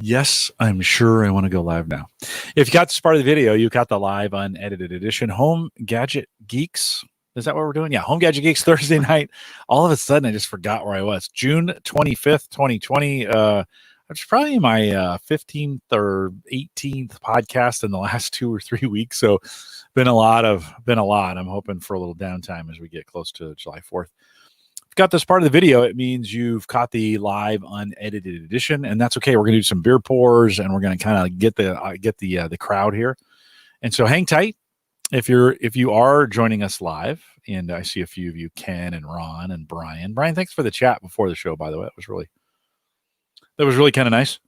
Yes, I'm sure I want to go live now. If you got this part of the video, you got the live unedited edition. Home Gadget Geeks. Is that what we're doing? Yeah, Home Gadget Geeks Thursday night. All of a sudden, I just forgot where I was. June 25th, 2020. It's probably my 15th or 18th podcast in the last 2 or 3 weeks. So been a lot. I'm hoping for a little downtime as we get close to July 4th. If you got this part of the video, it means you've caught the live unedited edition, and that's okay. We're going to do some beer pours, and we're going to kind of get the crowd here. And so hang tight if you are joining us live. And I see a few of you, Ken and Ron and Brian. Brian, thanks for the chat before the show. By the way, that was really kind of nice.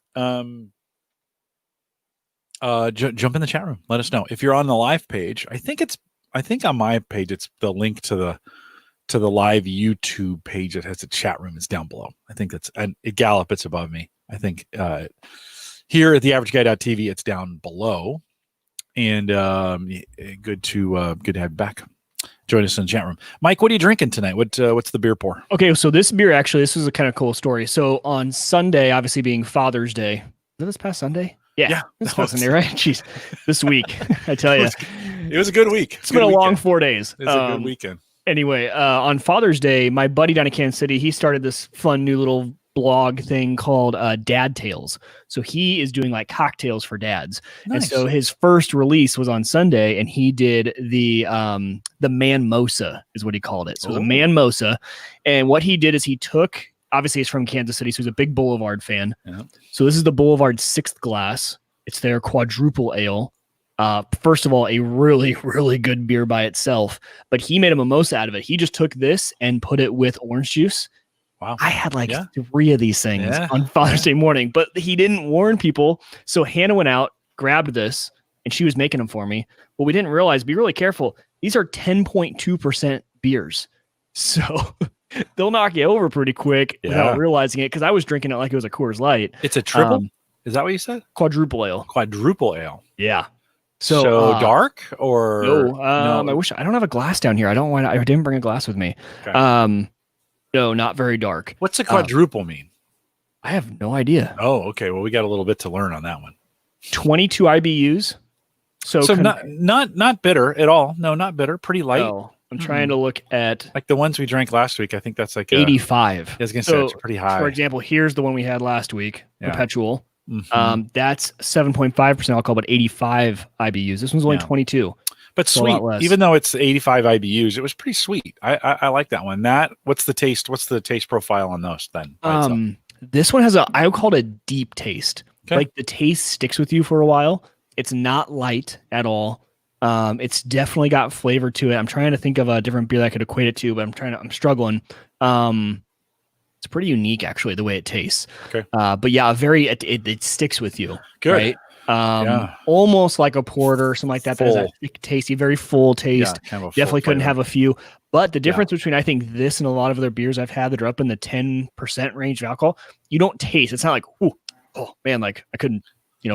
Jump in the chat room. Let us know if you're on the live page. I think on my page it's the link to the live YouTube page that has a chat room is down below. I think that's, and Gallup, it's above me. I think here at the averageguy.tv, it's down below. And good to have you back. Join us in the chat room. Mike, what are you drinking tonight? What's the beer pour? Okay, so this beer, actually, this is a kind of cool story. So on Sunday, obviously being Father's Day, is it this past Sunday? Yeah, this past Sunday, right? Jeez, this week, I tell you. It was a good week. It's been a long 4 days. It's a good weekend. Anyway, on Father's Day, my buddy down in Kansas City, he started this fun new little blog thing called Dad Tales. So he is doing like cocktails for dads. Nice. And so his first release was on Sunday, and he did the Man-mosa is what he called it. So the Man-mosa. And what he did is he took, obviously he's from Kansas City, so he's a big Boulevard fan. Yeah. So this is the Boulevard 6th glass. It's their quadruple ale. First of all, a really, really good beer by itself, but he made a mimosa out of it. He just took this and put it with orange juice. Wow. I had like 3 of these things on Father's Day morning, but he didn't warn people. So Hannah went out, grabbed this, and she was making them for me. What we didn't realize, be really careful. These are 10.2% beers. So they'll knock you over pretty quick without realizing it. Cause I was drinking it like it was a Coors Light. It's a triple. Is that what you said? Quadruple ale. Quadruple ale. Yeah. So dark or no? I don't have a glass down here. I didn't bring a glass with me. Okay. No, not very dark. What's a quadruple mean? I have no idea. Oh, okay. Well, we got a little bit to learn on that one. 22 IBUs. So not bitter at all. No, not bitter. Pretty light. No, I'm trying to look at like the ones we drank last week. I think that's like 85. I was gonna say it's pretty high. For example, here's the one we had last week, Perpetual. Mm-hmm. That's 7.5% alcohol, but 85 IBUs. This one's only 22. But sweet, even though it's 85 IBUs, it was pretty sweet. I like that one. What's the taste? What's the taste profile on those then? This one has I would call it a deep taste. Okay. Like the taste sticks with you for a while. It's not light at all. It's definitely got flavor to it. I'm trying to think of a different beer that I could equate it to, but I'm struggling. It's pretty unique, actually, the way it tastes. Okay. But yeah, it sticks with you. Good. Right? Almost like a porter or something like that. There's that tasty, very full taste. Kind of definitely couldn't have a few. But the difference between, I think, this and a lot of other beers I've had that are up in the 10% range of alcohol, you don't taste. It's not like, oh man, like I couldn't,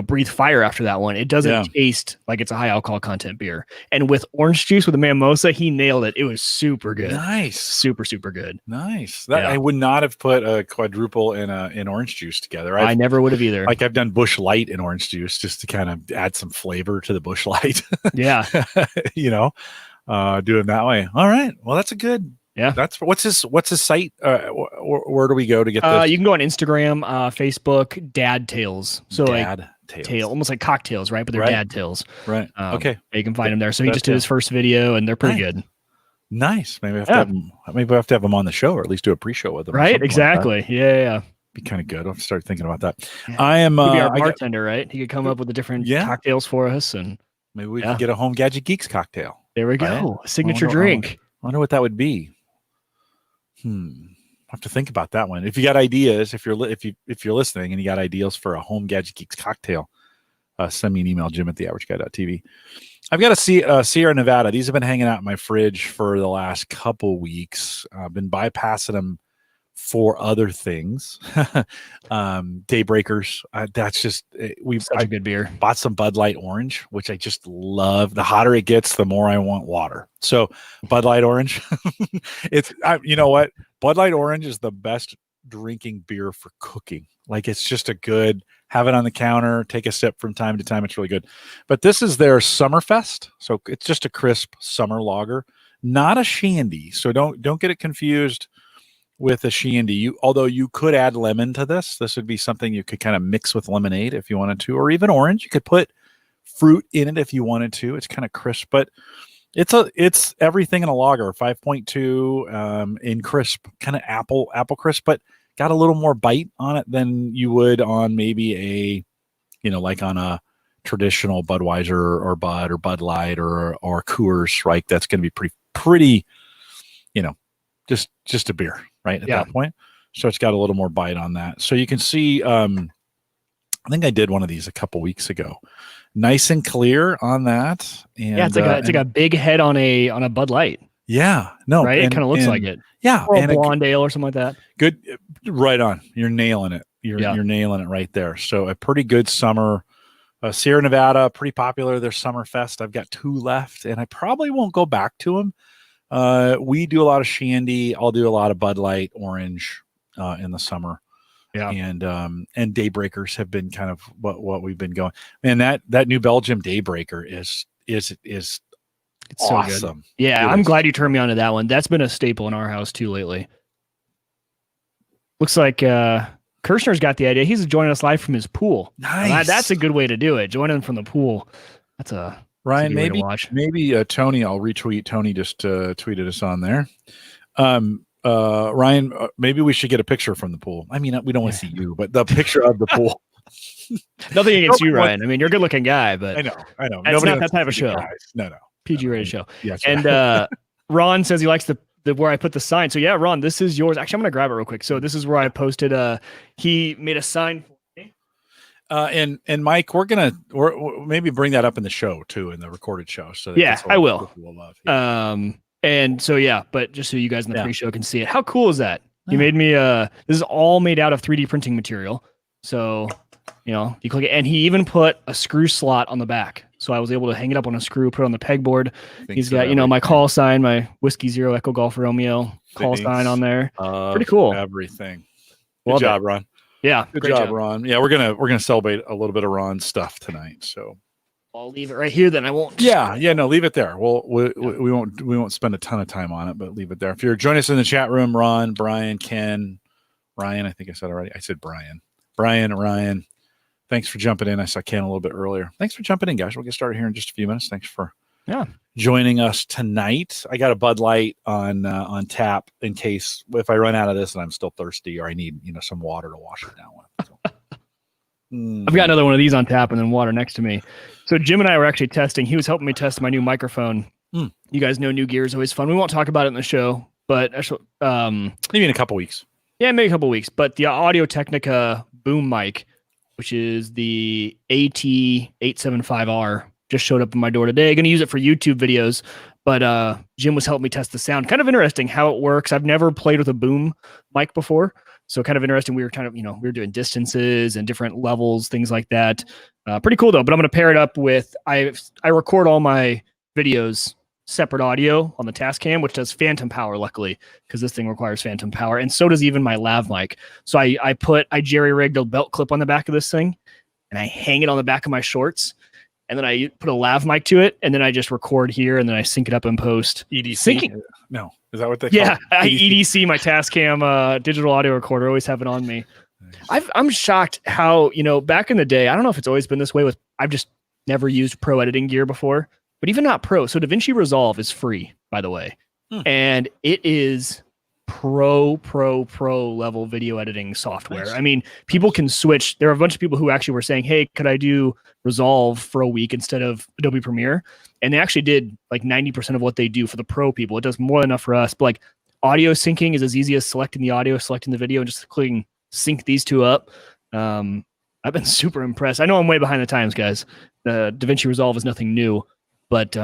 breathe fire after that one. It doesn't taste like it's a high alcohol content beer. And with orange juice with the Man-mosa, he nailed it. It was super good. Nice. Super, super good. Nice. I would not have put a quadruple in orange juce together. I never would have either. Like I've done Busch Light in orange juice just to kind of add some flavor to the Busch Light. Yeah. Do it that way. All right. Well, that's a good. Yeah. What's his site? Where do we go to get this? You can go on Instagram, Facebook, Dad Tales. So Tale, almost like cocktails, right? But they're Dad Tales. Right. Okay. You can find him there. So he just did his first video, and they're pretty good. Nice. Maybe we have to have him on the show, or at least do a pre-show with him. Right. Exactly. Like yeah. Be kind of good. I'll start thinking about that. Yeah. I am. He'd be our bartender, right? He could come up with the different cocktails for us, and maybe we could get a Home Gadget Geeks cocktail. There we go. Right? A signature drink. I wonder what that would be. I have to think about that one. If you got ideas, if you're listening and you got ideas for a Home Gadget Geeks cocktail, send me an email, jim@theaverageguy.tv. I've got a Sierra Nevada. These have been hanging out in my fridge for the last couple weeks. I've been bypassing them for other things. Daybreakers. That's just such a good beer. Bought some Bud Light Orange, which I just love. The hotter it gets, the more I want water. So Bud Light Orange. You know what? Bud Light Orange is the best drinking beer for cooking. Like it's just a good, have it on the counter, take a sip from time to time. It's really good. But this is their Summerfest. So it's just a crisp summer lager, not a shandy. So don't get it confused with a shandy. Although you could add lemon to this. This would be something you could kind of mix with lemonade if you wanted to, or even orange. You could put fruit in it if you wanted to. It's kind of crisp, but it's everything in a lager. 5.2 in crisp, kind of apple crisp, but got a little more bite on it than you would on maybe like on a traditional Budweiser or Bud or Bud Light or Coors, right? That's going to be pretty, just a beer, right? At that point. So it's got a little more bite on that. So you can see, I think I did one of these a couple weeks ago. Nice and clear on that. And it's like a big head on a Bud Light. Yeah. No. Right. It kind of looks like it. Yeah. Or a blonde ale or something like that. Good. Right on. You're nailing it. You're nailing it right there. So a pretty good summer. Sierra Nevada, pretty popular. Their Summerfest. I've got 2 left, and I probably won't go back to them. We do a lot of shandy. I'll do a lot of Bud Light, orange in the summer. Yeah. And Daybreakers have been kind of what we've been going. And that New Belgium Daybreaker is it's awesome. So good. Yeah, I'm glad you turned me on to that one. That's been a staple in our house too lately. Looks like Kirshner's got the idea. He's joining us live from his pool. Nice. That's a good way to do it. Join him from the pool. That's a Ryan. Maybe Tony. I'll retweet. Tony just tweeted us on there. Ryan, maybe we should get a picture from the pool. I mean, we don't want to see you, but the picture of the pool. Nothing against you, Ryan. I mean, you're a good-looking guy, but I know. It's not that type of show. No. PG-rated show. Yes. And Ron says he likes the where I put the sign. So yeah, Ron, this is yours. Actually, I'm gonna grab it real quick. So this is where I posted. He made a sign for me. And Mike, we're maybe bring that up in the show too, in the recorded show. So I will. Love. Yeah. And so but just so you guys in the pre-show can see it. How cool is that? You made me. This is all made out of 3D printing material. So you click it, and he even put a screw slot on the back. So I was able to hang it up on a screw, put it on the pegboard. He's got, my call sign, my Whiskey Zero Echo Golf Romeo call sign on there. Pretty cool. Everything. Good job, Ron. Yeah. Good job, Ron. Yeah, we're gonna celebrate a little bit of Ron's stuff tonight. So I'll leave it right here. Then I won't. Yeah. No, leave it there. We won't spend a ton of time on it, but leave it there. If you're joining us in the chat room, Ron, Brian, Ken, Ryan, I think I said already. I said Brian, Ryan. Thanks for jumping in. I saw Ken a little bit earlier. Thanks for jumping in, guys. We'll get started here in just a few minutes. Thanks for joining us tonight. I got a Bud Light on tap in case if I run out of this and I'm still thirsty or I need some water to wash it down with. So. I've got another one of these on tap and then water next to me. So Jim and I were actually testing. He was helping me test my new microphone. You guys know new gear is always fun. We won't talk about it in the show, but actually, maybe in a couple weeks. Yeah, maybe a couple weeks. But the Audio Technica boom mic, which is the AT875R, just showed up in my door today. Going to use it for YouTube videos, but Jim was helping me test the sound. Kind of interesting how it works. I've never played with a boom mic before, so kind of interesting. We were we were doing distances and different levels, things like that. Pretty cool though. But I'm going to pair it up with I record all my videos separate audio on the Tascam, which does phantom power, luckily, because this thing requires phantom power, and so does even my lav mic. So I jerry-rigged a belt clip on the back of this thing, and I hang it on the back of my shorts, and then I put a lav mic to it, and then I just record here, and then I sync it up in post. EDC? No, is that what they call it? I EDC my Tascam digital audio recorder. Always have it on me. Nice. I'm shocked how back in the day. I don't know if it's always been this way. I've just never used pro editing gear before. But even not pro. So DaVinci Resolve is free, by the way. And it is pro level video editing software. Nice. I mean, people can switch. There are a bunch of people who actually were saying, hey, could I do Resolve for a week instead of Adobe Premiere? And they actually did like 90% of what they do for the pro people. It does more than enough for us. But like audio syncing is as easy as selecting the audio, selecting the video, and just clicking sync these two up. I've been super impressed. I know I'm way behind the times, guys. The DaVinci Resolve is nothing new. But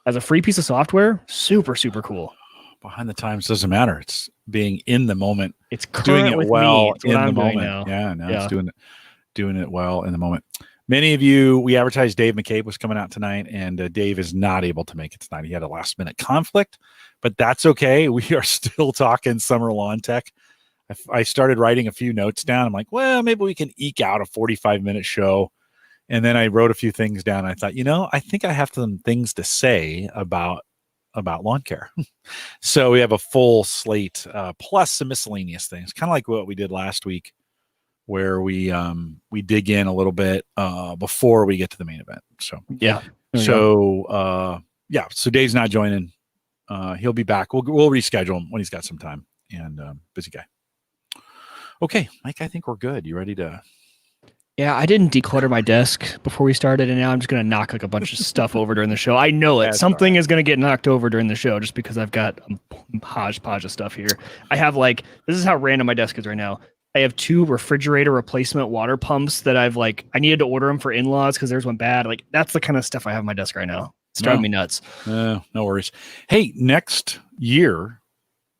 as a free piece of software, super cool. Behind the times doesn't matter. It's being in the moment. It's doing it well in the moment. It's doing it well in the moment. Many of you, we advertised Dave McCabe was coming out tonight, and Dave is not able to make it tonight. He had a last minute conflict, but that's okay. We are still talking summer lawn tech. I started writing a few notes down. I'm like, well, maybe we can eke out a 45-minute show. And then I wrote a few things down. I thought, I think I have some things to say about lawn care. So we have a full slate, plus some miscellaneous things, kind of like what we did last week, where we dig in a little bit before we get to the main event. So yeah. So Dave's not joining. He'll be back. We'll reschedule him when he's got some time. And busy guy. Okay, Mike, I think we're good. You ready to? Yeah, I didn't declutter my desk before we started, and now I'm just going to knock like a bunch of stuff over during the show. I know it. That's something is going to get knocked over during the show just because I've got a hodgepodge of stuff here. I have this is how random my desk is right now. I have 2 refrigerator replacement water pumps that I needed to order them for in-laws because theirs went bad. Like, that's the kind of stuff I have on my desk right now. It's driving me nuts. No worries. Hey, next year,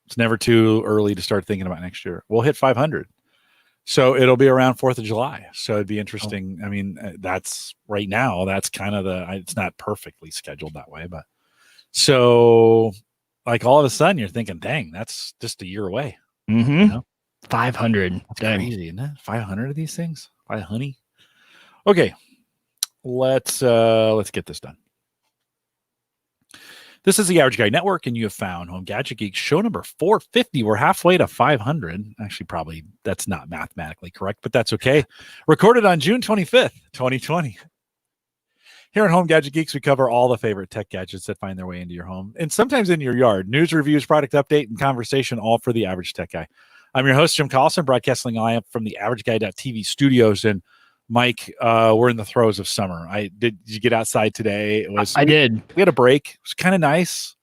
it's never too early to start thinking about next year. We'll hit 500. So it'll be around 4th of July. So it'd be interesting. I mean, that's right now, that's kind of it's not perfectly scheduled that way, but so like all of a sudden you're thinking, dang, that's just a year away. Mm-hmm. 500. That's crazy, isn't it? 500 of these things? 500. Okay. Let's get this done. This is the Average Guy Network, and you have found Home Gadget Geeks show number 450. We're halfway to 500. Actually, probably that's not mathematically correct, but that's okay. Recorded on June 25th, 2020. Here at Home Gadget Geeks, we cover all the favorite tech gadgets that find their way into your home and sometimes in your yard. News, reviews, product update, and conversation, all for the average tech guy. I'm your host, Jim Collison, broadcasting live from the AverageGuy.tv studios. And Mike, we're in the throes of summer. Did you get outside today? I did. We had a break. It was kind of nice.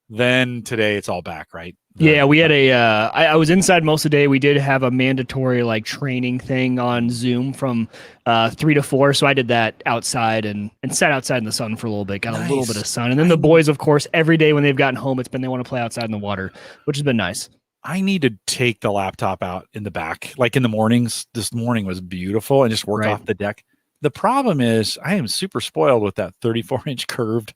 Then today it's all back, right? Yeah, we had I was inside most of the day. We did have a mandatory training thing on Zoom from 3 to 4. So I did that outside and sat outside in the sun for a little bit, got a little bit of sun. And then the boys, of course, every day when they've gotten home, they want to play outside in the water, which has been nice. I need to take the laptop out in the back, like in the mornings. This morning was beautiful and just work off the deck. The problem is I am super spoiled with that 34-inch curved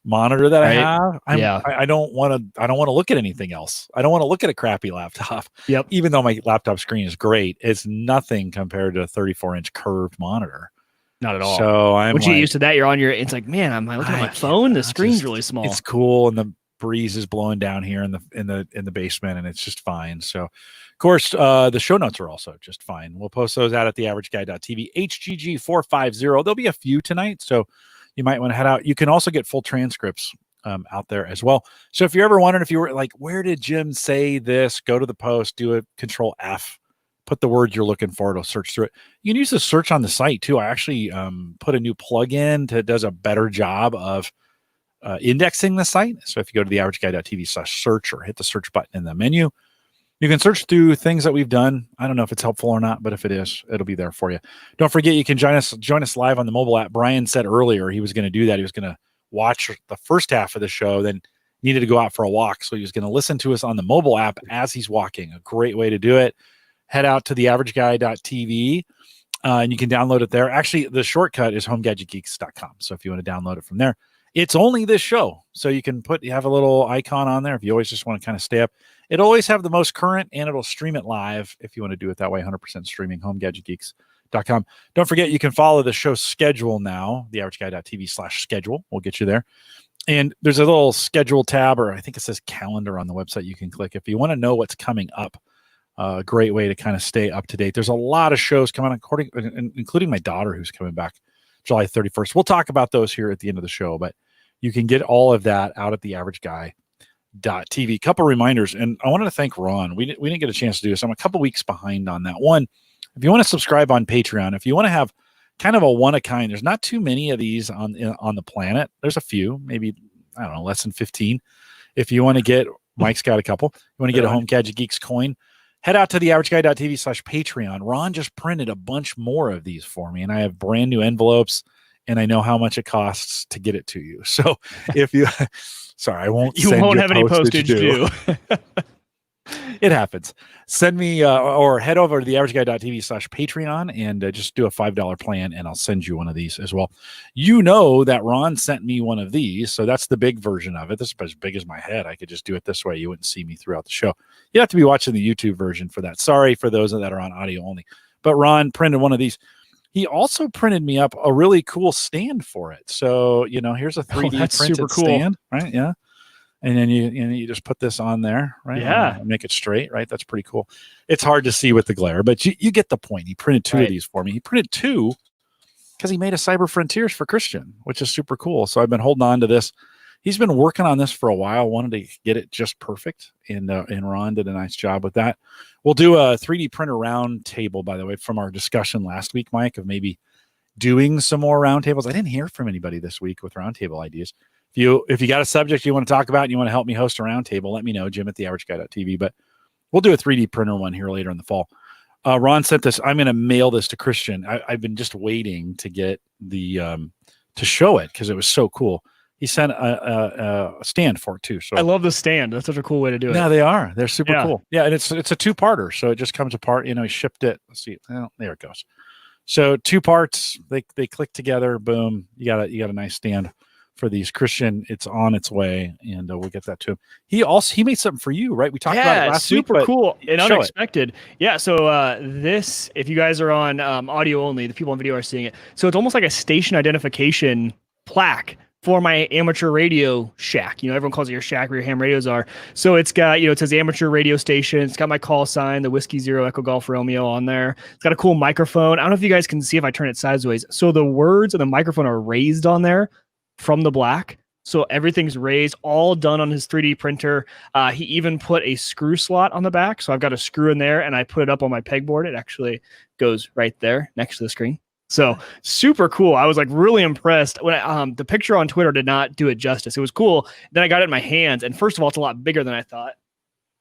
monitor that I have. I don't want to look at anything else. I don't want to look at a crappy laptop. Yep. Even though my laptop screen is great, it's nothing compared to a 34-inch curved monitor. Not at all. So once you get used to that, you're on it's like, man, I'm looking at my phone. The screen's really small. It's cool, and the breeze is blowing down here in the basement, and it's just fine. So of course the show notes are also just fine. We'll post those out at the AverageGuy.tv. HGG450. There'll be a few tonight, so you might want to head out. You can also get full transcripts out there as well. So if you're ever wondering if you were like, where did Jim say this, go to the post, do a Control F, put the word you're looking for, it'll search through it. You can use the search on the site too. I actually put a new plugin that does a better job of indexing the site. So if you go to the AverageGuy.tv/search or hit the search button in the menu, you can search through things that we've done. I don't know if it's helpful or not, but if it is, it'll be there for you. Don't forget, you can join us live on the mobile app. Brian said earlier he was going to do that. He was going to watch the first half of the show, then needed to go out for a walk. So he was going to listen to us on the mobile app as he's walking. A great way to do it. Head out to the AverageGuy.tv and you can download it there. Actually, the shortcut is HomeGadgetGeeks.com. So if you want to download it from there, it's only this show. So you have a little icon on there if you always just want to kind of stay up. It'll always have the most current, and it'll stream it live if you want to do it that way, 100% streaming, HomeGadgetGeeks.com. Don't forget, you can follow the show schedule now, theaverageguy.tv/schedule. We'll get you there. And there's a little schedule tab, or I think it says calendar on the website you can click if you want to know what's coming up. A great way to kind of stay up to date. There's a lot of shows coming on, including my daughter who's coming back July 31st. We'll talk about those here at the end of the show, but you can get all of that out at the AverageGuy.tv. Couple reminders, and I wanted to thank Ron. We didn't get a chance to do this. I'm a couple weeks behind on that one. If you want to subscribe on Patreon, if you want to have kind of a one-of-kind, there's not too many of these on the planet. There's a few, maybe, I don't know, less than 15. If you want to get, Mike's got a couple. You want to get a Home Gadget Geeks coin, head out to the AverageGuy.tv/Patreon. Ron just printed a bunch more of these for me, and I have brand new envelopes, and I know how much it costs to get it to you. So if you, sorry, I won't. You won't have any postage due. It happens. Send me or head over to theaverageguy.tv/Patreon and just do a $5 plan, and I'll send you one of these as well. You know that Ron sent me one of these, so that's the big version of it. This is as big as my head. I could just do it this way. You wouldn't see me throughout the show. You have to be watching the YouTube version for that. Sorry for those that are on audio only. But Ron printed one of these. He also printed me up a really cool stand for it. So, here's a 3D that's printed super cool. stand, right? Yeah. And then you just put this on there, right? Yeah. Make it straight, right? That's pretty cool. It's hard to see with the glare, but you get the point. He printed two of these for me. He printed two because he made a Cyber Frontiers for Christian, which is super cool. So I've been holding on to this. He's been working on this for a while, wanted to get it just perfect, and Ron did a nice job with that. We'll do a 3D printer round table, by the way, from our discussion last week, Mike, of maybe doing some more roundtables. I didn't hear from anybody this week with roundtable ideas. If you got a subject you want to talk about and you want to help me host a roundtable, let me know, Jim at theaverageguy.tv. But we'll do a 3D printer one here later in the fall. Ron sent this. I'm going to mail this to Christian. I've been just waiting to get the to show it because it was so cool. He sent a stand for it too. So I love the stand. That's such a cool way to do it. Yeah, they are. They're super cool. Yeah, and it's a two-parter, so it just comes apart. He shipped it. Let's see. Oh, there it goes. So 2 parts. They click together. Boom. You got a nice stand for these. Christian, it's on its way, and we'll get that to him. He made something for you, right? We talked about it last week. Super cool and unexpected. Yeah, so this, if you guys are on audio only, the people on video are seeing it. So it's almost like a station identification plaque for my amateur radio shack. Everyone calls it your shack where your ham radios are. So it's got, it says amateur radio station. It's got my call sign, the Whiskey Zero Echo Golf Romeo on there. It's got a cool microphone. I don't know if you guys can see if I turn it sideways. So the words and the microphone are raised on there from the black. So everything's raised, all done on his 3D printer. He even put a screw slot on the back. So I've got a screw in there and I put it up on my pegboard. It actually goes right there next to the screen. So super cool. I was like really impressed when the picture on Twitter did not do it justice. It was cool. Then I got it in my hands, and first of all, it's a lot bigger than I thought.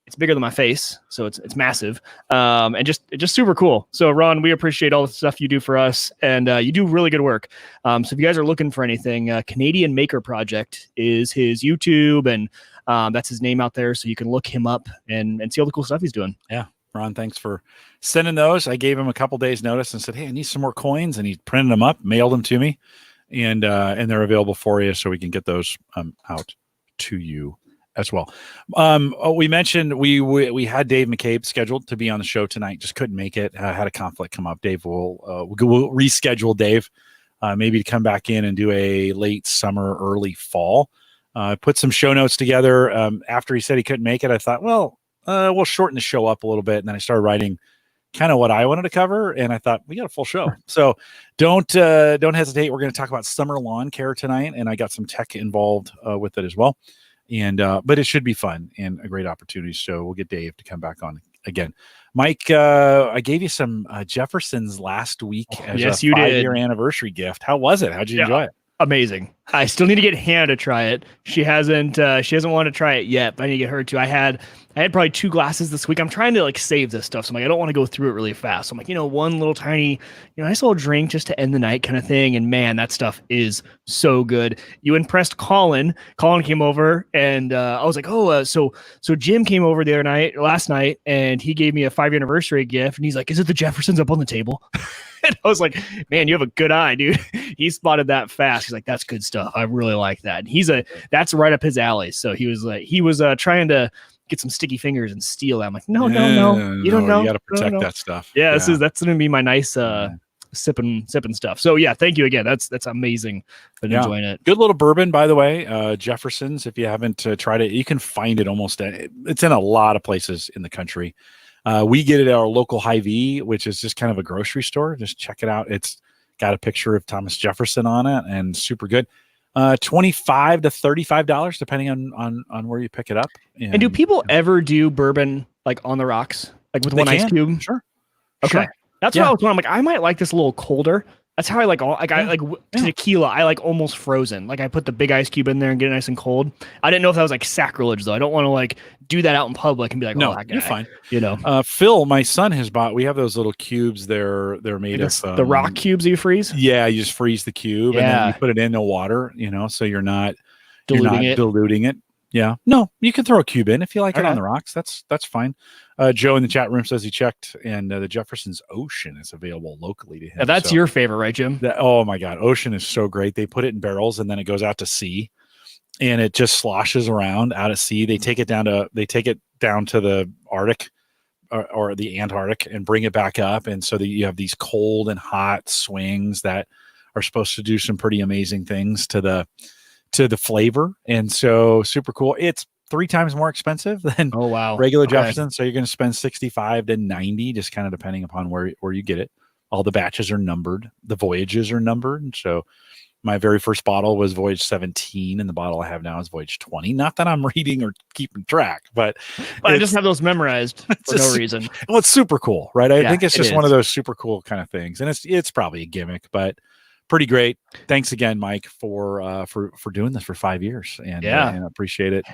It's bigger than my face, so it's massive, and just super cool. So Ron, we appreciate all the stuff you do for us, and you do really good work. So if you guys are looking for anything, Canadian Maker Project is his YouTube, and that's his name out there, so you can look him up and see all the cool stuff he's doing. Yeah. Ron, thanks for sending those. I gave him a couple days notice and said, hey, I need some more coins. And he printed them up, mailed them to me, and they're available for you so we can get those out to you as well. We mentioned we had Dave McCabe scheduled to be on the show tonight, just couldn't make it. Had a conflict come up. Dave we'll reschedule Dave maybe to come back in and do a late summer, early fall. Put some show notes together. After he said he couldn't make it, I thought, well, we'll shorten the show up a little bit. And then I started writing kind of what I wanted to cover. And I thought we got a full show. So don't hesitate. We're going to talk about summer lawn care tonight. And I got some tech involved with it as well. And, but it should be fun and a great opportunity. So we'll get Dave to come back on again. Mike, I gave you some Jeffersons last week as a 5-year anniversary gift. How was it? How'd you enjoy it? Amazing. I still need to get Hannah to try it. She hasn't wanted to try it yet, but I need to get her to. I had probably 2 glasses this week. I'm trying to save this stuff. So I'm like, I don't want to go through it really fast. So I'm like, one little tiny, nice little drink just to end the night kind of thing. And man, that stuff is so good. You impressed Colin. Colin came over and I was like, so Jim came over last night, and he gave me a 5-year anniversary gift. And he's like, is it the Jeffersons up on the table? And I was like, man, you have a good eye, dude. He spotted that fast. He's like, that's good stuff. I really like that. And that's right up his alley. So he was trying to get some sticky fingers and steal that. I'm like, no, you don't know. You got to protect that stuff. Yeah, that's going to be my nice sipping stuff. So yeah, thank you again. That's amazing. Been enjoying it. Good little bourbon, by the way. Jefferson's. If you haven't tried it, you can find it it's in a lot of places in the country. We get it at our local Hy-Vee, which is just kind of a grocery store. Just check it out. It's got a picture of Thomas Jefferson on it and super good. $25 to $35, depending on where you pick it up. And do people ever do bourbon on the rocks, with one ice cube? Sure. Okay. Sure. That's what I was wondering. I'm like, I might like this a little colder. That's how I like tequila. I like almost frozen. I put the big ice cube in there and get it nice and cold. I didn't know if that was sacrilege though. I don't want to do that out in public and be like, no, that guy. You're fine. Phil, my son has bought. We have those little cubes. They're made of the rock cubes you freeze. Yeah, you just freeze the cube and then you put it in the water. So you're not diluting it. Yeah. No, you can throw a cube in if you like it on Okay. the rocks. That's fine. Joe in the chat room says he checked, and the Jefferson's Ocean is available locally to him. Now, that's So your favorite, right, Jim? oh my God, Ocean is so great. They put it in barrels and then it goes out to sea, and it just sloshes around out at sea. They take it down to the Arctic or the Antarctic and bring it back up, and so that you have these cold and hot swings that are supposed to do some pretty amazing things to the flavor. And so super cool. It's 3 times more expensive than Oh, wow. regular Okay. Jefferson. So you're going to spend 65 to 90, just kind of depending upon where you get it. All the batches are numbered. The voyages are numbered. And so my very first bottle was voyage 17, and the bottle I have now is voyage 20. Not that I'm reading or keeping track, but I just have those memorized for no reason. Well, it's super cool, right? I think it's just one of is. those super cool kind of things. And it's probably a gimmick, but pretty great. Thanks again, Mike, for doing this for 5 years, and and appreciate it.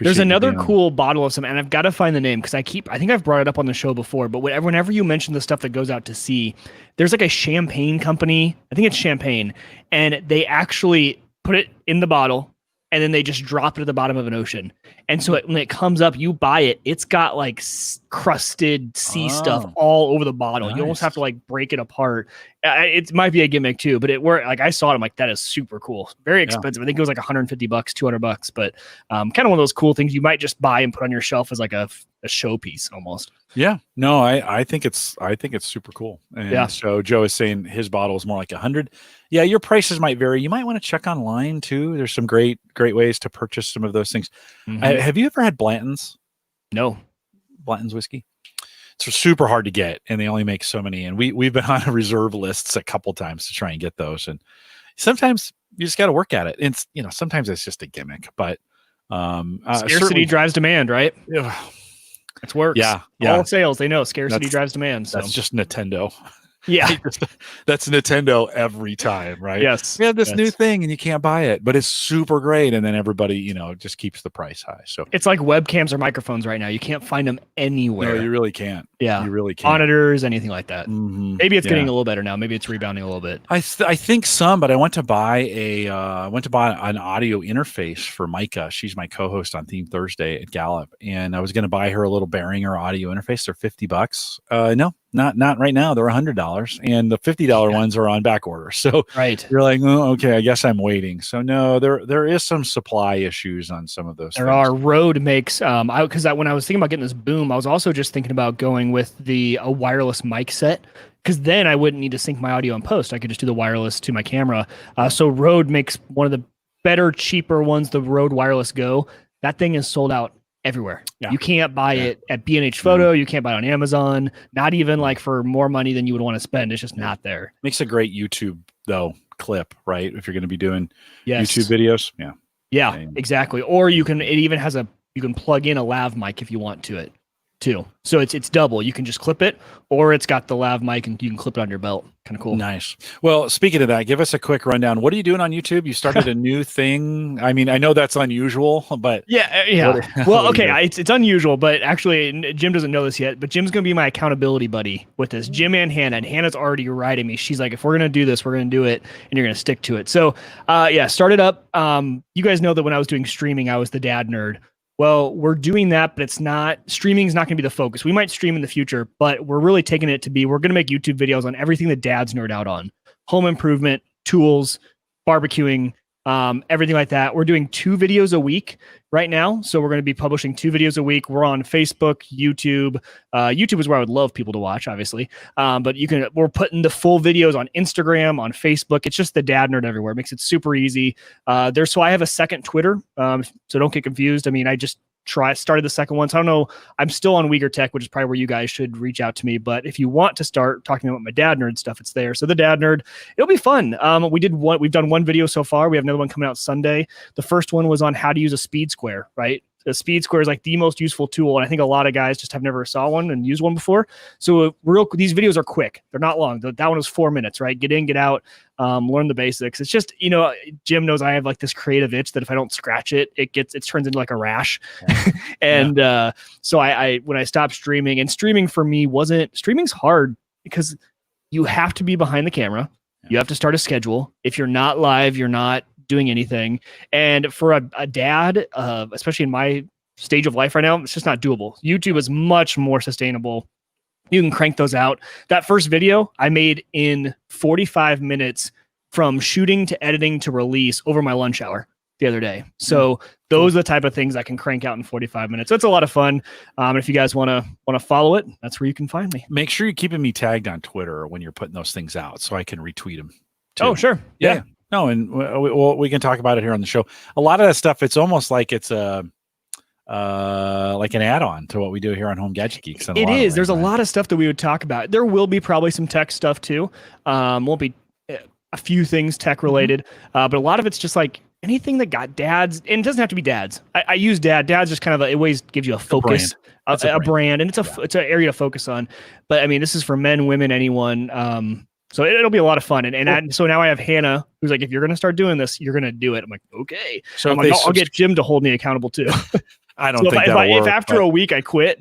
There's another cool bottle of some, and I've got to find the name because I think I've brought it up on the show before, but whenever you mention the stuff that goes out to sea, there's like a champagne company. I think it's champagne, and they actually put it in the bottle and then they just drop it at the bottom of an ocean. And so when it comes up, you buy it. It's got like crusted sea stuff all over the bottle. Nice. You almost have to like break it apart. It might be a gimmick too, but like I saw it, I'm like, that is super cool. Very expensive. I think it was like $150, $200, but kind of one of those cool things you might just buy and put on your shelf as like a showpiece almost. Yeah, no, I think it's super cool. And so Joe is saying his bottle is more like 100. Yeah, your prices might vary. You might want to check online too. There's some great ways to purchase some of those things. Mm-hmm. Have you ever had Blanton's? No. Blanton's whiskey. It's super hard to get, and they only make so many. And we've been on reserve lists a couple times to try and get those. And sometimes you just got to work at it. It's sometimes it's just a gimmick, but scarcity drives demand, right? Yeah. It works. Yeah. All sales, they know scarcity drives demand. So that's just Nintendo. Yeah. That's Nintendo every time, right? Yes. We have this new thing and you can't buy it, but it's super great. And then everybody, just keeps the price high. So it's like webcams or microphones right now. You can't find them anywhere. No, you really can't. Yeah. You really can't. Monitors, anything like that. Mm-hmm. Maybe it's getting a little better now. Maybe it's rebounding a little bit. I think some, but I went to buy an audio interface for Micah. She's my co-host on Theme Thursday at Gallup. And I was going to buy her a little Behringer audio interface. They're $50. No, not right now. They're $100, and the $50 ones are on back order. So you're like, oh, okay, I guess I'm waiting. So no, there is some supply issues on some of those. There are. Rode makes because when I was thinking about getting this boom, I was also just thinking about going with a wireless mic set, because then I wouldn't need to sync my audio in post. I could just do the wireless to my camera. So Rode makes one of the better, cheaper ones, the Rode Wireless Go. That thing is sold out everywhere. Yeah. You can't buy it at B&H Photo. You can't buy it on Amazon. Not even like for more money than you would want to spend. It's just not there. Makes a great YouTube clip, right? If you're going to be doing YouTube videos. Yeah, exactly. Or it even has you can plug in a lav mic if you want to it too. So it's double. You can just clip it, or it's got the lav mic and you can clip it on your belt. Kind of cool. Nice. Well, speaking of that, give us a quick rundown. What are you doing on YouTube? You started a new thing. I mean, I know that's unusual, but yeah. Well, okay, it's unusual, but actually Jim doesn't know this yet, but Jim's going to be my accountability buddy with this. Jim and Hannah, and Hannah's already riding me. She's like, if we're going to do this, we're going to do it, and you're going to stick to it. So, started up. You guys know that when I was doing streaming, I was the dad nerd. Well, we're doing that, but streaming is not going to be the focus. We might stream in the future, but we're really taking it to be, we're going to make YouTube videos on everything that dads nerd out on. Home improvement, tools, barbecuing, everything like that. We're doing 2 videos a week right now. So we're going to be publishing 2 videos a week. We're on Facebook, YouTube. YouTube is where I would love people to watch, obviously. But we're putting the full videos on Instagram, on Facebook. It's just the dad nerd everywhere. It makes it super easy. So I have a second Twitter. So don't get confused. I mean, I just started the second one. So I don't know. I'm still on Uyghur Tech, which is probably where you guys should reach out to me. But if you want to start talking about my dad nerd stuff, it's there. So the dad nerd, it'll be fun. We've done 1 video so far. We have another one coming out Sunday. The first one was on how to use a speed square, right? The speed square is like the most useful tool. And I think a lot of guys just have never saw one and used one before. So these videos are quick. They're not long. That one was 4 minutes, right? Get in, get out, learn the basics. It's just, Jim knows I have like this creative itch that if I don't scratch it, it turns into like a rash. And so I when I stopped streaming, and streaming for me streaming's hard because you have to be behind the camera. You have to start a schedule. If you're not live, you're not doing anything. And for a dad, especially in my stage of life right now, it's just not doable. YouTube is much more sustainable. You can crank those out. That first video I made in 45 minutes from shooting to editing to release over my lunch hour the other day. So those are the type of things I can crank out in 45 minutes. So it's a lot of fun. If you guys want to follow it, that's where you can find me. Make sure you're keeping me tagged on Twitter when you're putting those things out so I can retweet them too. Oh, sure. Yeah. No, and we can talk about it here on the show. A lot of that stuff, it's almost like it's like an add-on to what we do here on Home Gadget Geeks. It is. There's a lot of stuff that we would talk about. There will be probably some tech stuff too. Won't be a few things tech related, but a lot of it's just like anything that got dads, and it doesn't have to be dads. I use dad's just kind of it always gives you a focus, a brand, and it's an area to focus on. But I mean, this is for men, women, anyone. So it'll be a lot of fun. So now I have Hannah, who's like, if you're going to start doing this, you're going to do it. I'm like, okay. So I'll get Jim to hold me accountable too. I don't think if after a week I quit,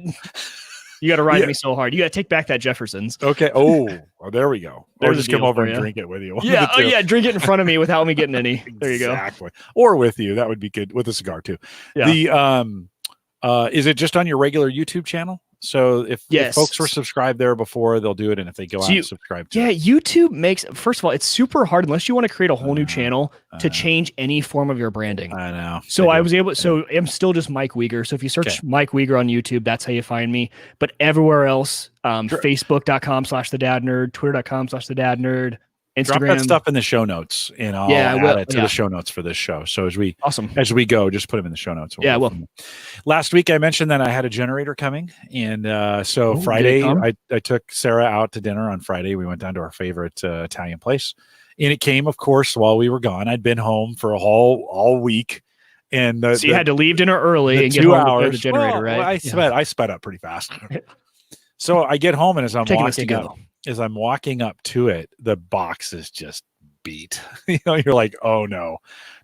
you got to ride me so hard. You got to take back that Jefferson's. Okay. Oh, there we go. Or just come over and drink it with you. Yeah. Oh, yeah. Drink it in front of me without me getting any. There you go. Exactly. Or with you. That would be good with a cigar too. Yeah. Is it just on your regular YouTube channel? So if folks were subscribed there before, they'll do it. And if they go out and subscribe to it. YouTube makes, first of all, it's super hard unless you want to create a whole new channel to change any form of your branding. I know. So I'm still just Mike Weger. So if you search Mike Weger on YouTube, that's how you find me. But everywhere else, Facebook.com/thedadnerd, Twitter.com/thedadnerd, Instagram. Drop that stuff in the show notes, and I'll add it to the show notes for this show. So as we go, just put them in the show notes. Well, last week I mentioned that I had a generator coming, and Friday I took Sarah out to dinner on Friday. We went down to our favorite Italian place, and it came, of course, while we were gone. I'd been home for all week, and so you had to leave dinner early and get 2 hours. To the generator, right? I sped up pretty fast. So I get home, and as I'm walking up to it, the box is just beat. You're like, oh no.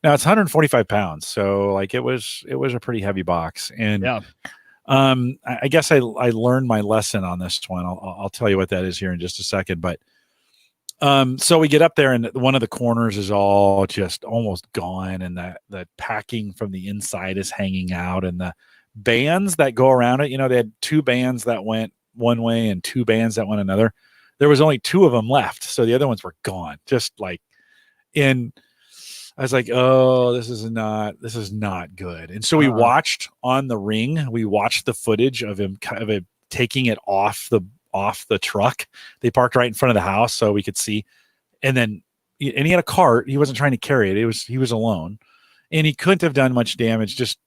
Now it's 145 pounds, so like it was a pretty heavy box. And I guess I learned my lesson on this one. I'll tell you what that is here in just a second. But so we get up there, and one of the corners is all just almost gone, and the packing from the inside is hanging out, and the bands that go around it. They had 2 bands that went one way and 2 bands that went another. There was only 2 of them left, so the other ones were gone. Just like, and I was like, "Oh, this is not good." And so we watched on the ring. We watched the footage of him taking it off the truck. They parked right in front of the house, so we could see. And he had a cart. He wasn't trying to carry it. He was alone, and he couldn't have done much damage just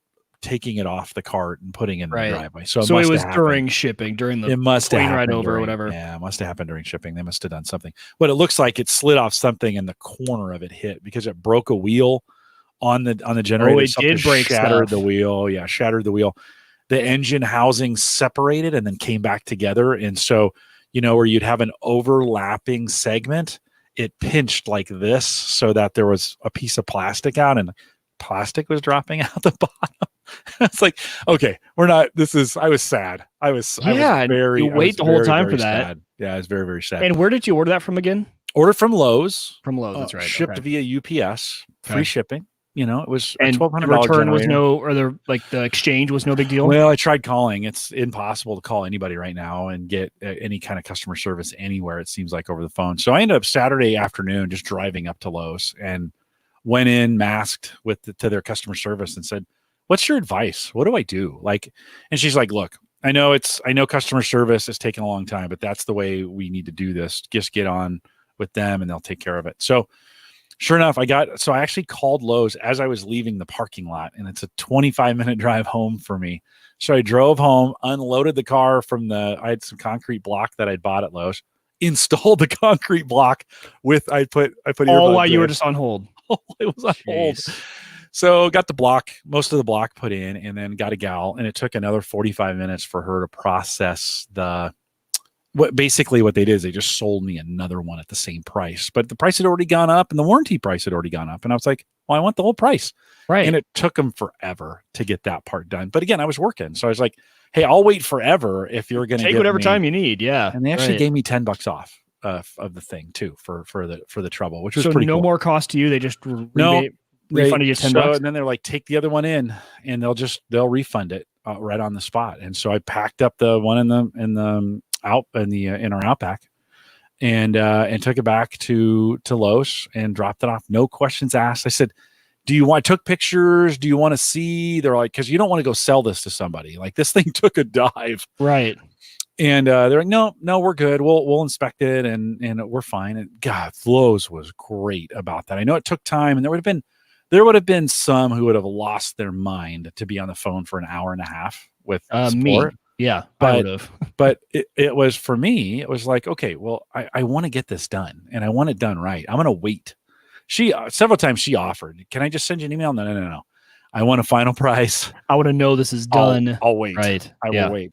taking it off the cart and putting it in the driveway. So it was during shipping, during the plane ride over or whatever. Yeah, it must have happened during shipping. They must have done something. But it looks like it slid off something, and the corner of it hit because it broke a wheel on the generator. It did break, shattered the wheel. Yeah, shattered the wheel. The engine housing separated and then came back together. And so, where you'd have an overlapping segment, it pinched like this so that there was a piece of plastic out, and plastic was dropping out the bottom. It's like, okay, I was sad. I was very, you wait the whole time for that. Sad. Yeah, I was very, very sad. And where did you order that from again? Ordered from Lowe's. That's right. Shipped via UPS, free shipping. It was and $1,200 return generator. The exchange was no big deal. Well, I tried calling. It's impossible to call anybody right now and get any kind of customer service anywhere. It seems like over the phone. So I ended up Saturday afternoon just driving up to Lowe's and went in masked to their customer service and said, "What's your advice? What do I do?" And she's like, "Look, I know customer service is taking a long time, but that's the way we need to do this. Just get on with them and they'll take care of it." So sure enough, I actually called Lowe's as I was leaving the parking lot, and it's a 25-minute drive home for me. So I drove home, unloaded the car I had some concrete block that I'd bought at Lowe's, installed the concrete block I put all while you were just on hold. It was on hold. So got most of the block put in, and then got a gal, and it took another 45 minutes for her to process basically what they did is they just sold me another one at the same price, but the price had already gone up and the warranty price had already gone up. And I was like, well, I want the whole price. Right. And it took them forever to get that part done. But again, I was working. So I was like, hey, I'll wait forever if you're going to take whatever time you need. Yeah. And they actually gave me $10 off of the thing too, for the trouble, which was pretty cool. No more cost to you. They just no, refunded you $10. And then they're like, take the other one in, and they'll refund it right on the spot. And so I packed up the one in our Outback, and took it back to Lowe's and dropped it off. No questions asked. I said, I took pictures. Do you want to see? They're like, because you don't want to go sell this to somebody. Like, this thing took a dive. Right. And they're like, no, we're good. We'll inspect it and we're fine. And God, Lowe's was great about that. I know it took time, and there would have been some who would have lost their mind to be on the phone for an hour and a half with support. Me. Yeah, I would have. But it was, for me, it was like, okay, well, I want to get this done, and I want it done right. I'm going to wait. Several times she offered, can I just send you an email? No. I want a final price. I want to know this is done. I'll wait. Right. I will wait.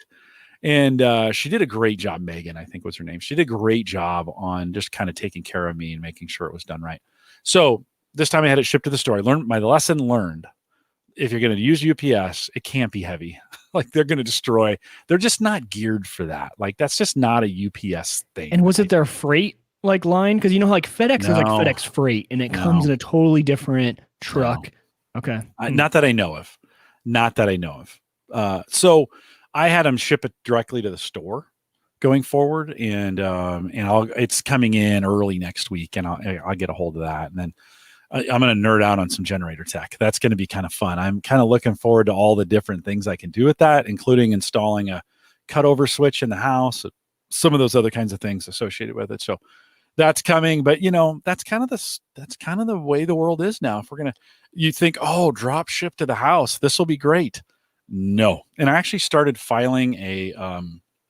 And she did a great job. Megan, I think was her name. She did a great job on just kind of taking care of me and making sure it was done right. So this time I had it shipped to the store. I learned my lesson learned. If you're going to use UPS, it can't be heavy. Like, they're going to destroy. They're just not geared for that. Like, that's just not a UPS thing. And was it their freight like line? Because like FedEx is like FedEx Freight, and it comes in a totally different truck. No. Okay. Not that I know of. So I had them ship it directly to the store going forward, and it's coming in early next week, and I'll get a hold of that, and then I'm going to nerd out on some generator tech. That's going to be kind of fun. I'm kind of looking forward to all the different things I can do with that, including installing a cutover switch in the house, some of those other kinds of things associated with it. So that's coming, but that's kind of the way the world is now. If you think, drop ship to the house, this will be great. No. And I actually started filing a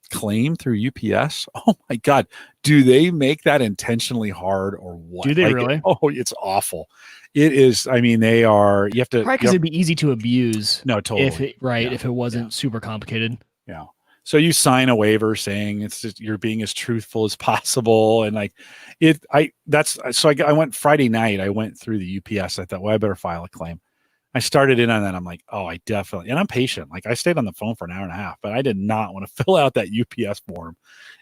claim through UPS. Oh my God. Do they make that intentionally hard or what? Do they really? It's awful. It is. I mean, they are, you have to, because it'd be easy to abuse. No, totally. If it wasn't super complicated. Yeah. So you sign a waiver saying it's just, you're being as truthful as possible. And I went Friday night, I went through the UPS. I thought, well, I better file a claim. I started in on that. I'm like, I definitely, and I'm patient. Like, I stayed on the phone for an hour and a half, but I did not want to fill out that UPS form.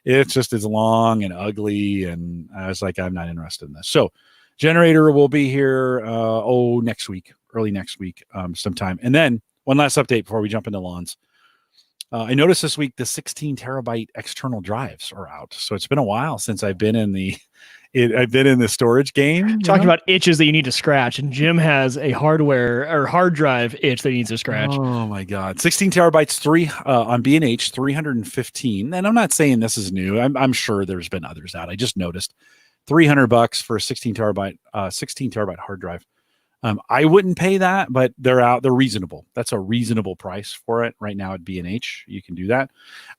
It's just as long and ugly. And I was like, I'm not interested in this. So generator will be here, next week, early next week, sometime. And then one last update before we jump into lawns. I noticed this week the 16 terabyte external drives are out. So it's been a while since I've been in the storage game. Talking about itches that you need to scratch, and Jim has a hardware or hard drive itch that he needs to scratch. Oh my God. 16 terabytes, on B&H, 315. And I'm not saying this is new. I'm sure there's been others out. I just noticed $300 for a 16 terabyte hard drive. I wouldn't pay that, but they're out. They're reasonable. That's a reasonable price for it right now at B&H. You can do that.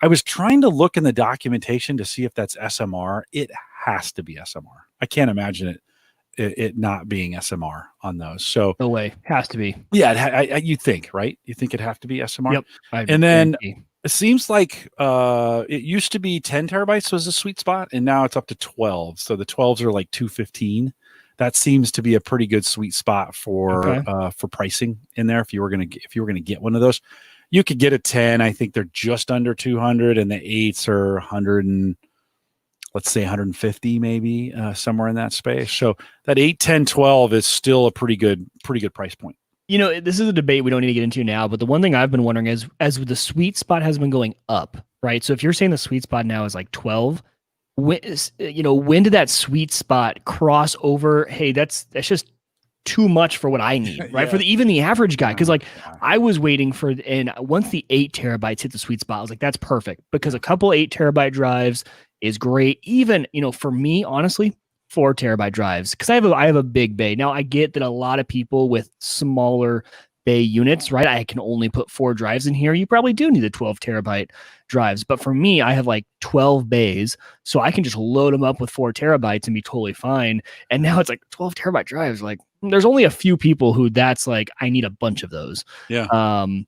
I was trying to look in the documentation to see if that's SMR. It has to be SMR. I can't imagine it not being SMR on those. So no way. Has to be. Yeah, you think, right? You think it'd have to be SMR? Yep. And then it seems like it used to be 10 terabytes was a sweet spot, and now it's up to 12. So the 12s are like 215. That seems to be a pretty good sweet spot for pricing in there. If you were gonna get one of those, you could get a 10. I think they're just under 200, and the 8s are 100 and let's say 150 maybe, somewhere in that space. So that 8, 10, 12 is still a pretty good price point. This is a debate we don't need to get into now, but the one thing I've been wondering is, as the sweet spot has been going up, right? So if you're saying the sweet spot now is like 12, when did that sweet spot cross over? Hey, that's just too much for what I need, right? For even the average guy. Cause I was waiting for, and once the 8 terabytes hit the sweet spot, I was like, that's perfect, because a couple 8 terabyte drives is great. Even, for me, honestly, 4 terabyte drives, because I have a big bay. Now I get that a lot of people with smaller bay units, right? I can only put 4 drives in here. You probably do need the 12 terabyte drives. But for me, I have like 12 bays, so I can just load them up with 4 terabytes and be totally fine. And now it's like 12 terabyte drives. Like, there's only a few people who that's like, I need a bunch of those. Yeah.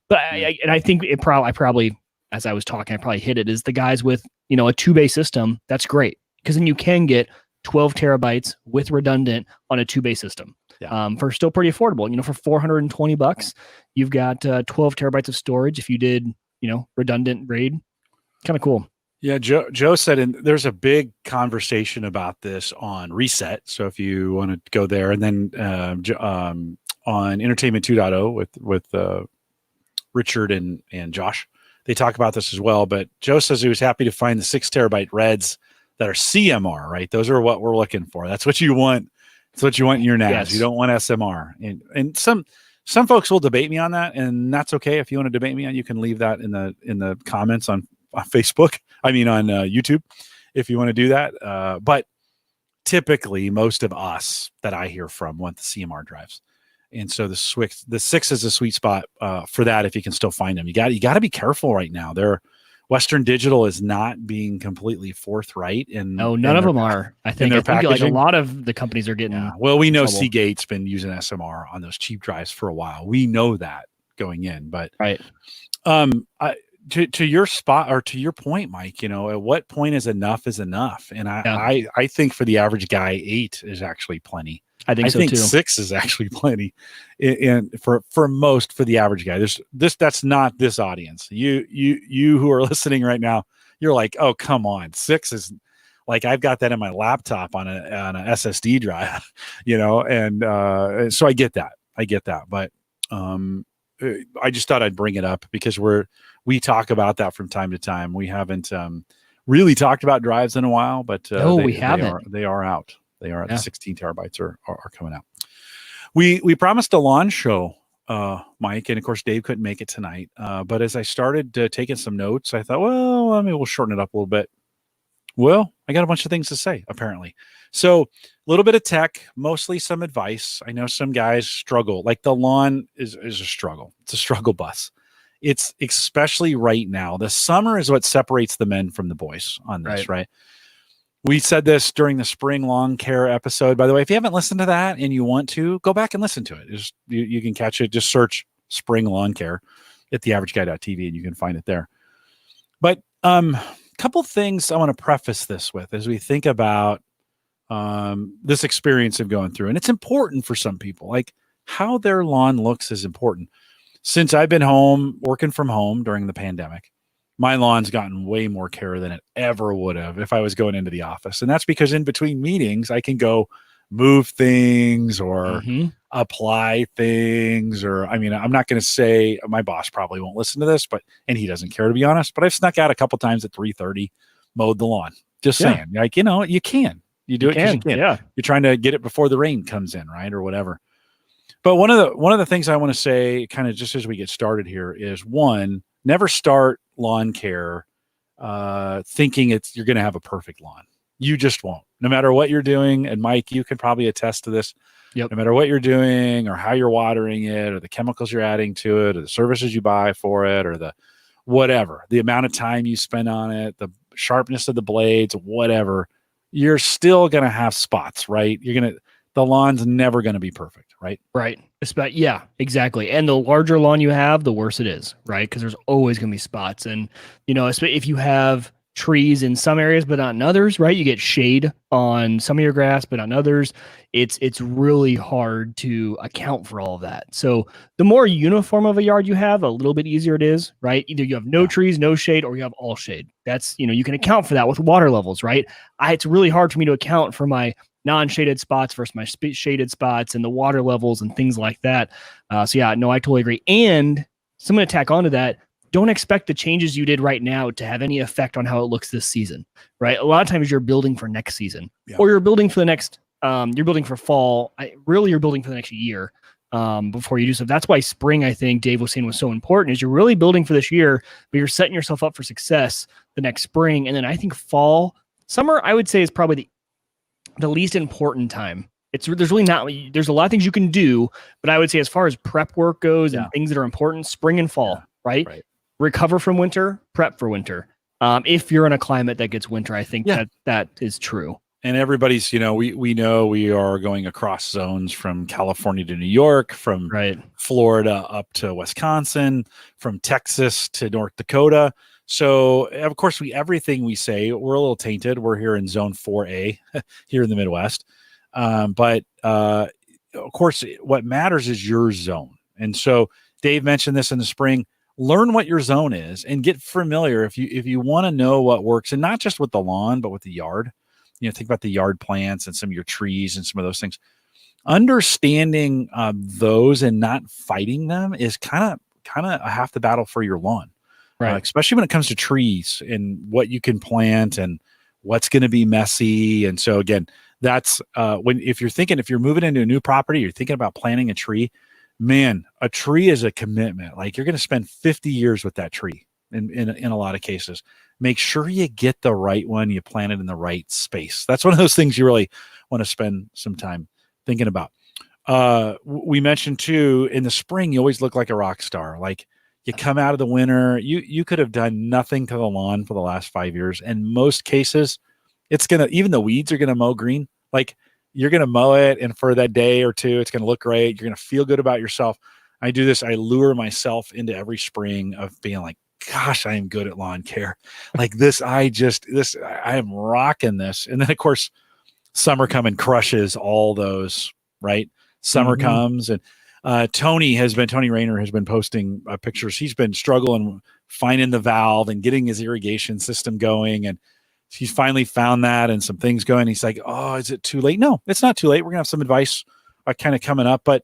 But I think I probably, as I was talking, I probably hit it, is the guys with, a 2 bay system. That's great, because then you can get 12 terabytes with redundant on a 2 bay system. Yeah. For still pretty affordable. For $420, you've got 12 terabytes of storage. If you did, redundant RAID, kind of cool. Yeah, Joe said, and there's a big conversation about this on Reset. So if you want to go there, and then on Entertainment 2.0 with Richard and Josh. They talk about this as well. But Joe says he was happy to find the 6 terabyte reds that are CMR, right? Those are what we're looking for. That's what you want. That's what you want in your NAS. Yes. You don't want SMR. And some folks will debate me on that, and that's okay. If you want to debate me on, you can leave that in the comments on Facebook. I mean, on YouTube, if you want to do that. But typically, most of us that I hear from want the CMR drives, and so the 6 is a sweet spot for that. If you can still find them, you got to be careful right now. Western Digital is not being completely forthright. No, none of them are. I think like a lot of the companies are getting. Yeah. Well, we know trouble. Seagate's been using SMR on those cheap drives for a while. We know that going in, but right. To your spot or to your point, Mike, at what point is enough? And I think for the average guy, 8 is actually plenty. I think so too. 6 is actually plenty, and for the average guy, that's not this audience. You who are listening right now, you're like, oh come on, 6 is like I've got that in my laptop on a SSD drive, and so I get that, but I just thought I'd bring it up because we talk about that from time to time. We haven't really talked about drives in a while, but we haven't. They are out. They are at the 16 terabytes are coming out. We promised a launch show, Mike, and of course Dave couldn't make it tonight. But as I started taking some notes, I thought, well, we'll shorten it up a little bit. Well, I got a bunch of things to say, apparently. So a little bit of tech, mostly some advice. I know some guys struggle. Like the lawn is a struggle. It's a struggle bus. It's especially right now. The summer is what separates the men from the boys on this, right? We said this during the spring lawn care episode. By the way, if you haven't listened to that and you want to, go back and listen to it. You can catch it. Just search spring lawn care at theaverageguy.tv and you can find it there. But couple things I want to preface this with as we think about this experience of going through. And it's important for some people. Like how their lawn looks is important. Since I've been home, working from home during the pandemic, my lawn's gotten way more care than it ever would have if I was going into the office. And that's because in between meetings, I can go move things or apply things. Or, I'm not going to say my boss probably won't listen to this, and he doesn't care, to be honest, but I've snuck out a couple times at 3:30, mowed the lawn. Just saying, like, you can. You do it because you can. Yeah. You're trying to get it before the rain comes in, right? Or whatever. But one of the things I want to say kind of just as we get started here is, one, never start lawn care thinking you're going to have a perfect lawn. You just won't. No matter what you're doing, and Mike, you can probably attest to this. Yep. No matter what you're doing or how you're watering it or the chemicals you're adding to it or the services you buy for it or the whatever, the amount of time you spend on it, the sharpness of the blades, whatever, you're still going to have spots, right? The lawn's never going to be perfect, right? Right. Yeah, exactly. And the larger lawn you have, the worse it is, right? Because there's always going to be spots. And, if you have trees in some areas, but not in others, right? You get shade on some of your grass, but on others, it's really hard to account for all of that. So the more uniform of a yard you have, a little bit easier it is, right? Either you have no trees, no shade, or you have all shade. That's, you can account for that with water levels, right? It's really hard for me to account for my non-shaded spots versus my shaded spots and the water levels and things like that. I totally agree. And so I'm going to tack onto that. Don't expect the changes you did right now to have any effect on how it looks this season, right? A lot of times you're building for next season or you're building for the next, you're building for fall. You're building for the next year before you do so. That's why spring, I think Dave was saying, was so important, is you're really building for this year, but you're setting yourself up for success the next spring. And then I think summer, I would say, is probably the least important time. There's a lot of things you can do, but I would say as far as prep work goes and things that are important, spring and fall, right? Recover from winter, prep for winter. If you're in a climate that gets winter, I think that is true. And everybody's, we know we are going across zones from California to New York, from Florida up to Wisconsin, from Texas to North Dakota. So, of course, everything we say, we're a little tainted. We're here in zone 4A here in the Midwest. But of course, what matters is your zone. And so Dave mentioned this in the spring. Learn what your zone is and get familiar if you want to know what works, and not just with the lawn, but with the yard. Think about the yard plants and some of your trees and some of those things. understanding those and not fighting them is kind of half the battle for your lawn, Right. especially when it comes to trees and what you can plant and what's going to be messy. And so again, that's if you're moving into a new property, you're thinking about planting a tree, man, a tree is a commitment. Like you're going to spend 50 years with that tree in a lot of cases. Make sure you get the right one, you plant it in the right space. That's one of those things you really want to spend some time thinking about. We mentioned too, in the spring, you always look like a rock star. Like you come out of the winter, you could have done nothing to the lawn for the last 5 years. In most cases, even the weeds are gonna mow green. Like you're gonna mow it, and for that day or two, it's gonna look great. You're gonna feel good about yourself. I do this. I lure myself into every spring of being like, gosh, I am good at lawn care. Like this, I am rocking this. And then of course, summer come and crushes all those, right? Summer comes, and Tony Rayner has been posting pictures. He's been struggling finding the valve and getting his irrigation system going, and he's finally found that and some things going. He's like, oh, is it too late? No, it's not too late. We're gonna have some advice kind of coming up, but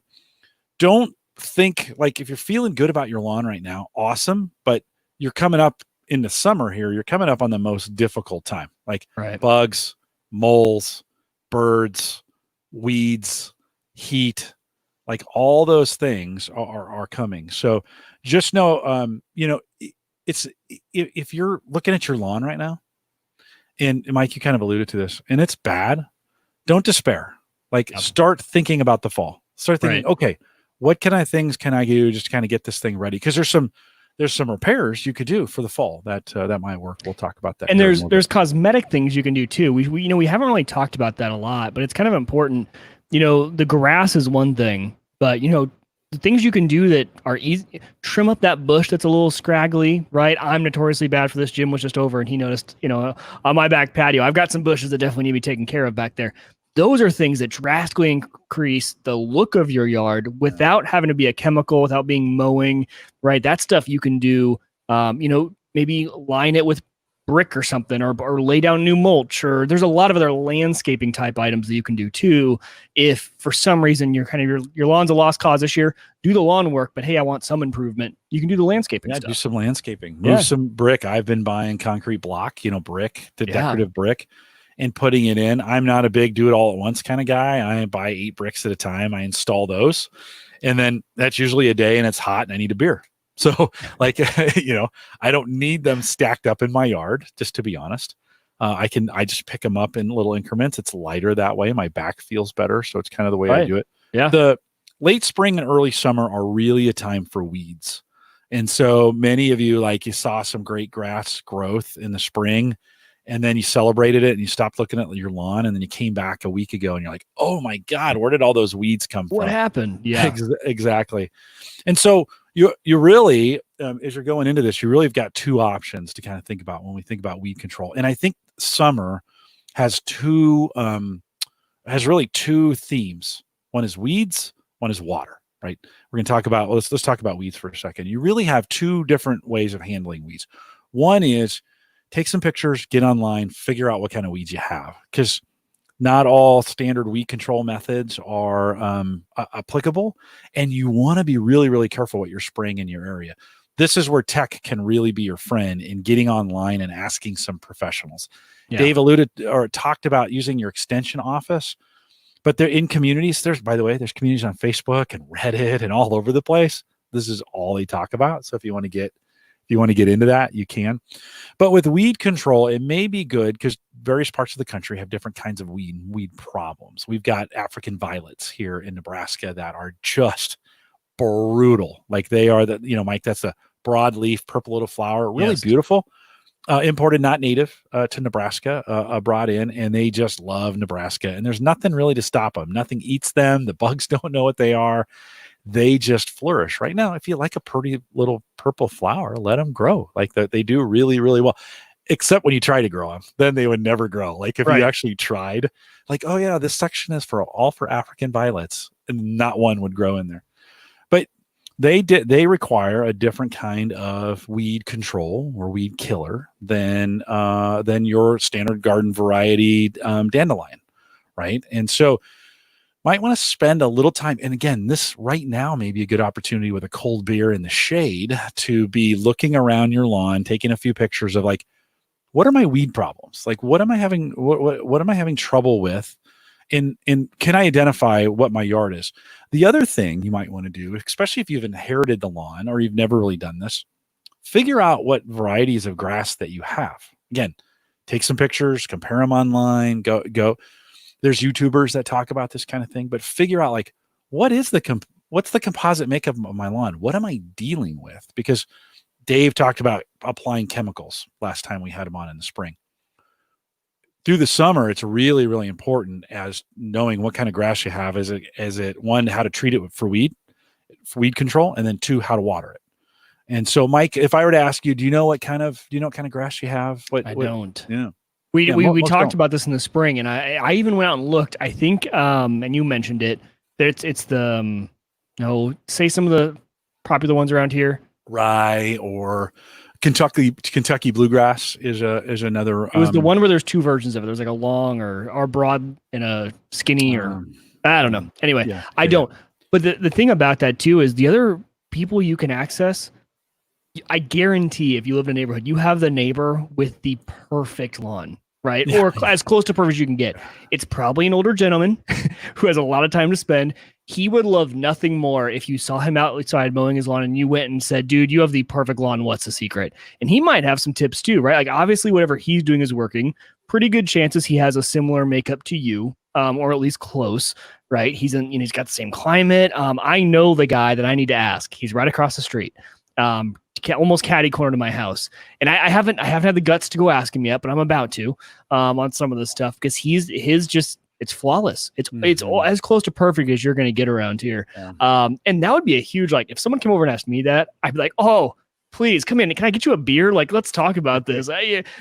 don't think like if you're feeling good about your lawn right now, awesome, but you're coming up in the summer here, you're coming up on the most difficult time, like bugs, moles, birds, weeds, heat, like all those things are coming. So just know, it's if you're looking at your lawn right now, and Mike, you kind of alluded to this, and it's bad, don't despair. Like start thinking about the fall. Start thinking, okay, what things can I do just to kind of get this thing ready? Because there's some repairs you could do for the fall that might work. We'll talk about that. And there's cosmetic things you can do too. We haven't really talked about that a lot, but it's kind of important. The grass is one thing, but the things you can do that are easy, trim up that bush that's a little scraggly, right? I'm notoriously bad for this. Jim was just over and he noticed, on my back patio, I've got some bushes that definitely need to be taken care of back there. Those are things that drastically increase the look of your yard without having to be a chemical, without being mowing, right? That stuff you can do, maybe line it with brick or something, or lay down new mulch, or there's a lot of other landscaping type items that you can do too. If for some reason your lawn's a lost cause this year, do the lawn work, but hey, I want some improvement. You can do the landscaping stuff. Do some landscaping, move some brick. I've been buying concrete block, brick, the decorative brick, and putting it in. I'm not a big do it all at once kind of guy. I buy 8 bricks at a time. I install those, and then that's usually a day, and it's hot and I need a beer. So like, I don't need them stacked up in my yard, just to be honest. I just pick them up in little increments. It's lighter that way. My back feels better. So it's kind of the way I do it. Yeah. The late spring and early summer are really a time for weeds. And so many of you, like you saw some great grass growth in the spring, and then you celebrated it and you stopped looking at your lawn, and then you came back a week ago and you're like, oh my God, where did all those weeds come from? What happened? Yeah, exactly. And so you really, as you're going into this, you really have got 2 options to kind of think about when we think about weed control. And I think summer has really 2 themes. One is weeds, one is water, right? We're going to talk about, let's talk about weeds for a second. You really have 2 different ways of handling weeds. One is take some pictures, get online, figure out what kind of weeds you have, because not all standard weed control methods are applicable, and you want to be really, really careful what you're spraying in your area. This is where tech can really be your friend in getting online and asking some professionals. Yeah. Dave alluded or talked about using your extension office, but they're in communities. There's communities on Facebook and Reddit and all over the place. This is all they talk about. So if you want to get into that, you can. But with weed control, it may be good because various parts of the country have different kinds of weed problems. We've got African violets here in Nebraska that are just brutal. Like they are Mike, that's a broadleaf purple little flower, really beautiful. Imported, not native to Nebraska, brought in, and they just love Nebraska. And there's nothing really to stop them. Nothing eats them. The bugs don't know what they are. They just flourish. Right now, if you like a pretty little purple flower, let them grow. Like that, they do really, really well. Except when you try to grow them, then they would never grow. Like if you actually tried, like, oh yeah, this section is all for African violets, and not one would grow in there. But they require a different kind of weed control or weed killer than your standard garden variety dandelion, right? And so might want to spend a little time. And again, this right now may be a good opportunity with a cold beer in the shade to be looking around your lawn, taking a few pictures of like, what are my weed problems? Like, what am I having? What am I having trouble with? And can I identify what my yard is? The other thing you might want to do, especially if you've inherited the lawn or you've never really done this, figure out what varieties of grass that you have. Again, take some pictures, compare them online, go. There's YouTubers that talk about this kind of thing, but figure out like, what's the composite makeup of my lawn? What am I dealing with? Because Dave talked about applying chemicals last time we had him on in the spring. Through the summer, it's really, really important as knowing what kind of grass you have. Is it one, how to treat it for weed control, and then two, how to water it. And so, Mike, if I were to ask you, do you know what kind of grass you have? I don't. Yeah. We talked about this in the spring, and I even went out and looked. I think, and you mentioned it. It's the say some of the popular ones around here. Rye or Kentucky bluegrass is another. It was the one where there's two versions of it. There's like a long or broad and a skinny, or I don't know. Anyway, I don't. But the thing about that too is the other people you can access. I guarantee if you live in a neighborhood, you have the neighbor with the perfect lawn, right? Yeah. Or as close to perfect as you can get. It's probably an older gentleman who has a lot of time to spend. He would love nothing more if you saw him outside mowing his lawn and you went and said, dude, you have the perfect lawn. What's the secret? And he might have some tips too, right? Like obviously whatever he's doing is working. Pretty good chances he has a similar makeup to you, or at least close, right? He's he's got the same climate. I know the guy that I need to ask. He's right across the street. Almost catty corner to my house. And I haven't had the guts to go ask him yet, but I'm about to, on some of this stuff, because it's flawless. It's all as close to perfect as you're going to get around here. Yeah. And that would be a huge, like, if someone came over and asked me that, I'd be like, oh, please come in. Can I get you a beer? Like, let's talk about this.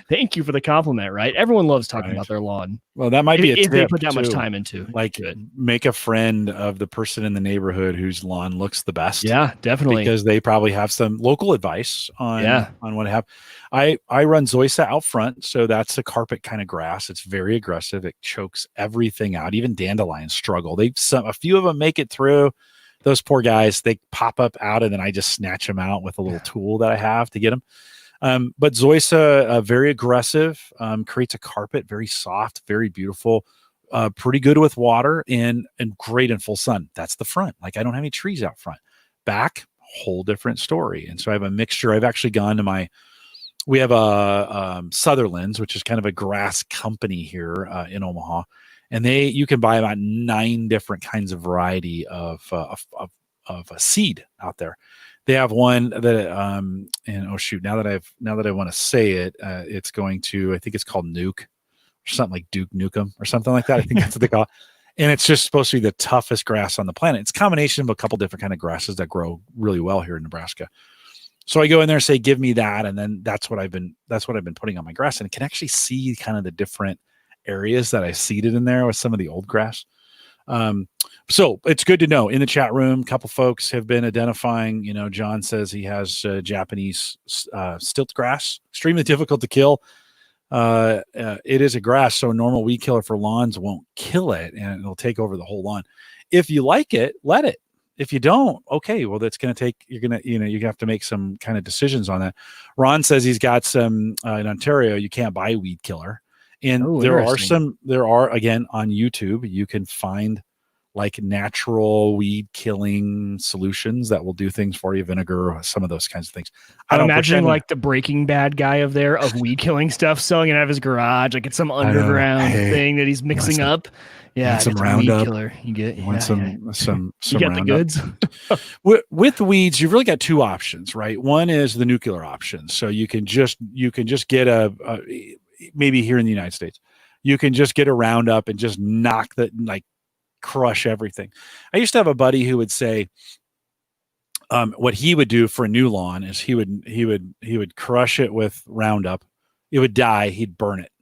Thank you for the compliment, right? Everyone loves talking about their lawn. Well, that might be a tip if they put that too. much time into. Like, make a friend of the person in the neighborhood whose lawn looks the best. Yeah, definitely. Because they probably have some local advice on what to have. I run Zoysia out front, so that's a carpet kind of grass. It's very aggressive. It chokes everything out. Even dandelions struggle. A few of them make it through. Those poor guys, they pop up out, and then I just snatch them out with a little tool that I have to get them. But Zoysia, very aggressive, creates a carpet, very soft, very beautiful, pretty good with water, and great in full sun. That's the front. Like, I don't have any trees out front. Back, whole different story. And so I have a mixture. I've actually gone to we have a Sutherland's, which is kind of a grass company here in Omaha. And you can buy about 9 different kinds of variety of a seed out there. They have one that and oh shoot, now that I want to say it, it's going to, I think it's called Nuke or something like Duke Nukem or something like that. I think that's what they call it. And it's just supposed to be the toughest grass on the planet. It's a combination of a couple different kind of grasses that grow really well here in Nebraska. So I go in there and say, give me that. And then that's what I've been putting on my grass. And it can actually see kind of the different areas that I seeded in there with some of the old grass. So it's good to know. In the chat room, a couple folks have been identifying, John says he has Japanese stilt grass, extremely difficult to kill. It is a grass, so a normal weed killer for lawns won't kill it, and it'll take over the whole lawn. If you like it, let it. If you don't, okay, well, that's going to take, you have to make some kind of decisions on that. Ron says he's got some in Ontario, you can't buy weed killer. And there are, again, on YouTube, you can find like natural weed killing solutions that will do things for you, vinegar, some of those kinds of things. I'm imagining like the Breaking Bad guy of weed killing stuff, selling it out of his garage, like it's some underground thing that he's mixing up. Yeah, some Roundup. You get some you get the goods. with weeds, you've really got 2 options, right? One is the nuclear option, so you can just get a maybe here in the United States, you can just get a Roundup and just crush everything. I used to have a buddy who would say, what he would do for a new lawn is he would crush it with Roundup. It would die. He'd burn it.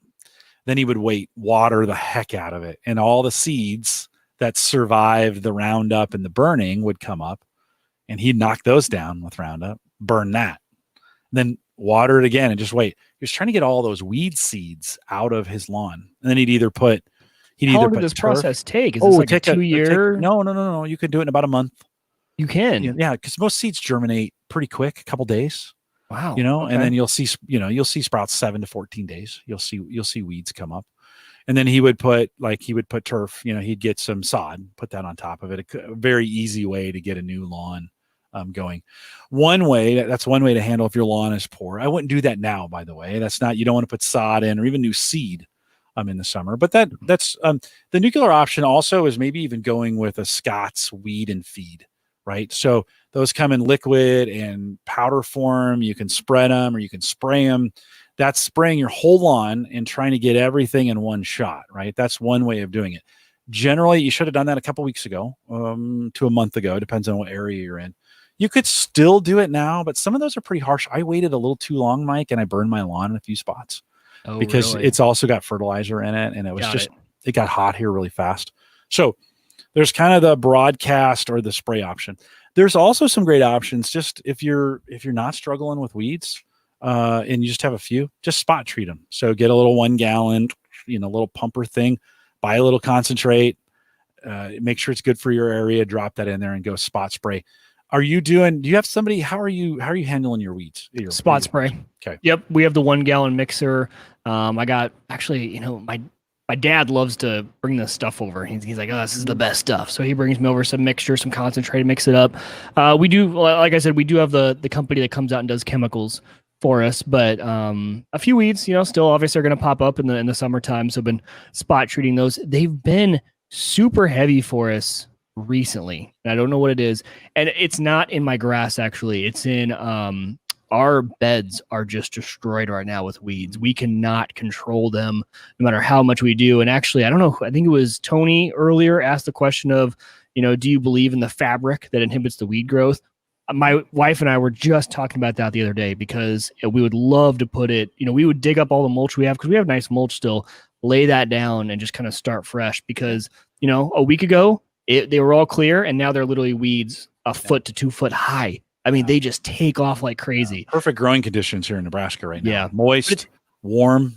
Then he would water the heck out of it. And all the seeds that survived the Roundup and the burning would come up, and he'd knock those down with Roundup, burn that, then water it again and just wait. He was trying to get all those weed seeds out of his lawn. And then he'd either put He'd How either long did put this turf. process take? Is this like a 2-year? No. You can do it in about a month. You can. Yeah, because most seeds germinate pretty quick, a couple days. Wow. And then you'll see sprouts 7 to 14 days. You'll see weeds come up. And then he would put turf, he'd get some sod, put that on top of it. A very easy way to get a new lawn going. That's one way to handle if your lawn is poor. I wouldn't do that now, by the way. You don't want to put sod in or even new seed in the summer. But that's the nuclear option also is maybe even going with a Scott's weed and feed, right? So those come in liquid and powder form. You can spread them or you can spray them. That's spraying your whole lawn and trying to get everything in one shot, right? That's one way of doing it. Generally, you should have done that a couple weeks ago to a month ago. It depends on what area you're in. You could still do it now, but some of those are pretty harsh. I waited a little too long, Mike, and I burned my lawn in a few spots because it's also got fertilizer in it, and it got hot here really fast. So there's kind of the broadcast or the spray option. There's also some great options. Just if you're not struggling with weeds, and you just have a few, just spot treat them. So get a little 1 gallon, little pumper thing, buy a little concentrate, make sure it's good for your area, drop that in there and go spot spray. Do you have somebody, how are you handling your weeds? Spot spray. Okay. Yep. We have the 1 gallon mixer. I got actually, my dad loves to bring this stuff over. He's like, oh, this is the best stuff. So he brings me over some mixture, some concentrate, mix it up. We do, like I said, we do have the company that comes out and does chemicals for us, but a few weeds, still obviously are going to pop up in the summertime. So I've been spot treating those. They've been super heavy for us recently. And I don't know what it is. And it's not in my grass, actually. It's in our beds are just destroyed right now with weeds. We cannot control them no matter how much we do. And actually, I don't know. I think it was Tony earlier asked the question of, do you believe in the fabric that inhibits the weed growth? My wife and I were just talking about that the other day because we would love to put it, we would dig up all the mulch we have because we have nice mulch still, lay that down and just kind of start fresh because, a week ago they were all clear and now they're literally weeds a foot to 2 foot high. I mean, they just take off like crazy. Perfect growing conditions here in Nebraska right now. Yeah. Moist, warm.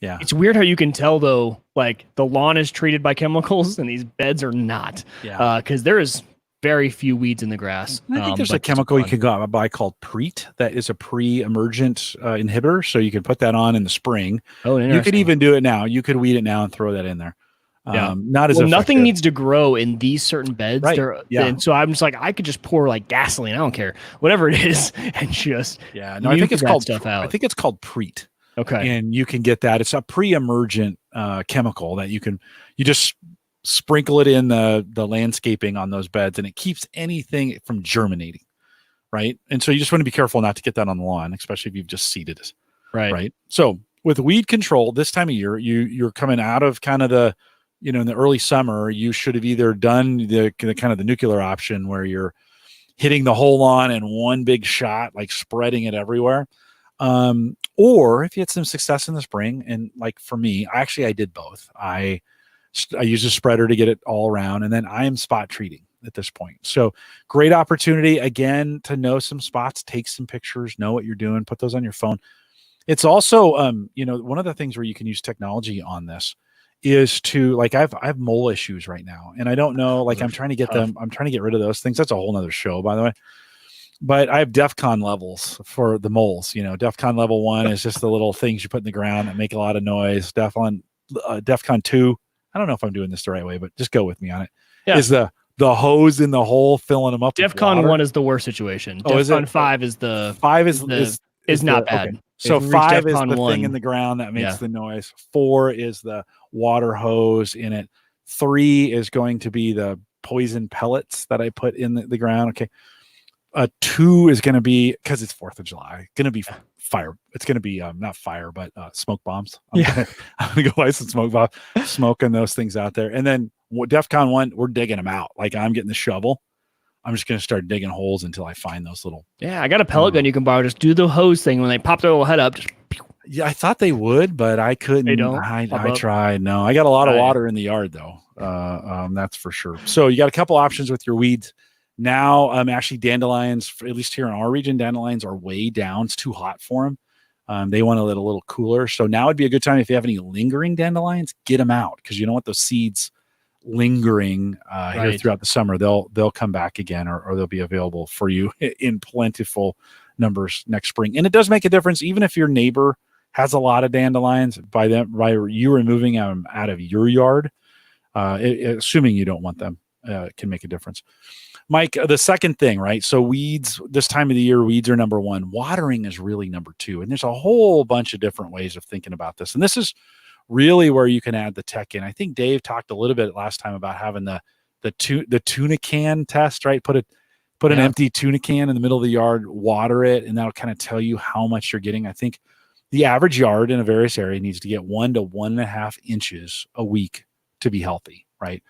Yeah. It's weird how you can tell though, like the lawn is treated by chemicals and these beds are not. Yeah. Because there is very few weeds in the grass. I think there's a chemical you can go out and buy called Preet that is a pre-emergent inhibitor. So you can put that on in the spring. Oh, interesting. You could even do it now. You could weed it now and throw that in there. Yeah. Not as effective. Nothing needs to grow in these certain beds. Right. Yeah. And so I'm just like, I could just pour like gasoline. I don't care, whatever it is, and just I think it's called stuff out. I think it's called Preet. Okay. And you can get that. It's a pre-emergent chemical that you just sprinkle it in the landscaping on those beds, and it keeps anything from germinating. Right. And so you just want to be careful not to get that on the lawn, especially if you've just seeded it. Right. So with weed control this time of year, you're coming out of kind of the, in the early summer, you should have either done the kind of the nuclear option where you're hitting the whole lawn in one big shot, like spreading it everywhere. Or if you had some success in the spring, and like for me, I did both. I used a spreader to get it all around, and then I am spot treating at this point. So great opportunity again to know some spots, take some pictures, know what you're doing, put those on your phone. It's also, one of the things where you can use technology on this is to like, I have mole issues right now, and I don't know, like I'm trying to get rid of those things. That's a whole nother show, by the way. But I have DEFCON levels for the moles. DEFCON level 1 is just the little things you put in the ground that make a lot of noise. DEFCON 2, I don't know if I'm doing this the right way, but just go with me on it. Yeah. Is the hose in the hole filling them up? DEFCON 1 is the worst situation. Oh, DEFCON 5 is the 5 is not bad. Okay. So 5 is the 1, thing in the ground that makes the noise. 4 is the water hose in it. 3 is going to be the poison pellets that I put in the ground. Okay. 2 is going to be, because it's 4th of July, going to be fire. It's going to be not fire, but smoke bombs. I'm going to go buy some smoke bombs, smoking those things out there. And then DEFCON 1, we're digging them out. Like I'm getting the shovel. I'm just going to start digging holes until I find those little. Yeah, I got a pellet gun you can borrow. Just do the hose thing when they pop their little head up. Just I thought they would, but I couldn't. They don't. I tried. No, I got a lot of water in the yard though. That's for sure. So you got a couple options with your weeds. Now, actually dandelions, at least here in our region, dandelions are way down. It's too hot for them. They want it a little cooler. So now would be a good time if you have any lingering dandelions, get them out, because you don't want those seeds lingering here throughout the summer. They'll come back again, or they'll be available for you in plentiful numbers next spring. And it does make a difference, even if your neighbor has a lot of dandelions. By you removing them out of your yard, assuming you don't want them, can make a difference. Mike, the second thing, right? So weeds, this time of the year, weeds are number one. Watering is really number two. And there's a whole bunch of different ways of thinking about this. And this is really where you can add the tech in. I think Dave talked a little bit last time about having the tuna can test, right? Put an empty tuna can in the middle of the yard, water it, and that'll kind of tell you how much you're getting. I think the average yard in a various area needs to get 1 to 1.5 inches a week to be healthy, right?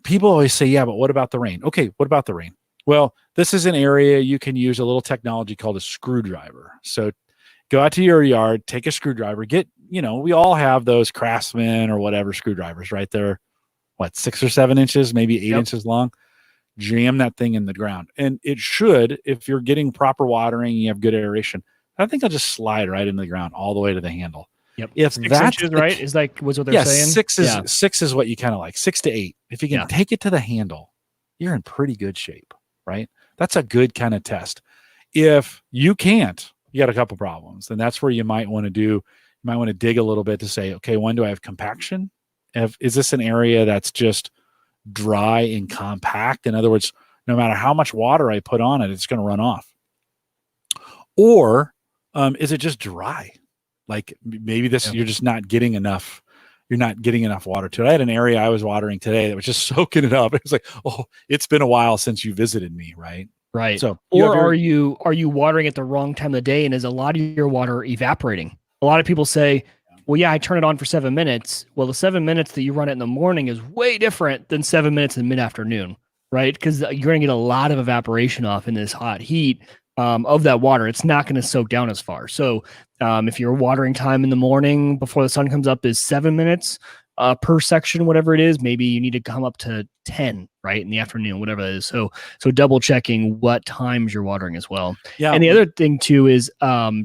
People always say, yeah, but what about the rain? Okay, what about the rain? Well, this is an area you can use a little technology called a screwdriver. So go out to your yard, take a screwdriver, we all have those Craftsman or whatever screwdrivers, right? They're 6 or 7 inches, maybe 8 inches long. Jam that thing in the ground. And it should, if you're getting proper watering, you have good aeration, I think I'll just slide right into the ground all the way to the handle. Yep. If 6 that's inches, right? Is was what they're saying? 6 is what you kind of like, 6 to 8. If you can take it to the handle, you're in pretty good shape, right? That's a good kind of test. If you can't, you got a couple problems. And that's where you might want to dig a little bit to say, okay, when do I have compaction? Is this an area that's just dry and compact? In other words, no matter how much water I put on it, it's going to run off. Or is it just dry? Like maybe you're just not getting enough. You're not getting enough water to it. I had an area I was watering today that was just soaking it up. It was like, oh, it's been a while since you visited me, right? Right. So, are you watering at the wrong time of the day, and is a lot of your water evaporating? A lot of people say, well, yeah, I turn it on for 7 minutes. Well, the 7 minutes that you run it in the morning is way different than 7 minutes in mid-afternoon, right? Because you're going to get a lot of evaporation off in this hot heat of that water. It's not going to soak down as far. So if your watering time in the morning before the sun comes up is 7 minutes per section, whatever it is, maybe you need to come up to 10, right, in the afternoon, whatever that is. So double checking what times you're watering as well. Yeah. And the other thing too is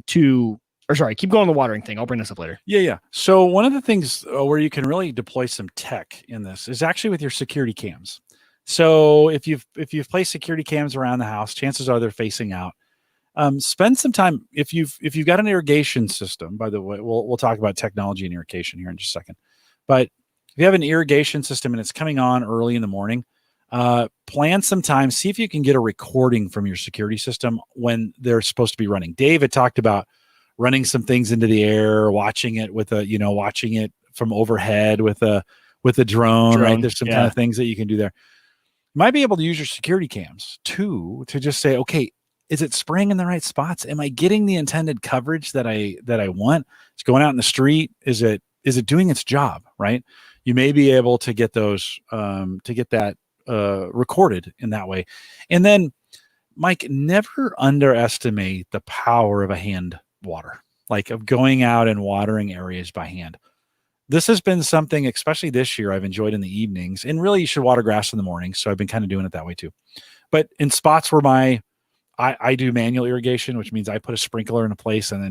keep going on the watering thing. I'll bring this up later. Yeah. So one of the things where you can really deploy some tech in this is actually with your security cams. So if you've placed security cams around the house, chances are they're facing out. Spend some time if you've got an irrigation system. By the way, we'll talk about technology and irrigation here in just a second. But if you have an irrigation system and it's coming on early in the morning, plan some time. See if you can get a recording from your security system when they're supposed to be running. Dave had talked about running some things into the air, watching it watching it from overhead with a drone. Right? There's some kind of things that you can do there. You might be able to use your security cams too to just say, okay, is it spraying in the right spots? Am I getting the intended coverage that I want? It's going out in the street. Is it doing its job? Right. You may be able to get those to get that recorded in that way. And then, Mike, never underestimate the power of a hand water, like of going out and watering areas by hand. This has been something, especially this year, I've enjoyed in the evenings. And really, you should water grass in the morning. So I've been kind of doing it that way too. But in spots where I do manual irrigation, which means I put a sprinkler in a place and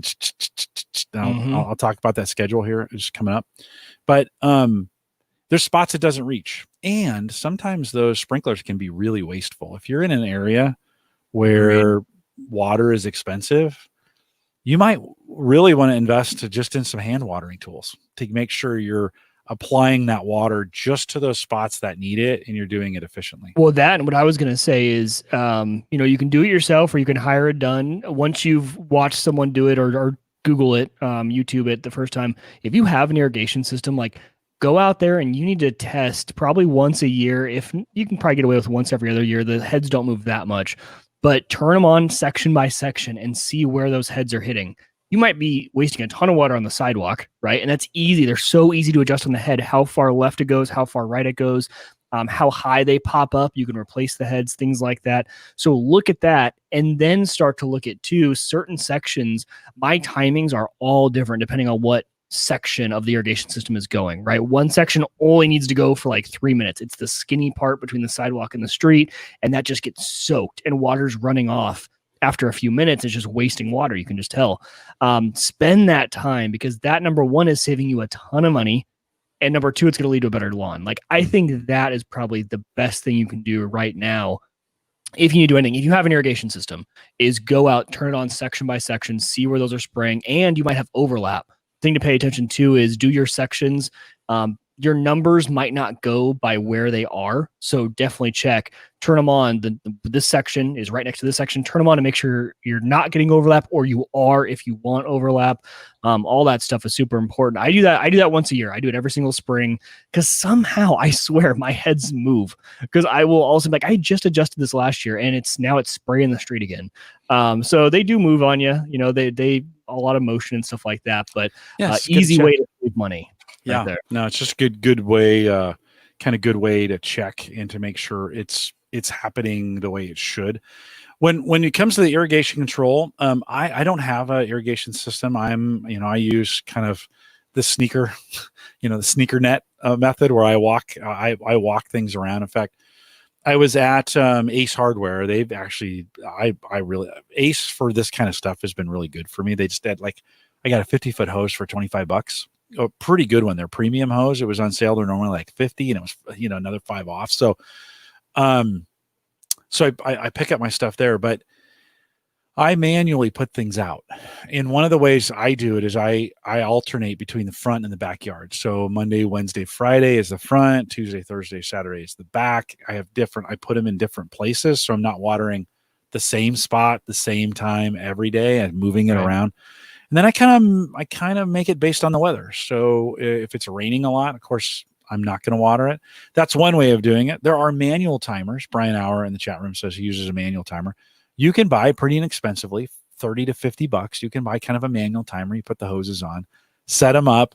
then I'll talk about that schedule here. It's coming up. But there's spots it doesn't reach. And sometimes those sprinklers can be really wasteful. If you're in an area where water is expensive, you might really want to invest just in some hand watering tools to make sure you're applying that water just to those spots that need it and you're doing it efficiently. Well, that and what I was going to say is, you can do it yourself or you can hire it done. Once you've watched someone do it or Google it, YouTube it the first time, if you have an irrigation system, like go out there and you need to test probably once a year. If you can probably get away with once every other year, the heads don't move that much, but turn them on section by section and see where those heads are hitting. You might be wasting a ton of water on the sidewalk, right? And that's easy. They're so easy to adjust on the head, how far left it goes, how far right it goes, how high they pop up. You can replace the heads, things like that. So look at that and then start to look at certain sections. My timings are all different depending on what section of the irrigation system is going, right? One section only needs to go for like 3 minutes. It's the skinny part between the sidewalk and the street, and that just gets soaked and water's running off after a few minutes, it's just wasting water. You can just tell. Spend that time, because that, number one, is saving you a ton of money. And number two, it's going to lead to a better lawn. Like, I think that is probably the best thing you can do right now. If you need to do anything, if you have an irrigation system, is go out, turn it on section by section, see where those are spraying, and you might have overlap. Thing to pay attention to is, do your sections. Your numbers might not go by where they are, so definitely check. Turn them on. This section is right next to this section. Turn them on to make sure you're not getting overlap, or you are if you want overlap. All that stuff is super important. I do that once a year. I do it every single spring, because somehow, I swear, my heads move, because I will also be like, I just adjusted this last year, and it's spraying the street again. So they do move on you. You know, they a lot of motion and stuff like that, but easy way to save money. Yeah, right, no, it's just a good way, kind of good way to check and to make sure it's happening the way it should. When it comes to the irrigation control, I don't have an irrigation system. I use kind of the sneaker, the sneaker net method, where I walk things around. In fact, I was at Ace Hardware. They've actually, I really, Ace for this kind of stuff has been really good for me. They just had, like, I got a 50-foot hose for $25. A pretty good one. Their premium hose. It was on sale. They're normally like 50, and it was, another 5 off. So, I pick up my stuff there, but I manually put things out. And one of the ways I do it is I alternate between the front and the backyard. So Monday, Wednesday, Friday is the front. Tuesday, Thursday, Saturday is the back. I put them in different places, so I'm not watering the same spot the same time every day and moving it around. And then I kind of make it based on the weather. So if it's raining a lot, of course, I'm not going to water it. That's one way of doing it. There are manual timers. Brian Auer in the chat room says he uses a manual timer. You can buy pretty inexpensively, $30 to $50. You can buy kind of a manual timer. You put the hoses on, set them up.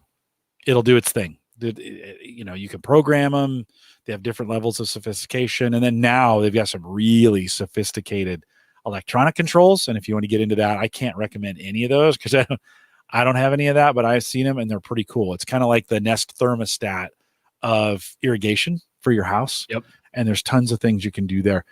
It'll do its thing. You can program them. They have different levels of sophistication. And then now they've got some really sophisticated electronic controls. And if you want to get into that, I can't recommend any of those, because I don't have any of that, but I've seen them and they're pretty cool. It's kind of like the Nest thermostat of irrigation for your house. Yep. And there's tons of things you can do there.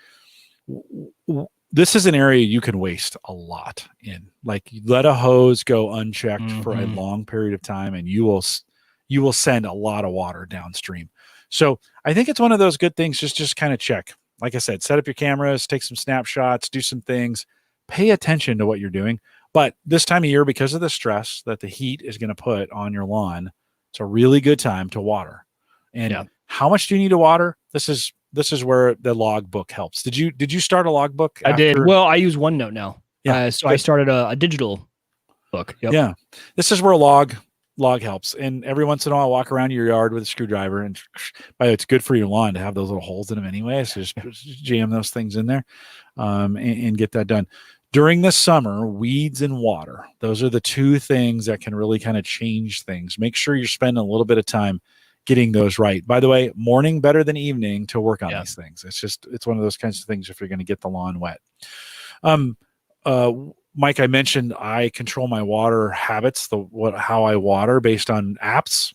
This is an area you can waste a lot in. Like, you let a hose go unchecked for a long period of time, and you will send a lot of water downstream. So I think it's one of those good things. Just kind of check. Like I said, set up your cameras, take some snapshots, do some things, pay attention to what you're doing. But this time of year, because of the stress that the heat is going to put on your lawn, it's a really good time to water. And how much do you need to water? This is where the logbook helps. Did you start a logbook? I did. Well, I use OneNote now. Yeah. So I started a digital book. Yep. Yeah. This is where log helps. And every once in a while, walk around your yard with a screwdriver, and by the way, it's good for your lawn to have those little holes in them anyway. So just jam those things in there, and get that done. During the summer, weeds and water, those are the two things that can really kind of change things. Make sure you're spending a little bit of time getting those right. By the way, morning better than evening to work on these things. It's one of those kinds of things if you're going to get the lawn wet. Mike, I mentioned I control my water habits, how I water based on apps,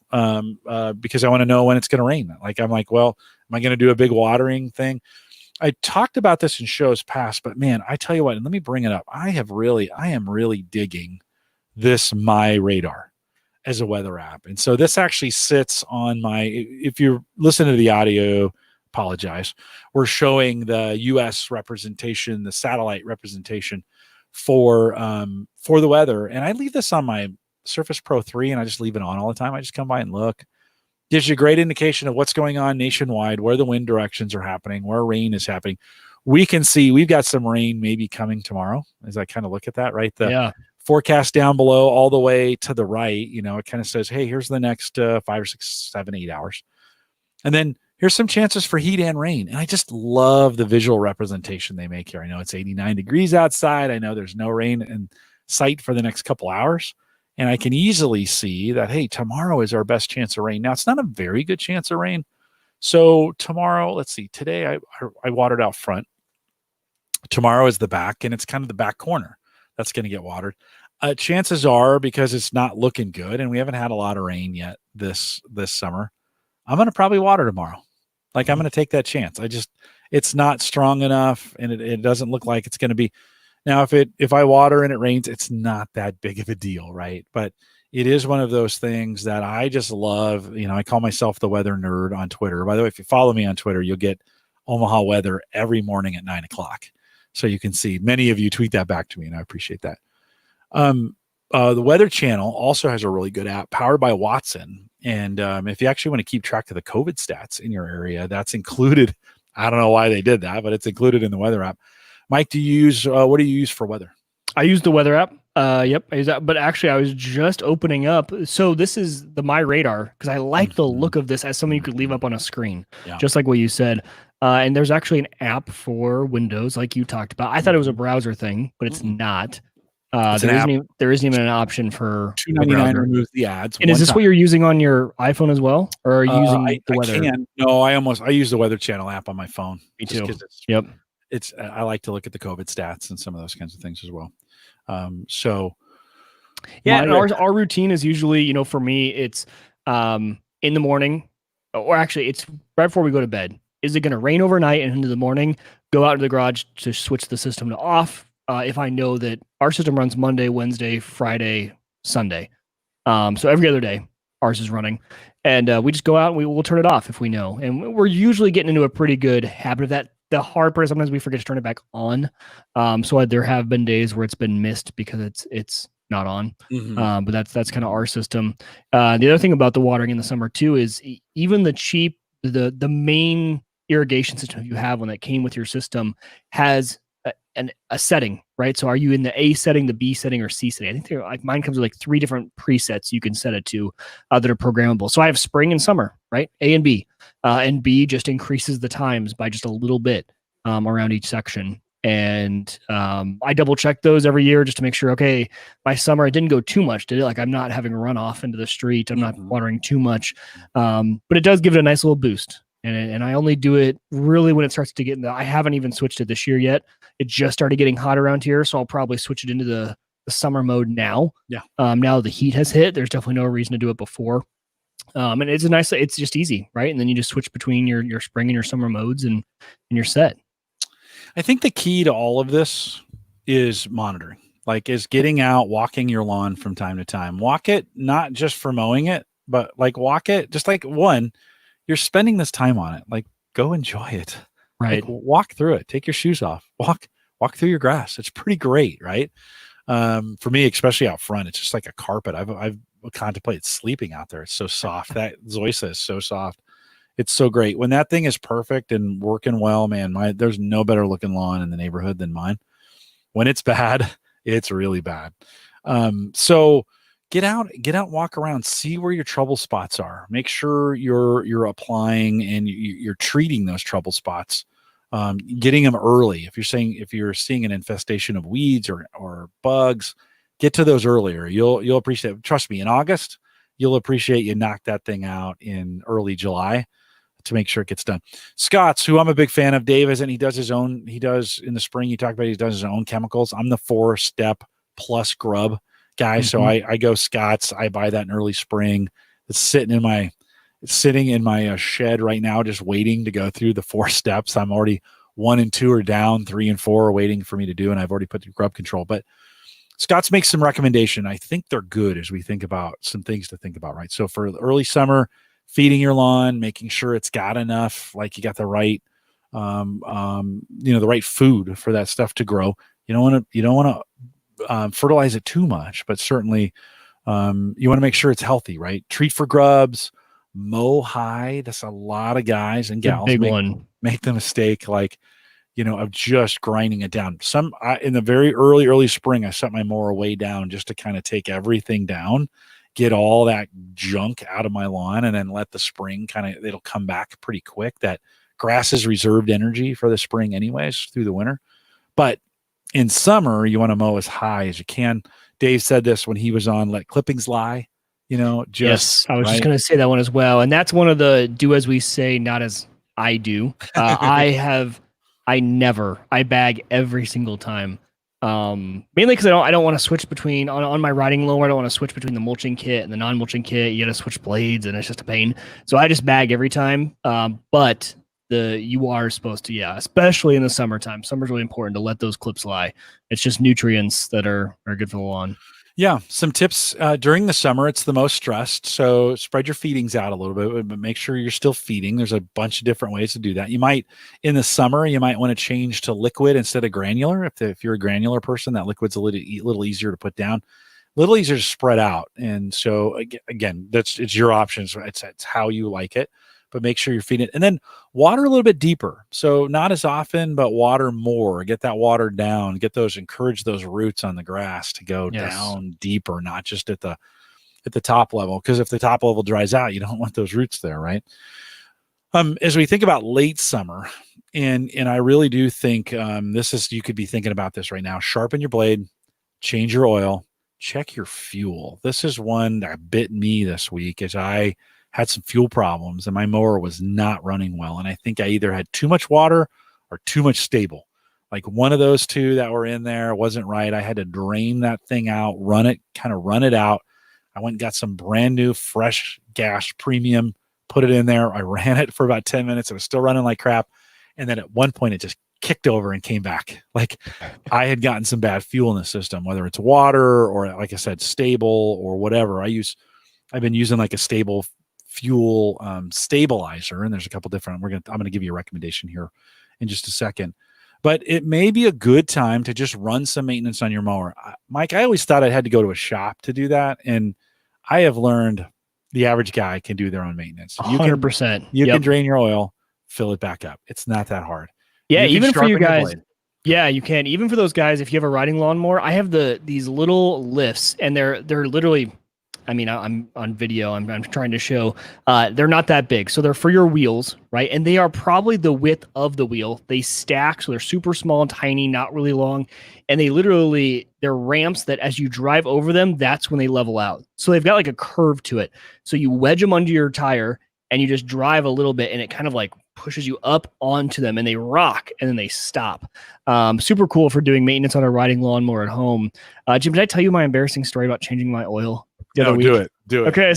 because I want to know when it's going to rain. Like, I'm like, well, am I going to do a big watering thing? I talked about this in shows past, but man, I tell you what, and let me bring it up. I am really digging this My Radar as a weather app. And so this actually sits on if you're listening to the audio, apologize. We're showing the US representation, the satellite representation for the weather. And I leave this on my Surface Pro 3, and I just leave it on all the time. I just come by and look. Gives you a great indication of what's going on nationwide, where the wind directions are happening, where rain is happening. We can see we've got some rain maybe coming tomorrow as I kind of look at that, right? The forecast down below all the way to the right, it kind of says, hey, here's the next 5 or 6, 7, 8 hours. And then here's some chances for heat and rain. And I just love the visual representation they make here. I know it's 89 degrees outside. I know there's no rain in sight for the next couple hours. And I can easily see that, hey, tomorrow is our best chance of rain. Now, it's not a very good chance of rain. So tomorrow, let's see, today I watered out front. Tomorrow is the back, and it's kind of the back corner that's going to get watered. Chances are, because it's not looking good and we haven't had a lot of rain yet this summer, I'm going to probably water tomorrow. Like, I'm going to take that chance. It's not strong enough, and it doesn't look like it's going to be. Now, if I water and it rains, it's not that big of a deal, right? But it is one of those things that I just love. I call myself the weather nerd on Twitter. By the way, if you follow me on Twitter, you'll get Omaha weather every morning at 9 o'clock. So you can see many of you tweet that back to me, and I appreciate that. The Weather Channel also has a really good app powered by Watson. And if you actually want to keep track of the COVID stats in your area, that's included. I don't know why they did that, but it's included in the weather app. Mike, what do you use for weather? I use the weather app. Yep, I use that. But actually, I was just opening up. So this is the My Radar, because I like the look of this as something you could leave up on a screen, just like what you said. And there's actually an app for Windows, like you talked about. I thought it was a browser thing, but it's not. There isn't even an option for $2.99 removes the ads. And is this what you're using on your iPhone as well, or are you using the weather? No, I use the Weather Channel app on my phone. Me too. Yep. I like to look at the COVID stats and some of those kinds of things as well. And our routine is usually, for me, it's in the morning, or actually it's right before we go to bed. Is it going to rain overnight and into the morning? Go out into the garage to switch the system to off. If I know that our system runs Monday, Wednesday, Friday, Sunday. So every other day ours is running, and we just go out and we'll turn it off if we know. And we're usually getting into a pretty good habit of that. The hard part is sometimes we forget to turn it back on. So there have been days where it's been missed because it's not on. But that's kind of our system. The other thing about the watering in the summer too is even the main irrigation system you have, one that came with your system, has a setting, right? So are you in the A setting, the B setting, or C setting? I think mine comes with like 3 different presets you can set it to that are programmable. So I have spring and summer, right? A and B. And B just increases the times by just a little bit around each section. And I double check those every year just to make sure, okay, my summer, it didn't go too much, did it? Like I'm not having a runoff into the street. I'm not watering too much. But it does give it a nice little boost. And I only do it really when it starts to get I haven't even switched it this year yet. It just started getting hot around here. So I'll probably switch it into the summer mode now. Yeah. Now the heat has hit. There's definitely no reason to do it before. And it's just easy, right? And then you just switch between your spring and your summer modes and you're set. I think the key to all of this is monitoring, is getting out, walking your lawn from time to time. Walk it, not just for mowing it, but walk it, just you're spending this time on it. Go enjoy it. Right. Walk through it. Take your shoes off. Walk through your grass. It's pretty great, right? For me, especially out front, it's just like a carpet. I've contemplated sleeping out there. It's so soft. That Zoysia is so soft. It's so great. When that thing is perfect and working well, man, there's no better looking lawn in the neighborhood than mine. When it's bad, it's really bad. So get out, walk around, see where your trouble spots are. Make sure you're applying and you're treating those trouble spots, getting them early. If you're seeing an infestation of weeds or bugs, get to those earlier. You'll appreciate it. Trust me, in August, you'll appreciate you knock that thing out in early July to make sure it gets done. Scott's, who I'm a big fan of, Dave isn't. He does in the spring. You talk about he does his own chemicals. I'm the 4-step plus grub guy. So I go Scott's. I buy that in early spring. It's sitting in my shed right now, just waiting to go through the 4 steps. I'm already 1 and 2 are down, 3 and 4 are waiting for me to do, and I've already put the grub control. But Scott's makes some recommendation. I think they're good as we think about some things to think about, right? So for the early summer, feeding your lawn, making sure it's got enough, you got the right, the right food for that stuff to grow. You don't want to fertilize it too much, but certainly you want to make sure it's healthy, right? Treat for grubs, mow high. That's a lot of guys and gals make the mistake, of just grinding it down. In the very early spring, I set my mower way down just to kind of take everything down, get all that junk out of my lawn, and then let the spring it'll come back pretty quick. That grass is reserved energy for the spring anyways through the winter. But in summer, you want to mow as high as you can. Dave said this when he was on Let Clippings Lie, yes, I was just going to say that one as well. And that's one of the do as we say, not as I do. I bag every single time. Mainly because I don't want to switch between on my riding loader. I don't want to switch between the mulching kit and the non-mulching kit. You got to switch blades, and it's just a pain. So I just bag every time. But you are supposed to, especially in the summertime. Summer's really important to let those clips lie. It's just nutrients that are good for the lawn. Yeah, some tips during the summer. It's the most stressed, so spread your feedings out a little bit, but make sure you're still feeding. There's a bunch of different ways to do that. You might, in the summer, you might want to change to liquid instead of granular. If you're a granular person, that liquid's a little easier to put down, a little easier to spread out. And so again, it's your options. It's how you like it. But make sure you're feeding it. And then water a little bit deeper. So not as often, but water more. Get that water down. Encourage those roots on the grass to go down deeper, not just at the top level. Because if the top level dries out, you don't want those roots there, right? As we think about late summer, and I really do think you could be thinking about this right now. Sharpen your blade, change your oil, check your fuel. This is one that bit me this week as I had some fuel problems and my mower was not running well. And I think I either had too much water or too much stable. Like one of those two that were in there wasn't right. I had to drain that thing out, run it out. I went and got some brand new fresh gas premium, put it in there. I ran it for about 10 minutes. It was still running like crap. And then at one point it just kicked over and came back. Like I had gotten some bad fuel in the system, whether it's water or, like I said, stable or whatever. I've been using like a stable fuel stabilizer, and there's a couple different. I'm going to give you a recommendation here in just a second, but it may be a good time to just run some maintenance on your mower. Mike, I always thought I had to go to a shop to do that, and I have learned the average guy can do their own maintenance. 100%. You can drain your oil, fill it back up. It's not that hard. Yeah, even for you guys. Yeah, you can. Even for those guys, if you have a riding lawnmower, I have these little lifts, and they're literally. I mean, I'm on video. I'm trying to show. They're not that big, so they're for your wheels, right? And they are probably the width of the wheel. They stack, so they're super small and tiny, not really long. And they're ramps that as you drive over them, that's when they level out. So they've got like a curve to it. So you wedge them under your tire, and you just drive a little bit, and it kind of like pushes you up onto them, and they rock, and then they stop. Super cool for doing maintenance on a riding lawnmower at home. Jim, did I tell you my embarrassing story about changing my oil? No, do it. Okay,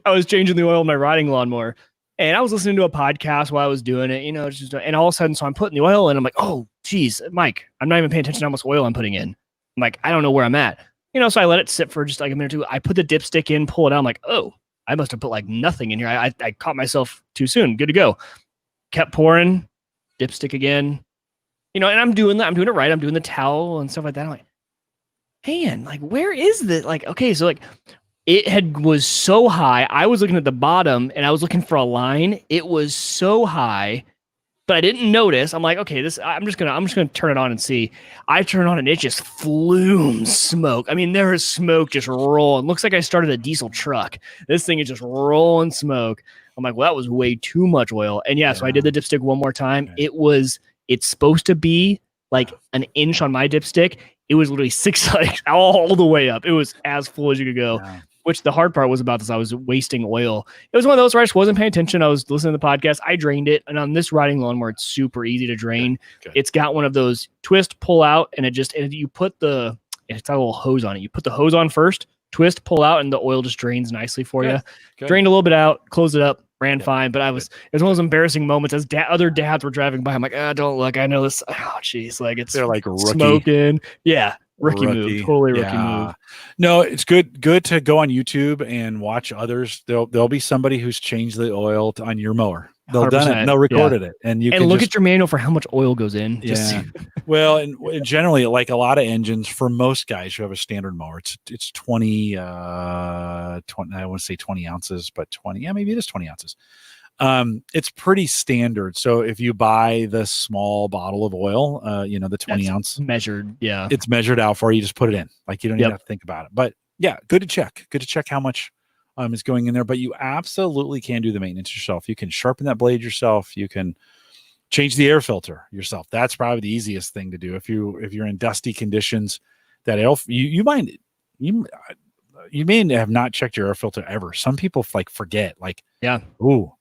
I was changing the oil in my riding lawnmower, and I was listening to a podcast while I was doing it, and all of a sudden, so I'm putting the oil in. I'm like, oh, geez, Mike, I'm not even paying attention to how much oil I'm putting in. I'm like, I don't know where I'm at. So I let it sit for just like a minute or two. I put the dipstick in, pull it out. I'm like, oh, I must have put like nothing in here. I caught myself too soon. Good to go. Kept pouring, dipstick again. And I'm doing that. I'm doing it right. I'm doing the towel and stuff like that. I'm like, man, like, where is this? Like, okay, so like was so high. I was looking at the bottom and I was looking for a line. It was so high, but I didn't notice. I'm like, okay, I'm just gonna turn it on and see. I turn it on and it just flumes smoke. I mean, there is smoke just rolling. Looks like I started a diesel truck. This thing is just rolling smoke. I'm like, well, that was way too much oil. And so I did the dipstick one more time. Okay. It's supposed to be like an inch on my dipstick. It was literally 6 like all the way up. It was as full as you could go. Yeah. Which the hard part was about this. I was wasting oil. It was one of those where I just wasn't paying attention. I was listening to the podcast. I drained it. And on this riding lawnmower, it's super easy to drain. Okay. It's got one of those twist, pull out, and you put it's got a little hose on it. You put the hose on first, twist, pull out, and the oil just drains nicely for you. Good. Drained a little bit out, close it up, ran fine. But it was one of those embarrassing moments as other dads were driving by. I'm like, don't look. I know this. Oh, geez. Like they're like smoking. Yeah. Rookie move, totally rookie move. No, it's good to go on YouTube and watch others. There'll be somebody who's changed the oil on your mower. They'll done it. And they'll recorded it, and you can look at your manual for how much oil goes in. Yeah. Well, and generally, like a lot of engines, for most guys who have a standard mower, it's 20. I want to say 20 ounces, but 20. Yeah, maybe it is 20 ounces. It's pretty standard. So if you buy the small bottle of oil, the 20 ounce measured, it's measured out for you. Just put it in. Like you don't even have to think about it. But yeah, good to check how much is going in there. But you absolutely can do the maintenance yourself. You can sharpen that blade yourself. You can change the air filter yourself. That's probably the easiest thing to do. If you're in dusty conditions, that you may have not checked your air filter ever. Some people forget. Ooh.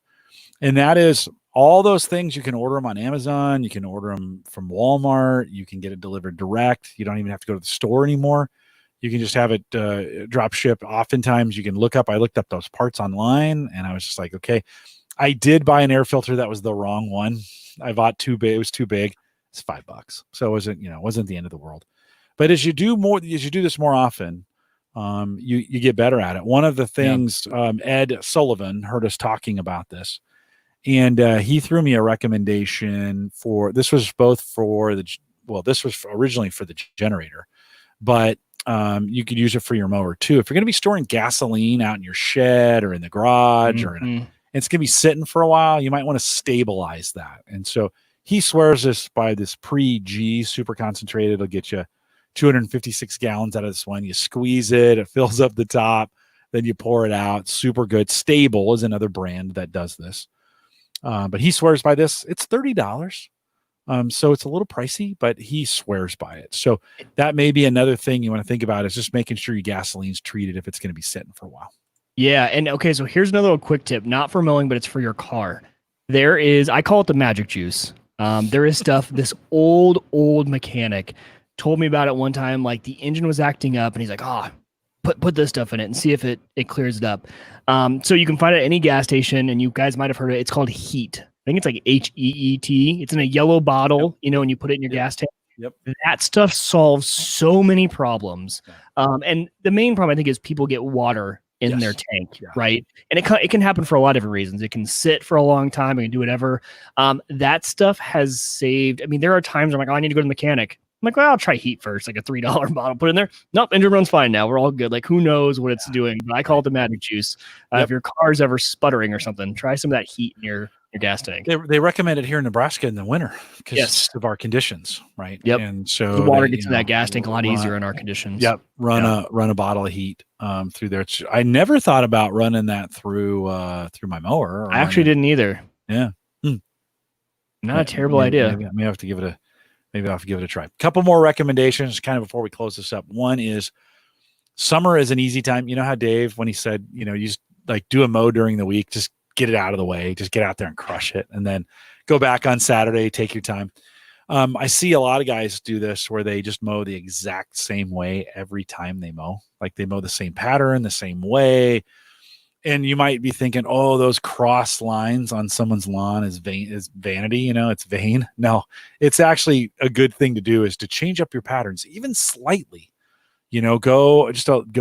And that is all those things. You can order them on Amazon. You can order them from Walmart. You can get it delivered direct. You don't even have to go to the store anymore. You can just have it drop ship. Oftentimes you can I looked up those parts online, and I was just like, okay, I did buy an air filter that was the wrong one. I bought too big. It was too big. It's $5. So it wasn't the end of the world. But as you do this more often, you get better at it. One of the things, Ed Sullivan heard us talking about this, and he threw me a recommendation for, this was originally for the generator, but you could use it for your mower too. If you're going to be storing gasoline out in your shed or in the garage, it's going to be sitting for a while, you might want to stabilize that. And so he swears by this pre-G super concentrated. It'll get you 256 gallons out of this one. You squeeze it, it fills up the top, then you pour it out. Super good. Stable is another brand that does this. But he swears by this. It's $30. So it's a little pricey, but he swears by it. So that may be another thing you want to think about, is just making sure your gasoline's treated if it's going to be sitting for a while. Yeah. And okay, so here's another little quick tip, not for mowing, but it's for your car. I call it the magic juice. There is stuff, this old mechanic told me about it one time, like the engine was acting up and he's like, put this stuff in it and see if it clears it up. So you can find it at any gas station, and you guys might have heard of it. It's called Heat. I think it's like HEET. It's in a yellow bottle, and you put it in your gas tank. Yep. That stuff solves so many problems. And the main problem, I think, is people get water in their tank, right? And it can happen for a lot of different reasons. It can sit for a long time. It can do whatever. That stuff has saved. I mean, there are times where I'm like, I need to go to the mechanic. I'm like, well, I'll try Heat first, like a $3 bottle, put in there. Nope, engine runs fine now. We're all good. Like, who knows what it's doing? But I call it the magic juice. If your car's ever sputtering or something, try some of that Heat in your gas tank. They recommend it here in Nebraska in the winter because of our conditions, right? Yep. And so the water gets in that gas tank a lot easier in our conditions. Yep. Run a bottle of Heat through there. I never thought about running that through my mower. I actually didn't either. Yeah. Not a terrible idea. Maybe I'll have to give it a try. Couple more recommendations kind of before we close this up. One is summer is an easy time. You know how Dave, when he said, you just like do a mow during the week, just get it out of the way, just get out there and crush it, and then go back on Saturday, take your time. I see a lot of guys do this where they just mow the exact same way every time they mow. Like they mow the same pattern, the same way. And you might be thinking, oh, those cross lines on someone's lawn is vanity, it's vain. No, it's actually a good thing to do, is to change up your patterns even slightly. Go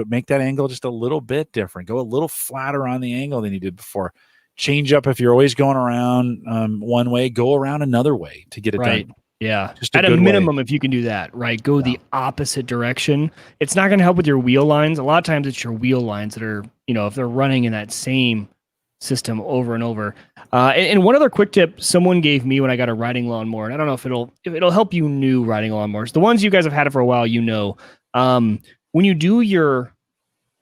make that angle just a little bit different. Go a little flatter on the angle than you did before. Change up. If you're always going around one way, go around another way to get it done. Yeah. Just at a minimum, if you can do that, right? Go the opposite direction. It's not going to help with your wheel lines. A lot of times it's your wheel lines that are, if they're running in that same system over and over. And one other quick tip someone gave me when I got a riding lawnmower, and I don't know if it'll help you new riding lawnmowers. The ones you guys have had it for a while, when you do your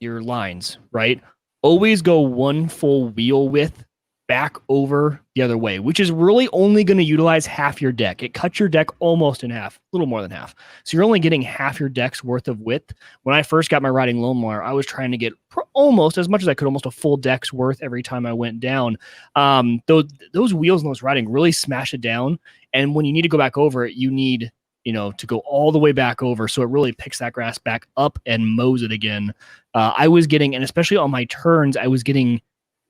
lines, right? Always go one full wheel width back over the other way, which is really only going to utilize half your deck. It cuts your deck almost in half, a little more than half. So you're only getting half your deck's worth of width. When I first got my riding lawnmower, I was trying to get almost as much as I could, almost a full deck's worth every time I went down. Those wheels and those riding really smash it down. And when you need to go back over it, you need to go all the way back over. So it really picks that grass back up and mows it again. I was getting, and especially on my turns, I was getting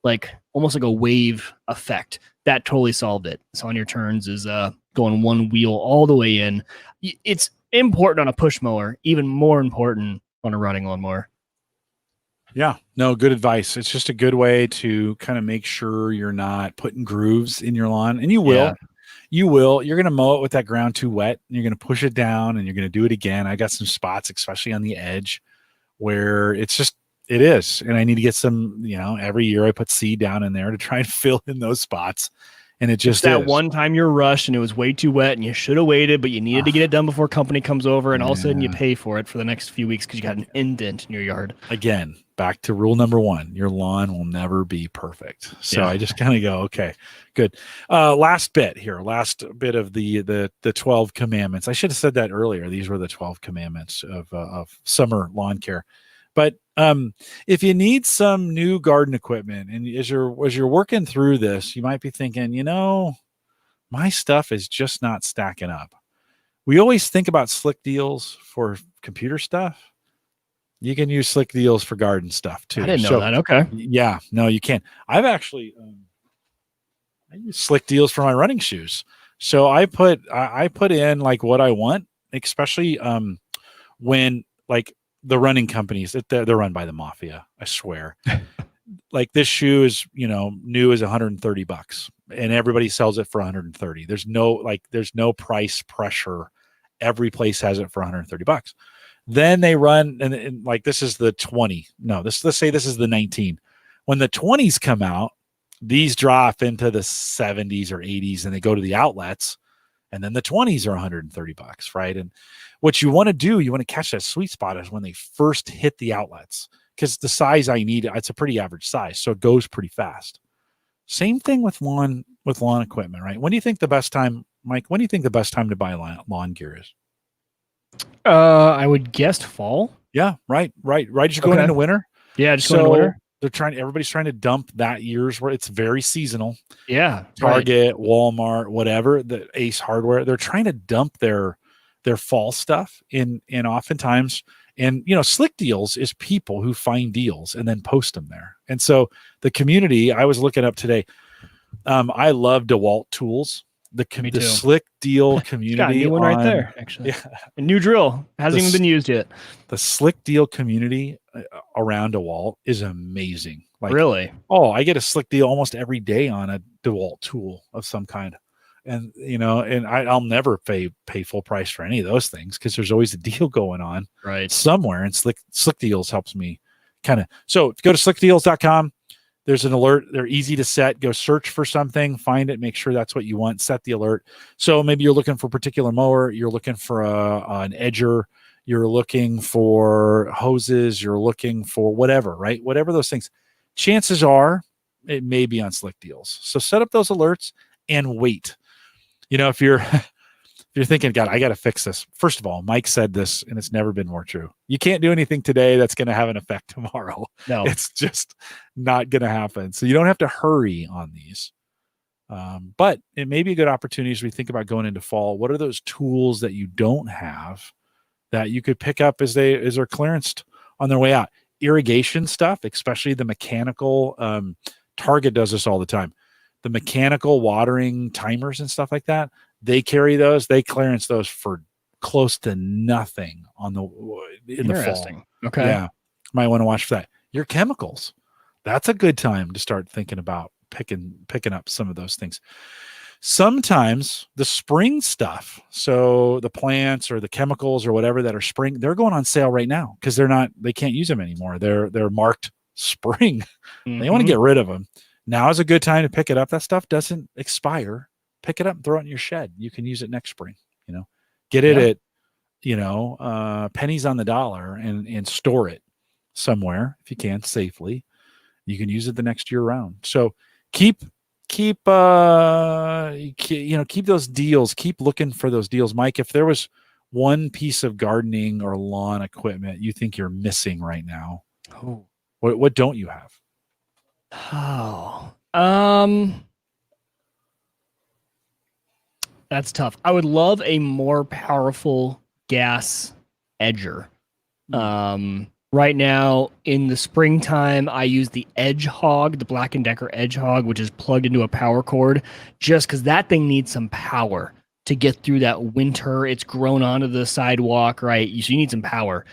like almost like a wave effect. That totally solved it. So on your turns is going one wheel all the way in. It's important on a push mower, even more important on a riding lawnmower. Yeah, no, good advice. It's just a good way to kind of make sure you're not putting grooves in your lawn, and you will. Yeah. You will. You're going to mow it with that ground too wet, and you're going to push it down, and you're going to do it again. I got some spots, especially on the edge, where it is. And I need to get some, every year I put seed down in there to try and fill in those spots. And it just that one time you're rushed and it was way too wet and you should have waited, but you needed to get it done before company comes over, and all of a sudden you pay for it for the next few weeks because you got an indent in your yard. Again, back to rule number 1, your lawn will never be perfect. So I just kind of go, okay, good. Last bit of the 12 commandments. I should have said that earlier. These were the 12 commandments of summer lawn care. But if you need some new garden equipment, and as you're working through this, you might be thinking, my stuff is just not stacking up. We always think about Slick Deals for computer stuff. You can use Slick Deals for garden stuff too. I didn't know that. Okay. Yeah, no, you can. I've actually, I use Slick Deals for my running shoes. So I put in like what I want, especially when like the running companies that they're run by the mafia, I swear. Like this shoe is, new is $130 and everybody sells it for 130. There's no price pressure. Every place has it for $130. Then they run and like this is the 20. No, let's say this is the 19. When the 20s come out, these drop into the 70s or 80s and they go to the outlets, and then the 20s are $130, right? And what you want to do, you want to catch that sweet spot is when they first hit the outlets, because the size I need, it's a pretty average size, so it goes pretty fast. Same thing with lawn equipment, right? When do you think the best time, Mike? When do you think the best time to buy lawn gear is? I would guess fall. Yeah, right. Just going into winter. Yeah, just going into winter. Everybody's trying to dump that year's where it's very seasonal. Yeah. Target, right. Walmart, whatever, the Ace Hardware, they're trying to dump their fall stuff in oftentimes. And, Slick Deals is people who find deals and then post them there. And so the community, I was looking up today. I love DeWalt tools. The Slick Deal community. Got a new one right there, actually. Yeah. A new drill. Hasn't even been used yet. The Slick Deal community around DeWalt is amazing. Like, really? Oh, I get a Slick Deal almost every day on a DeWalt tool of some kind. And, and I'll never pay full price for any of those things because there's always a deal going on somewhere. And Slick Deals helps me kind of. So go to slickdeals.com. There's an alert. They're easy to set. Go search for something, find it, make sure that's what you want, set the alert. So maybe you're looking for a particular mower, you're looking for an edger, you're looking for hoses, you're looking for whatever, right? Whatever those things. Chances are it may be on Slick Deals. So set up those alerts and wait. If you're thinking, God, I got to fix this. First of all, Mike said this, and it's never been more true. You can't do anything today that's going to have an effect tomorrow. No, it's just not going to happen. So you don't have to hurry on these. But it may be a good opportunity as we think about going into fall. What are those tools that you don't have that you could pick up as they're clearanced on their way out? Irrigation stuff, especially the mechanical. Target does this all the time. The mechanical watering timers and stuff like that. They carry those. They clearance those for close to nothing in the fall. Okay. Yeah. Might want to watch for that. Your chemicals. That's a good time to start thinking about picking up some of those things. Sometimes the spring stuff, so the plants or the chemicals or whatever that are spring, they're going on sale right now because they can't use them anymore. They're marked spring. Mm-hmm. They want to get rid of them. Now is a good time to pick it up. That stuff doesn't expire. Pick it up and throw it in your shed. You can use it next spring. Get it at pennies on the dollar and store it somewhere if you can safely. You can use it the next year round. So keep those deals. Keep looking for those deals, Mike. If there was one piece of gardening or lawn equipment you think you're missing right now, what don't you have? That's tough. I would love a more powerful gas edger. Right now in the springtime, I use the Edge Hog, the Black & Decker Edge Hog, which is plugged into a power cord, just because that thing needs some power to get through that winter. It's grown onto the sidewalk, right? So you need some power.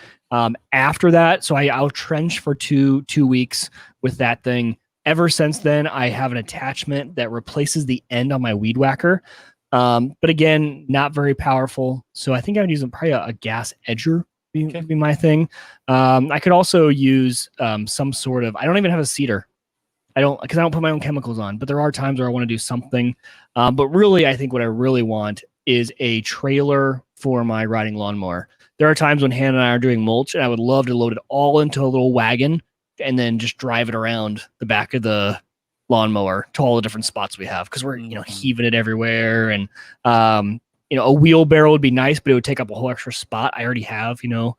After that, so I'll trench for two weeks with that thing. Ever since then, I have an attachment that replaces the end on my weed whacker. But again, not very powerful. So I think I would use probably a gas edger would be my thing. I could also use some sort of, I don't even have a seeder. Because I don't put my own chemicals on, but there are times where I want to do something. But really, I think what I really want is a trailer for my riding lawnmower. There are times when Hannah and I are doing mulch, and I would love to load it all into a little wagon and then just drive it around the back of the lawnmower to all the different spots we have, because we're heaving it everywhere. And a wheelbarrow would be nice, but it would take up a whole extra spot. I already have the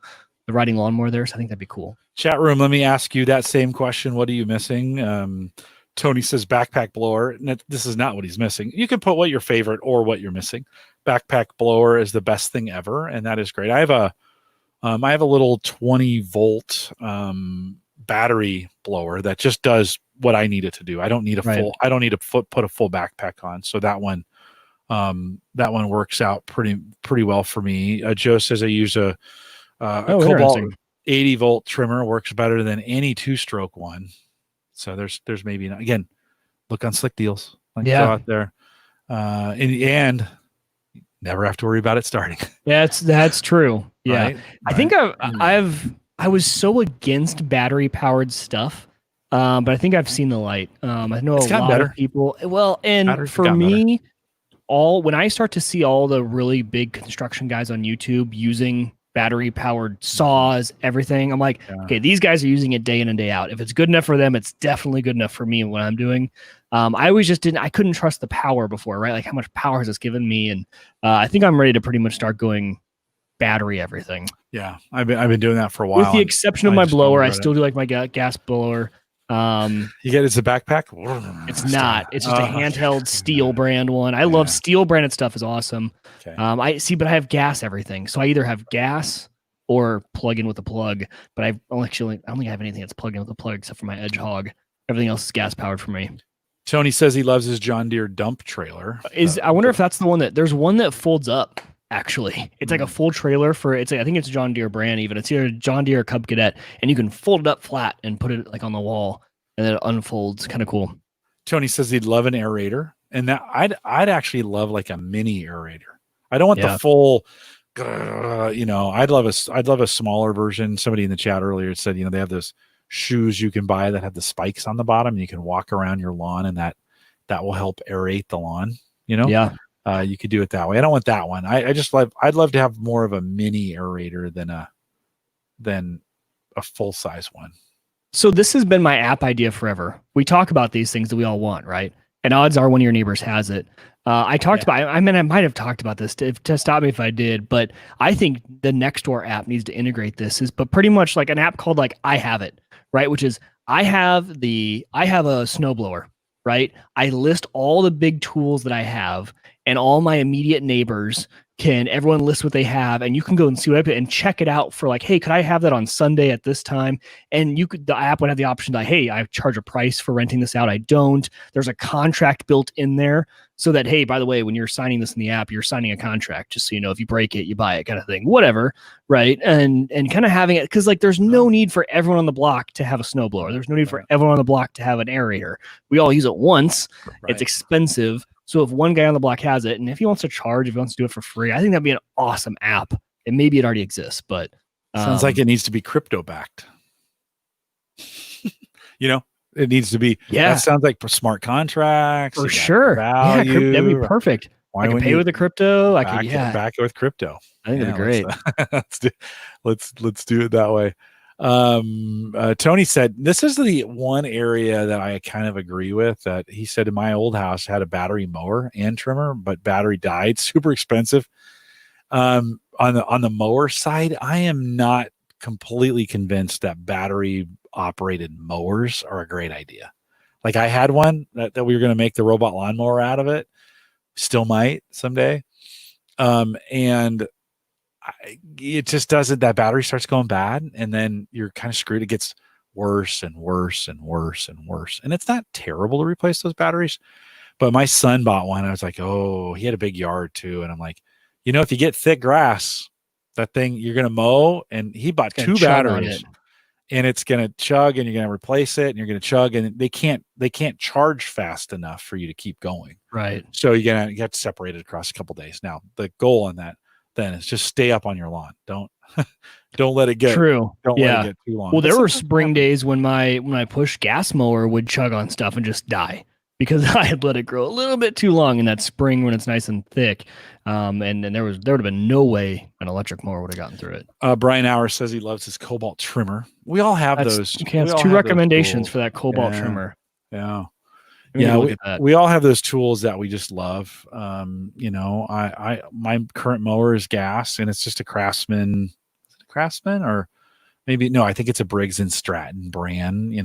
riding lawnmower there, so I think that'd be cool. Chat room, let me ask you that same question. What are you missing? Tony says backpack blower. This is not what he's missing. You can put what your favorite or what you're missing. Backpack blower is the best thing ever, and that is great. I have a little 20 volt battery blower that just does what I need it to do. I don't need I don't need to put a full backpack on. So that one works out pretty well for me. Joe says I use a Cobalt 80 volt trimmer, works better than any 2-stroke one. So there's maybe again, look on Slick Deals. Go out there, and never have to worry about it starting. That's true. Yeah, right? I think I was so against battery powered stuff, but I think I've seen the light. I know a lot of people. Well, and batteries for me, when I start to see all the really big construction guys on YouTube using battery powered saws, everything, I'm like, okay, these guys are using it day in and day out. If it's good enough for them, it's definitely good enough for me and what I'm doing. I always just I couldn't trust the power before, right? Like how much power has this given me? And I think I'm ready to pretty much start going battery everything. Yeah, I've been doing that for a while. With the exception of my blower, I still do like my gas blower. You get it's a backpack? It's not. It's just a handheld Steel brand one. I love Steel branded stuff is awesome. Okay. But I have gas everything. So I either have gas or plug in with a plug. But I don't think I have anything that's plugged in with a plug except for my Edge Hog. Everything else is gas powered for me. Tony says he loves his John Deere dump trailer. I wonder if that's the one there's one that folds up. Actually, it's like a full trailer I think it's a John Deere brand even. It's either John Deere or Cub Cadet, and you can fold it up flat and put it like on the wall, and then it unfolds. Kind of cool. Tony says he'd love an aerator, and that I'd actually love like a mini aerator. I don't want the full, I'd love a smaller version. Somebody in the chat earlier said, they have those shoes you can buy that have the spikes on the bottom, and you can walk around your lawn, and that will help aerate the lawn. Yeah. You could do it that way. I don't want that one. I'd love to have more of a mini aerator than a full size one. So this has been my app idea forever. We talk about these things that we all want, right? And odds are one of your neighbors has it. I might have talked about this to stop me if I did, but I think the Nextdoor app needs to integrate this. But pretty much like an app called like I Have It, right? Which is I have a snowblower, right? I list all the big tools that I have. And all my immediate neighbors everyone list what they have, and you can go and see what I put and check it out for like, hey, could I have that on Sunday at this time? And the app would have the option to, hey, I charge a price for renting this out. I don't. There's a contract built in there so that, hey, by the way, when you're signing this in the app, you're signing a contract, just so you know, if you break it, you buy it, kind of thing, whatever, right? And kind of having it, because like there's no need for everyone on the block to have a snowblower. There's no need for everyone on the block to have an aerator. We all use it once. Right. It's expensive. So if one guy on the block has it, and if he wants to charge, if he wants to do it for free, I think that'd be an awesome app. And maybe it already exists, but sounds like it needs to be crypto backed. It needs to be. Yeah, that sounds like for smart contracts for sure. Value. That'd be perfect. I can pay with the crypto. Back it with crypto. I think that'd be great. Let's do it that way. Tony said this is the one area that I kind of agree with. That he said in my old house had a battery mower and trimmer, but battery died. Super expensive. On the mower side, I am not completely convinced that battery operated mowers are a great idea. Like I had one that we were going to make the robot lawnmower out of it. Still might someday. And it just doesn't. That battery starts going bad, and then you're kind of screwed. It gets worse and worse and worse and worse. And it's not terrible to replace those batteries, but my son bought one. I was like, oh, he had a big yard too, and I'm like, if you get thick grass, that thing you're gonna mow. And he bought 2 batteries, and it's gonna chug, and you're gonna replace it, and you're gonna chug, and they can't charge fast enough for you to keep going. Right. So you have to separate it across a couple of days. Now the goal on that then is just stay up on your lawn. Don't let it get true. Don't let it get too long. Well, there were spring days when my push gas mower would chug on stuff and just die because I had let it grow a little bit too long in that spring when it's nice and thick. And there would have been no way an electric mower would have gotten through it. Brian Hour says he loves his Cobalt trimmer. We all have those. Okay, that's 2 recommendations for that Cobalt trimmer. Yeah. We all have those tools that we just love. My current mower is gas, and it's just a Craftsman. Is it a Craftsman or maybe no? I think it's a Briggs and Stratton brand.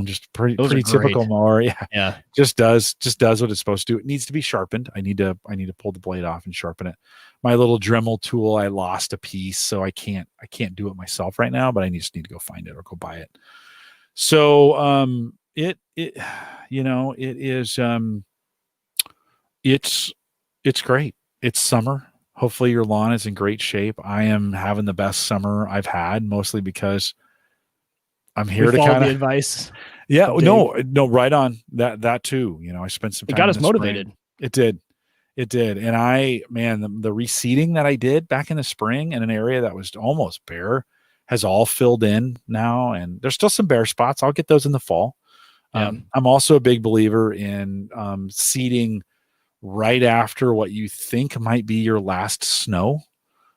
Just pretty typical mower. Yeah. Just does what it's supposed to do. It needs to be sharpened. I need to pull the blade off and sharpen it. My little Dremel tool, I lost a piece, so I can't do it myself right now. But I just need to go find it or go buy it. So it you know, it is it's it's great. It's summer. Hopefully your lawn is in great shape. I am having the best summer I've had, mostly because I'm We here to followed kind the of advice yeah, of Dave. no, right on that too. You know, I spent some It time got in us the spring. motivated. It did. It did. And man, the reseeding that I did back in the spring in an area that was almost bare has all filled in now. And there's still some bare spots. I'll get those in the fall. Yeah. I'm also a big believer in seeding right after what you think might be your last snow.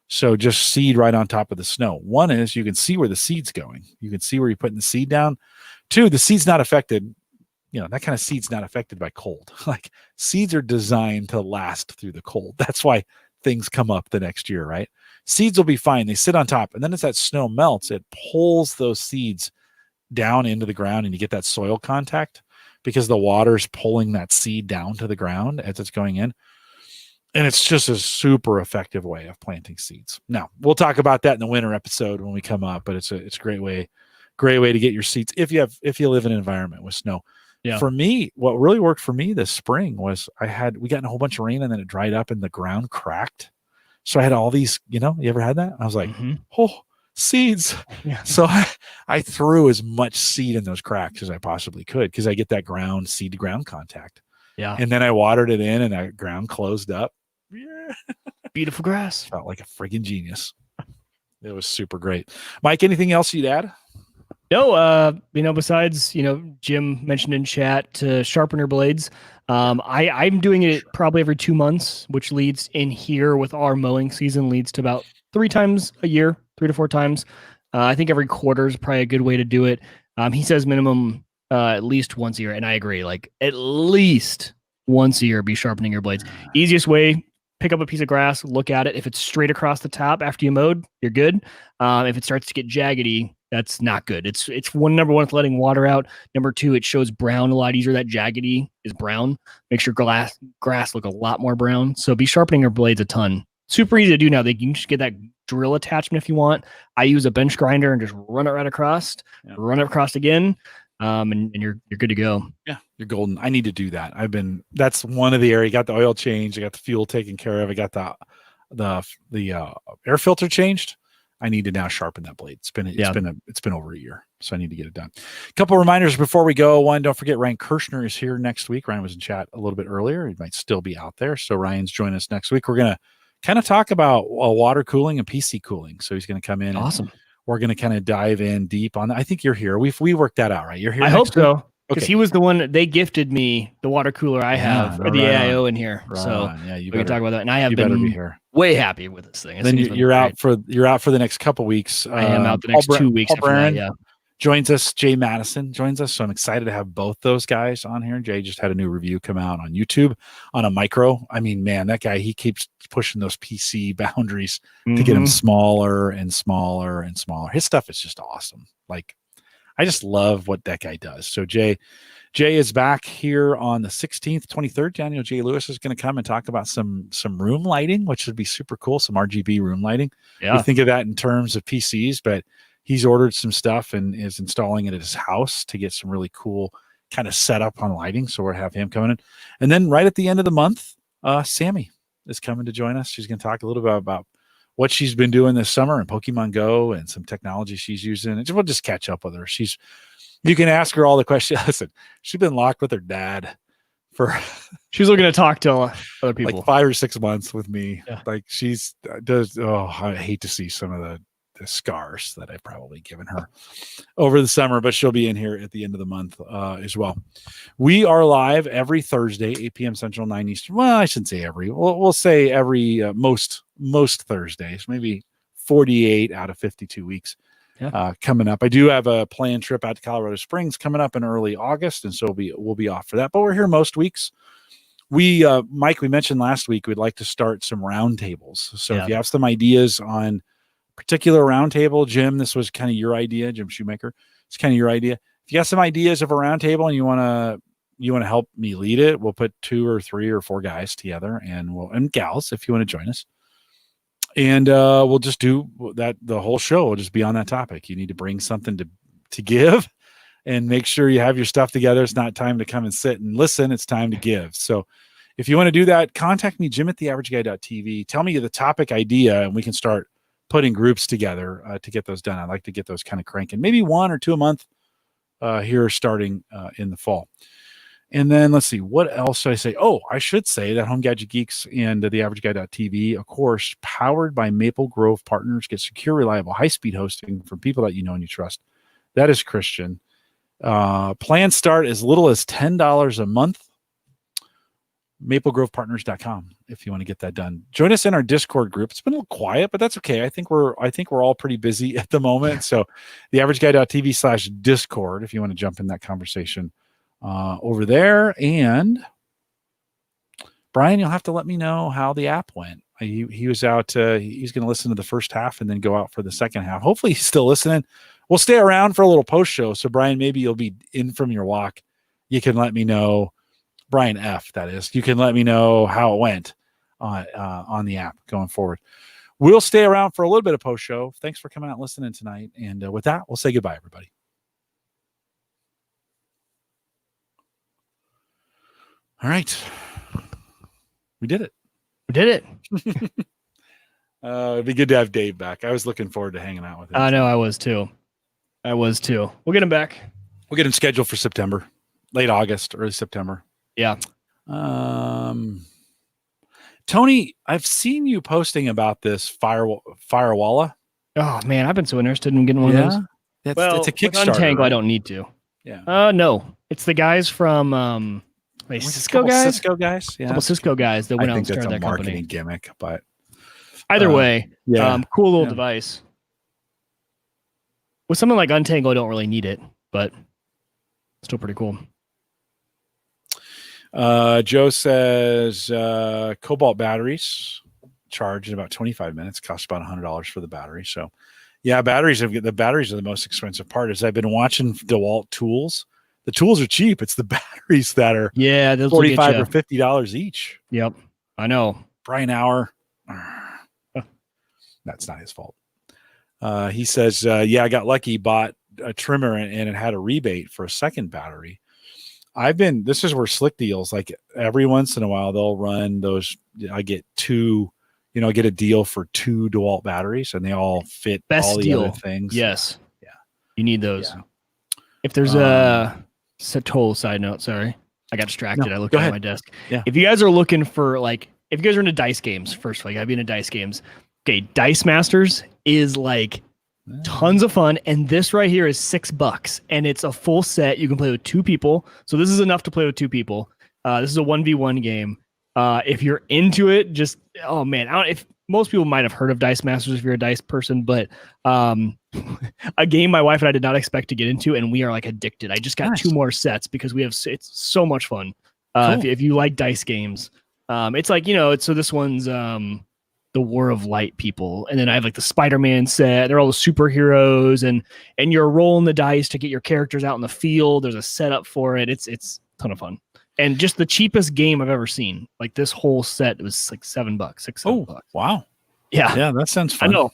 So just seed right on top of the snow. One is you can see where the seed's going. You can see where you're putting the seed down. Two, the seed's not affected. You know, that kind of seed's not affected by cold. Like seeds are designed to last through the cold. That's why things come up the next year, right? Seeds will be fine. They sit on top. And then as that snow melts, it pulls those seeds down into the ground and you get that soil contact because the water's pulling that seed down to the ground as it's going in. And it's just a super effective way of planting seeds. Now, we'll talk about that in the winter episode when we come up, but it's a great way to get your seeds if you live in an environment with snow. Yeah. For me, what really worked for me this spring was we got a whole bunch of rain and then it dried up and the ground cracked. So I had all these, you ever had that? I was like, oh, seeds. Yeah. So I threw as much seed in those cracks as I possibly could because I get that seed to ground contact. Yeah. And then I watered it in and that ground closed up. Yeah. Beautiful grass. Felt like a freaking genius. It was super great. Mike, anything else you'd add? No, besides, Jim mentioned in chat to sharpen your blades. I'm doing it probably every 2 months, which leads in here with our mowing season leads to about 3 times a year, 3 to 4 times. I think every quarter is probably a good way to do it. He says minimum at least once a year, and I agree. Like at least once a year, be sharpening your blades. Easiest way: pick up a piece of grass, look at it. If it's straight across the top after you mowed, you're good. If it starts to get jaggedy, that's not good. It's number one, it's letting water out. Number two, it shows brown a lot easier. That jaggedy is brown. Makes your grass look a lot more brown. So be sharpening your blades a ton. Super easy to do now. You can just get that drill attachment if you want. I use a bench grinder and just run it right across, run it across again. And you're good to go. Yeah, you're golden. I need to do that. That's one of the areas. Got the oil change. I got the fuel taken care of. I got the air filter changed. I need to now sharpen that blade. It's been over a year, so I need to get it done. A couple reminders before we go. One, don't forget Ryan Kirshner is here next week. Ryan was in chat a little bit earlier. He might still be out there. So Ryan's joining us next week. We're gonna kind of talk about water cooling and PC cooling. So he's gonna come in. Awesome. We're going to kind of dive in deep on that. I think you're here. We worked that out, right? You're here. I hope so. Because Okay. he was the one they gifted me the water cooler I have for the AIO in here. Right so on. Yeah, we can talk about that. And I have been been here. Way happy with this thing. Then you're out for the next couple weeks. I am out the next 2 weeks. Paul Barron joins us. Jay Madison joins us. So I'm excited to have both those guys on here. Jay just had a new review come out on YouTube on a micro. I mean, man, that guy, he keeps pushing those PC boundaries to get them smaller and smaller and smaller. His stuff is just awesome. Like, I just love what that guy does. So Jay is back here on the 16th, 23rd. Daniel J. Lewis is going to come and talk about some room lighting, which would be super cool. Some RGB room lighting. Yeah. We think of that in terms of PCs, but he's ordered some stuff and is installing it at his house to get some really cool kind of setup on lighting. So we'll have him coming in. And then right at the end of the month, Sammy is coming to join us. She's going to talk a little bit about what she's been doing this summer in Pokemon Go and some technology she's using. And we'll just catch up with her. You can ask her all the questions. Listen, she's been locked with her dad for she's looking to talk to other people like 5 or 6 months with me. Yeah. Like I hate to see some of the scars that I've probably given her over the summer, but she'll be in here at the end of the month as well. We are live every Thursday, 8 p.m. Central, 9 Eastern. Well, I shouldn't say every. We'll say every most Thursdays, maybe 48 out of 52 weeks. Yeah. Coming up. I do have a planned trip out to Colorado Springs coming up in early August, and so we'll be off for that. But we're here most weeks. Mike, we mentioned last week we'd like to start some roundtables. So if you have some ideas on particular roundtable, Jim, this was kind of your idea, Jim Shoemaker. It's kind of your idea. If you got some ideas of a roundtable and you want to help me lead it, we'll put 2 or 3 or 4 guys together and gals if you want to join us. And we'll just do that. The whole show will just be on that topic. You need to bring something to give and make sure you have your stuff together. It's not time to come and sit and listen. It's time to give. So if you want to do that, contact me, jim@theaverageguy.tv. Tell me the topic idea, and we can start putting groups together to get those done. I'd like to get those kind of cranking, maybe 1 or 2 a month here starting in the fall. And then let's see, what else should I say? Oh, I should say that Home Gadget Geeks and theaverageguy.tv, of course, powered by Maple Grove Partners, get secure, reliable, high-speed hosting from people that you know and you trust. That is Christian. Plans start as little as $10 a month. MapleGrovePartners.com if you want to get that done. Join us in our Discord group. It's been a little quiet, but that's okay. I think we're all pretty busy at the moment. So theaverageguy.tv/Discord if you want to jump in that conversation over there. And Brian, you'll have to let me know how the app went. He was out. He's going to listen to the first half and then go out for the second half. Hopefully he's still listening. We'll stay around for a little post show. So Brian, maybe you'll be in from your walk. You can let me know. Brian F, that is. You can let me know how it went on the app going forward. We'll stay around for a little bit of post show. Thanks for coming out and listening tonight. And with that, we'll say goodbye, everybody. All right. We did it. We did it. It'd be good to have Dave back. I was looking forward to hanging out with him. I know, I was too. We'll get him back. We'll get him scheduled for September, late August, early September. Yeah. Tony, I've seen you posting about this Firewalla. Oh man, I've been so interested in getting one of those. It's a Kickstarter. Untangle, right? I don't need to. Yeah. No, it's the guys from Cisco guys. Cisco guys. Yeah. Couple Cisco guys that went out and started that's a that company. marketing gimmick, but either way, yeah. Cool little device. With something like Untangle, I don't really need it, but still pretty cool. Joe says Cobalt batteries charge in about 25 minutes, cost about $100 for the battery. So yeah, the batteries are the most expensive part. As I've been watching DeWalt tools, the tools are cheap. It's the batteries that are $45 or $50 each. Yep. I know. Brian Hour. That's not his fault. He says, I got lucky, bought a trimmer and it had a rebate for a second battery. This is where Slick deals, like every once in a while they'll run those. I get get a deal for 2 DeWalt batteries and they all fit all the other things. Yes. Yeah. You need those. Yeah. If there's a total side note, sorry, I got distracted. No, I looked at my desk. Yeah. If you guys are looking for if you guys are into dice games, first, I've been into dice games. Okay. Dice Masters is tons of fun, and this right here is $6, and it's a full set. You can play with 2 people, so this is enough to play with 2 people. This is a 1v1 game. If you're into it, just if most people might have heard of Dice Masters if you're a dice person, but a game my wife and I did not expect to get into, and we are addicted. I just got 2 more sets because it's so much fun. Cool. If you like dice games, it's so this one's the War of Light people, and then I have the Spider-Man set. They're all the superheroes, and you're rolling the dice to get your characters out in the field. There's a setup for it. It's a ton of fun, and just the cheapest game I've ever seen. This whole set was $7, $6-7. Wow. Yeah, that sounds fun. I know.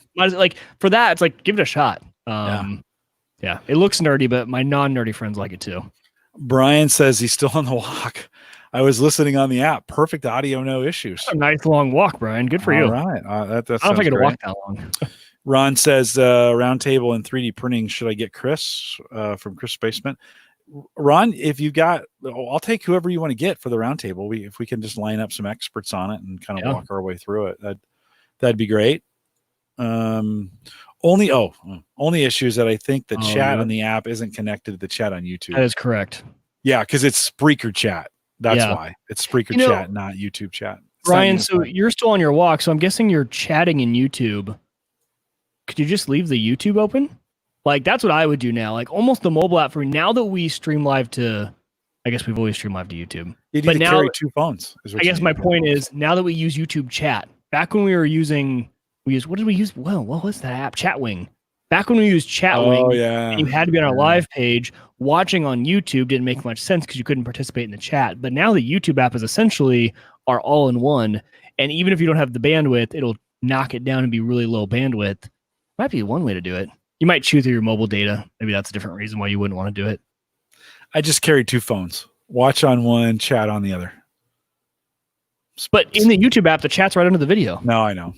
For that, it's give it a shot. Yeah, it looks nerdy, but my non-nerdy friends like it too. Brian says he's still on the walk. I was listening on the app. Perfect audio, no issues. A nice long walk, Brian. Good for you. All right. That I don't know if I could walk that long. Ron says, roundtable and 3D printing. Should I get Chris from Chris Basement? Ron, if you got, I'll take whoever you want to get for the roundtable. If we can just line up some experts on it and kind of walk our way through it, that'd be great. Only issue is that I think the chat on the app isn't connected to the chat on YouTube. That is correct. Yeah, because it's Spreaker chat. That's why it's Spreaker chat, not YouTube chat. Ryan, so you're still on your walk, so I'm guessing you're chatting in YouTube. Could you just leave the YouTube open? That's what I would do now. Almost the mobile app for me. Now that we stream live to, I guess we've always streamed live to YouTube. You need to carry 2 phones. I guess my point is now that we use YouTube chat. Back when what did we use? Well, what was that app? Chatwing. Back when we used Chatwing, and you had to be on our live page. Watching on YouTube didn't make much sense because you couldn't participate in the chat. But now the YouTube app is essentially our all-in-one. And even if you don't have the bandwidth, it'll knock it down and be really low bandwidth. Might be one way to do it. You might chew through your mobile data. Maybe that's a different reason why you wouldn't want to do it. I just carry 2 phones. Watch on one, chat on the other. But in the YouTube app, the chat's right under the video. No, I know.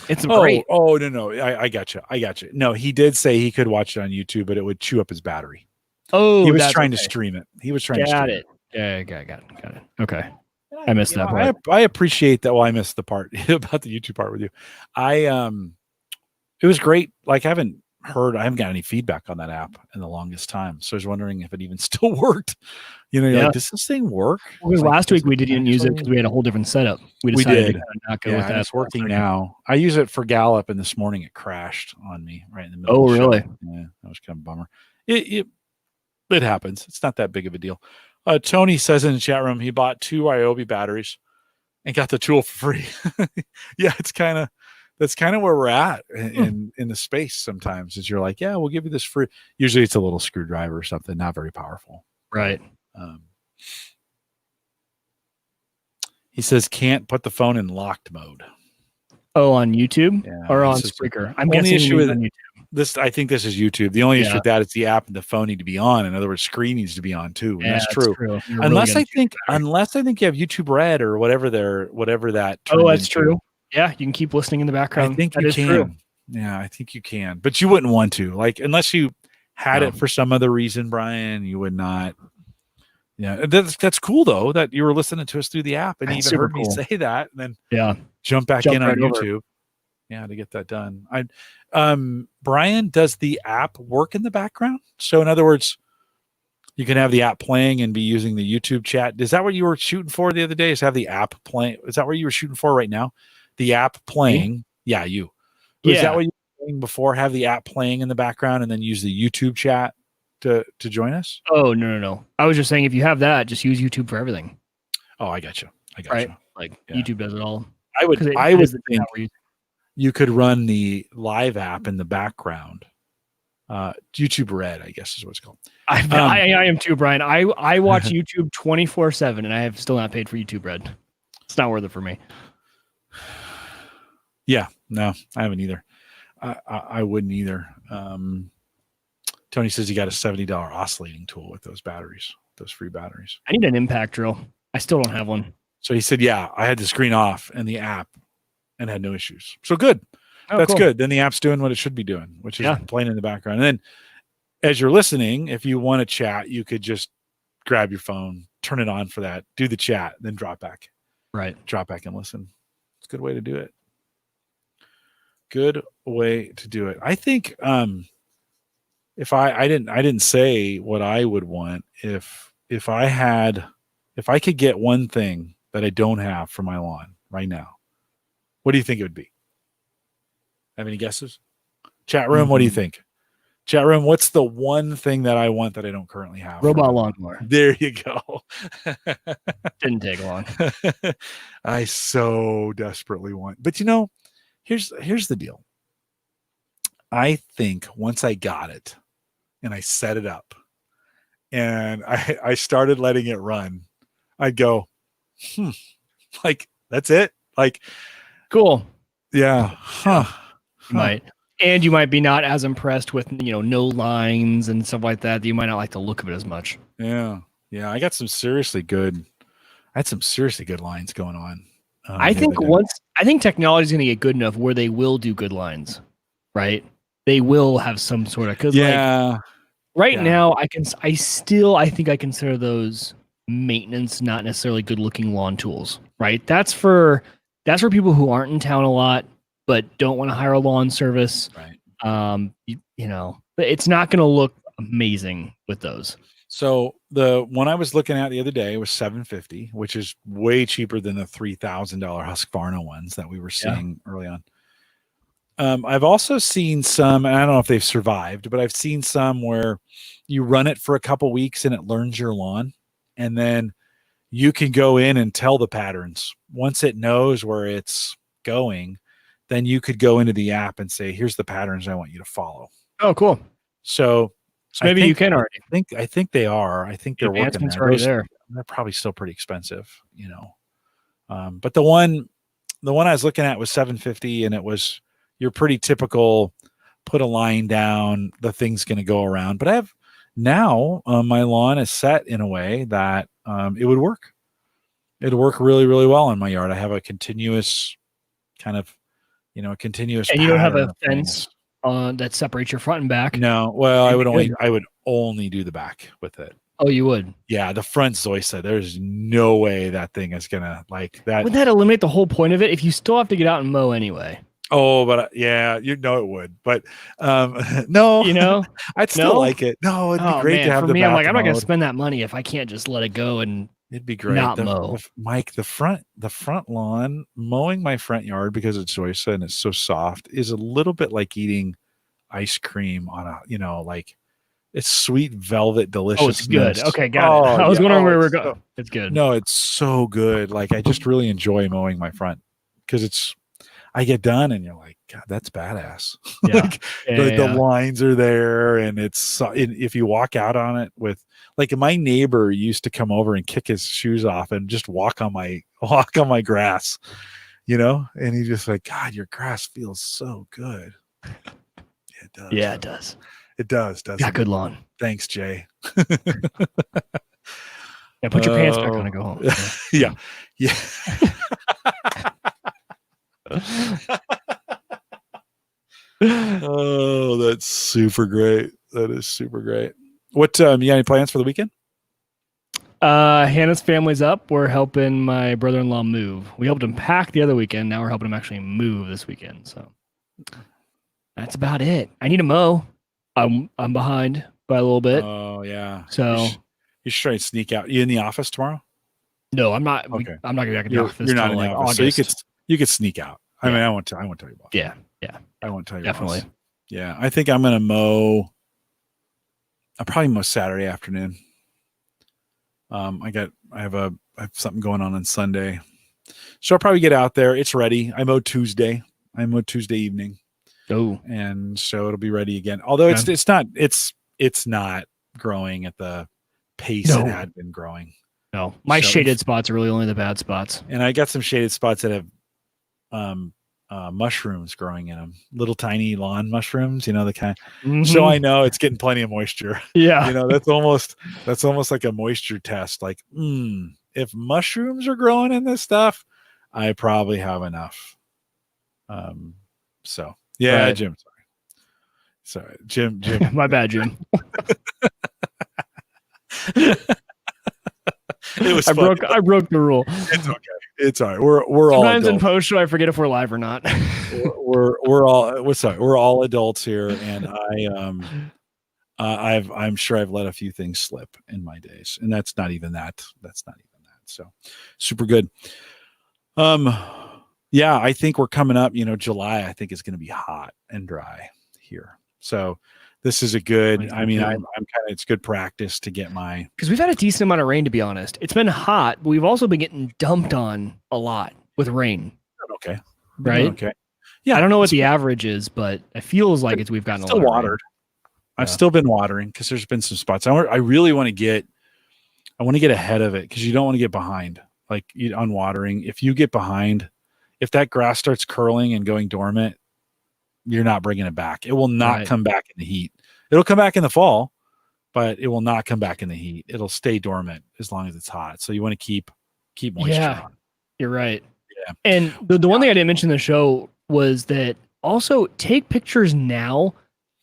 It's great. Oh, no. I got you. No, he did say he could watch it on YouTube, but it would chew up his battery. Oh, he was trying to stream it. He was trying to stream it. Yeah, got it. Okay. I missed that part. I appreciate that. Well, I missed the part about the YouTube part with you. It was great. Like I haven't got any feedback on that app in the longest time. So I was wondering if it even still worked. You're like, does this thing work? Well, last week we didn't use it because we had a whole different setup. We decided to not go with that. It's working now. I use it for Gallup, and this morning it crashed on me right in the middle. Oh, really? Yeah, that was kind of a bummer. It happens. It's not that big of a deal. Tony says in the chat room he bought 2 Ryobi batteries and got the tool for free. Yeah, that's kind of where we're at in the space sometimes. Is you're like, yeah, we'll give you this free. Usually it's a little screwdriver or something, not very powerful. Right. He says can't put the phone in locked mode. Oh, on YouTube or on Spreaker? I'm guessing issue with on YouTube. This, I think this is YouTube. The only issue with that is the app and the phone need to be on. In other words, screen needs to be on too. And that's true. Unless I think you have YouTube Red or whatever that. Oh, that's true. Yeah, you can keep listening in the background. I think you can. True. Yeah, I think you can, but you wouldn't want to. Like unless you had it for some other reason, Brian, you would not. Yeah, that's cool though that you were listening to us through the app and even heard me say that, and then jump back in on YouTube. Yeah, to get that done. Brian, does the app work in the background? So in other words, you can have the app playing and be using the YouTube chat. Is that what you were shooting for the other day? Is have the app playing? Is that what you were shooting for right now? The app playing? Me? Yeah, you. Is that what you were doing before? Have the app playing in the background and then use the YouTube chat to join us? Oh, no. I was just saying if you have that, just use YouTube for everything. Oh, I got you. Right? Like YouTube does it all. I would think you could run the live app in the background. YouTube Red, I guess is what it's called. I am too, Brian. I watch YouTube 24/7 and I have still not paid for YouTube Red. It's not worth it for me. Yeah, no, I haven't either. I wouldn't either. Tony says he got a $70 oscillating tool with those batteries, those free batteries. I need an impact drill. I still don't have one. So he said, yeah, I had the screen off and the app and had no issues. So good. That's cool. Good. Then the app's doing what it should be doing, which is playing in the background. And then as you're listening, if you want to chat, you could just grab your phone, turn it on for that, do the chat, then drop back. Right. Drop back and listen. It's a good way to do it. Good way to do it. I think if I didn't say what I would want if I could get one thing that I don't have for my lawn right now, what do you think it would be? Have any guesses? Chat room, what do you think? Chat room, what's the one thing that I want that I don't currently have? Robot lawnmower. There you go. Didn't take long. I so desperately want. But here's the deal. I think once I got it and I set it up and I started letting it run, I'd go, like, that's it? Like, cool. Yeah. You might. And you might be not as impressed with, no lines and stuff like that. You might not like the look of it as much. Yeah. Yeah. I had some seriously good lines going on. I think technology is going to get good enough where they will do good lines, right? They will have some sort of, now I think I consider those maintenance, not necessarily good looking lawn tools, right? That's for people who aren't in town a lot, but don't want to hire a lawn service. Right. It's not going to look amazing with those. So the one I was looking at the other day was $750, which is way cheaper than the $3,000 Husqvarna ones that we were seeing early on. I've also seen some, and I don't know if they've survived, but I've seen some where you run it for a couple weeks and it learns your lawn, and then you can go in and tell the patterns. Once it knows where it's going, then you could go into the app and say, here's the patterns I want you to follow. Oh, cool. So maybe you can already. I think they are. I think they're working there. They're probably still pretty expensive, but the one I was looking at was $750, and it was your pretty typical put a line down, the thing's going to go around. But I have now my lawn is set in a way that it would work. It'd work really, really well in my yard. I have a continuous kind of, continuous And you don't have pattern a of fence that separates your front and back? No, well, I You'd would only do the back with it. Oh, you would? Yeah, the front's Zoysia. There's no way that thing is gonna like that. Wouldn't that eliminate the whole point of it if you still have to get out and mow anyway? Oh, but yeah, you know it would. But no, You know, I'd still like it. No, it'd be great to have for the me, back I'm like, I'm not gonna mowed. spend that money if I can't just let it go and It'd be great. not mow. Mike, the front lawn, mowing my front yard because it's Zoysia and it's so soft is a little bit like eating ice cream on a, like it's sweet velvet deliciousness. Oh, it's good. Okay, got it. I was wondering where we're going. It's good. No, it's so good. Like I just really enjoy mowing my front because I get done and you're like, God, that's badass. Yeah. Like the lines are there, and if you walk out on it with, like, my neighbor used to come over and kick his shoes off and just walk on my grass, and he's just like, God, your grass feels so good. Yeah, it does. Yeah, it does. It does. Got good lawn. Thanks, Jay. Yeah, put your pants back on and go home. Yeah. Oh, that's super great. That is super great. What, you got any plans for the weekend? Hannah's family's up. We're helping my brother-in-law move. We helped him pack the other weekend. Now we're helping him actually move this weekend. So that's about it. I need a mow. I'm behind by a little bit. Oh yeah. So you should try and sneak out. You in the office tomorrow? No, I'm not. Okay. I'm not gonna be back in the office. You're not in the office, August. so you could sneak out. I mean, I won't tell you boss. Yeah. I won't tell you. Definitely. Boss. Yeah, I think I'm gonna mow. I'll probably mow Saturday afternoon. I have something going on Sunday, so I'll probably get out there. It's ready. I mowed Tuesday. Evening. Oh, and so it'll be ready again. Although it's not growing at the pace it had been growing. No, my shaded spots are really only the bad spots. And I got some shaded spots that have mushrooms growing in them, little tiny lawn mushrooms, the kind. Mm-hmm. So I know it's getting plenty of moisture. Yeah. That's almost like a moisture test. Like, if mushrooms are growing in this stuff, I probably have enough. So yeah, right. Jim. Sorry, Jim. My bad, Jim. It was. I broke the rule. It's okay. It's all right. We're all sometimes in post show I forget if we're live or not. we're all adults here, and I'm sure I've let a few things slip in my days, and that's not even that. So super good. Yeah, I think we're coming up. July I think is going to be hot and dry here. So this is a good. I mean, I'm kind of. It's good practice to get because we've had a decent amount of rain. To be honest, it's been hot, but we've also been getting dumped on a lot with rain. Okay. Right. Okay. Yeah, I don't know what the average is, but it feels like we've gotten still a lot watered. I've still been watering because there's been some spots. I really want to get. I want to get ahead of it because you don't want to get behind. Like on watering, if you get behind, if that grass starts curling and going dormant, you're not bringing it back. It will not come back in the heat. It'll come back in the fall, but it will not come back in the heat. It'll stay dormant as long as it's hot. So you want to keep moisture on. You're right. Yeah. And the one thing I didn't mention in the show was that also take pictures now.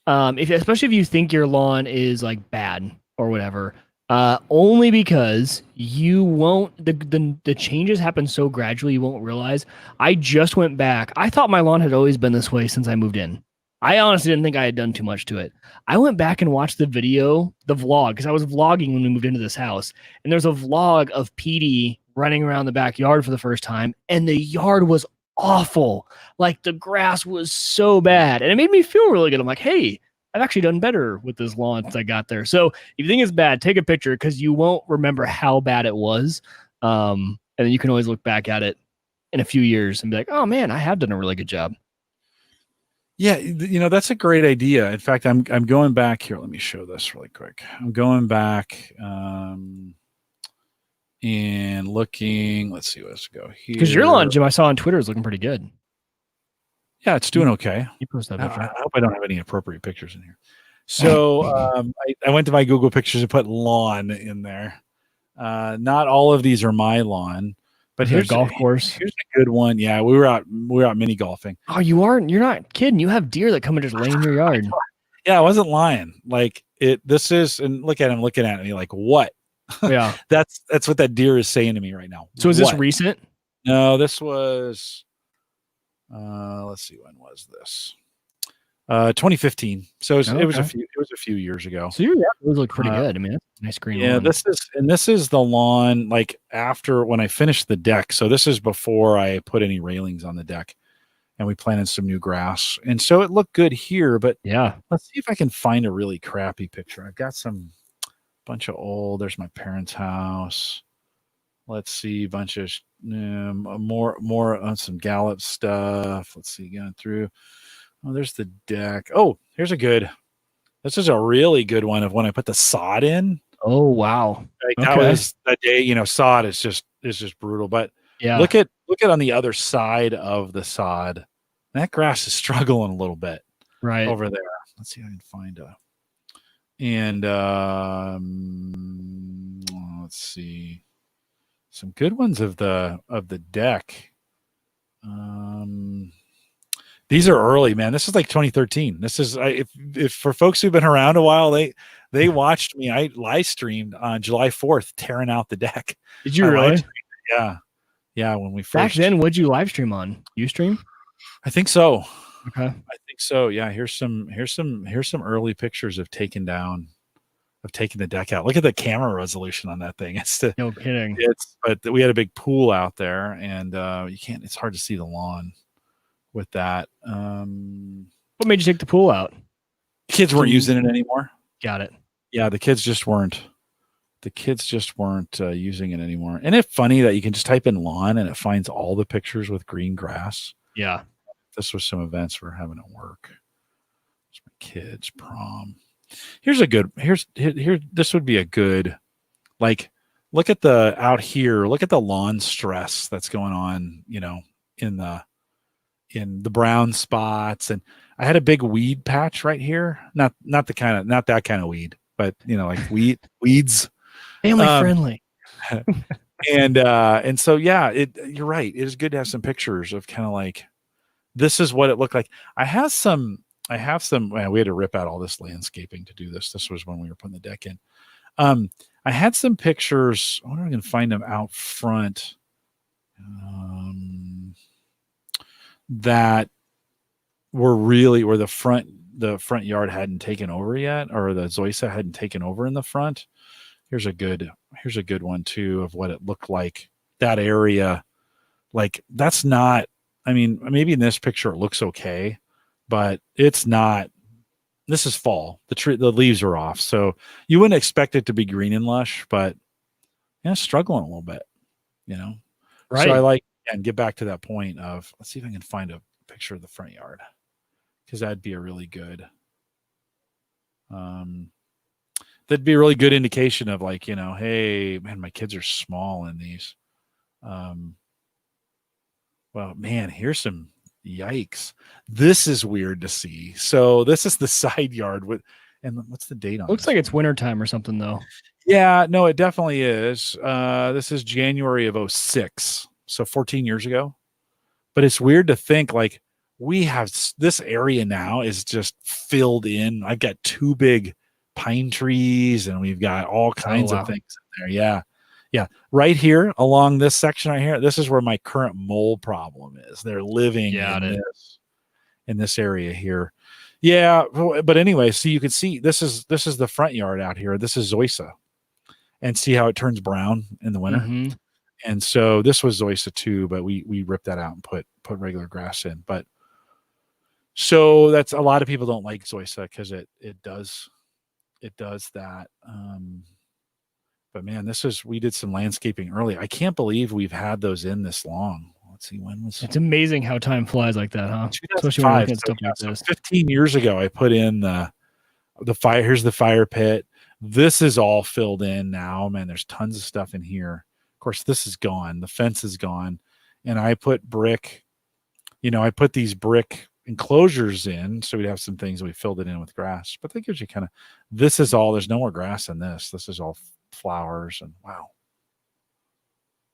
Especially if you think your lawn is like bad or whatever, only because you won't, the changes happen so gradually you won't realize. I just went back. I thought my lawn had always been this way since I moved in. I honestly didn't think I had done too much to it. I went back and watched the vlog, because I was vlogging when we moved into this house. And there's a vlog of Petey running around the backyard for the first time. And the yard was awful. Like the grass was so bad. And it made me feel really good. I'm like, hey, I've actually done better with this lawn since I got there. So if you think it's bad, take a picture because you won't remember how bad it was. And then you can always look back at it in a few years and be like, oh man, I have done a really good job. Yeah, that's a great idea. In fact, I'm going back here. Let me show this really quick. I'm going back and looking. Let's see, let's go here. Because your lawn, Jim, I saw on Twitter is looking pretty good. Yeah, it's doing okay. You post that picture. I hope I don't have any appropriate pictures in here. So I went to my Google Pictures and put lawn in there. Not all of these are my lawn, but here's a golf course. Here's a good one. Yeah, we were out mini golfing. Oh, you're not kidding. You have deer that come and just lay in your yard. Yeah, I wasn't lying. Like this is, and look at him looking at me like, what? Yeah. That's what that deer is saying to me right now. So is this recent? No, this was, let's see, when was this? 2015. So it was a few years ago. So your yard look pretty good. I mean, that's a nice green lawn. This is the lawn like after when I finished the deck. So this is before I put any railings on the deck, and we planted some new grass. And so it looked good here, but yeah, let's see if I can find a really crappy picture. I've got some bunch of old, there's my parents' house. Let's see, bunch of more on some Gallup stuff. Let's see, going through. Oh, there's the deck. Oh, here's a good. This is a really good one of when I put the sod in. Oh wow, like, that was that day. You know, sod is just brutal. But yeah, look at on the other side of the sod. That grass is struggling a little bit right over there. Let's see if I can find a. And let's see some good ones of the deck. These are early, man. This is like 2013. This is if for folks who've been around a while, they watched me. I live streamed on July 4th, tearing out the deck. Did you really? Yeah. When we first back then, what'd you live stream on? Ustream? I think so. Okay. I think so. Yeah. Here's some early pictures of taking the deck out. Look at the camera resolution on that thing. No kidding. But we had a big pool out there, and it's hard to see the lawn with that. What made you take the pool out? Kids weren't using it anymore. Got it. Yeah, the kids just weren't using it anymore. And it's funny that you can just type in lawn and it finds all the pictures with green grass. Yeah. This was some events we're having at work. It's my kids' prom. This would be a good, like, look at the out here, look at the lawn stress that's going on, you know, in the brown spots. And I had a big weed patch right here. Not that kind of weed, but you know, like weeds. Family friendly. and so yeah, you're right. It is good to have some pictures of kind of like this is what it looked like. I have some we had to rip out all this landscaping to do this. This was when we were putting the deck in. I had some pictures. I wonder if I can find them out front. That were really where the front yard hadn't taken over yet, or the zoysia hadn't taken over in the front. Here's a good one too of what it looked like. That area, like that's not. I mean, maybe in this picture it looks okay, but it's not. This is fall. The leaves are off, so you wouldn't expect it to be green and lush, but yeah, struggling a little bit, you know. Right. So I like. And get back to that point of, let's see if I can find a picture of the front yard, because that'd be a really good, indication of like, you know, hey man, my kids are small in these. Well, man, here's some yikes. This is weird to see. So this is the side yard and what's the date on? Looks like it's wintertime or something though. Yeah, no, it definitely is. This is January of 2006. So 14 years ago. But it's weird to think like we have this area now is just filled in. I've got 2 big pine trees and we've got all kinds of things in there. Yeah. Yeah. Right here along this section right here, this is where my current mole problem is. They're living in this area here. Yeah. But anyway, so you can see this is the front yard out here. This is zoysia. And see how it turns brown in the winter. Mm-hmm. And so this was zoysia too, but we ripped that out and put regular grass in. But so that's a lot of people don't like zoysia because it does that. But man, we did some landscaping early. I can't believe we've had those in this long. Let's see, when was it's amazing how time flies like that, huh? Especially when we're looking at stuff like this. 15 years ago, I put in the fire. Here's the fire pit. This is all filled in now. Man, there's tons of stuff in here. Of course, this is gone. The fence is gone. And I put brick, I put these brick enclosures in, so we'd have some things and we filled it in with grass. But that gives you kind of, this is all, there's no more grass in this. This is all flowers, and wow.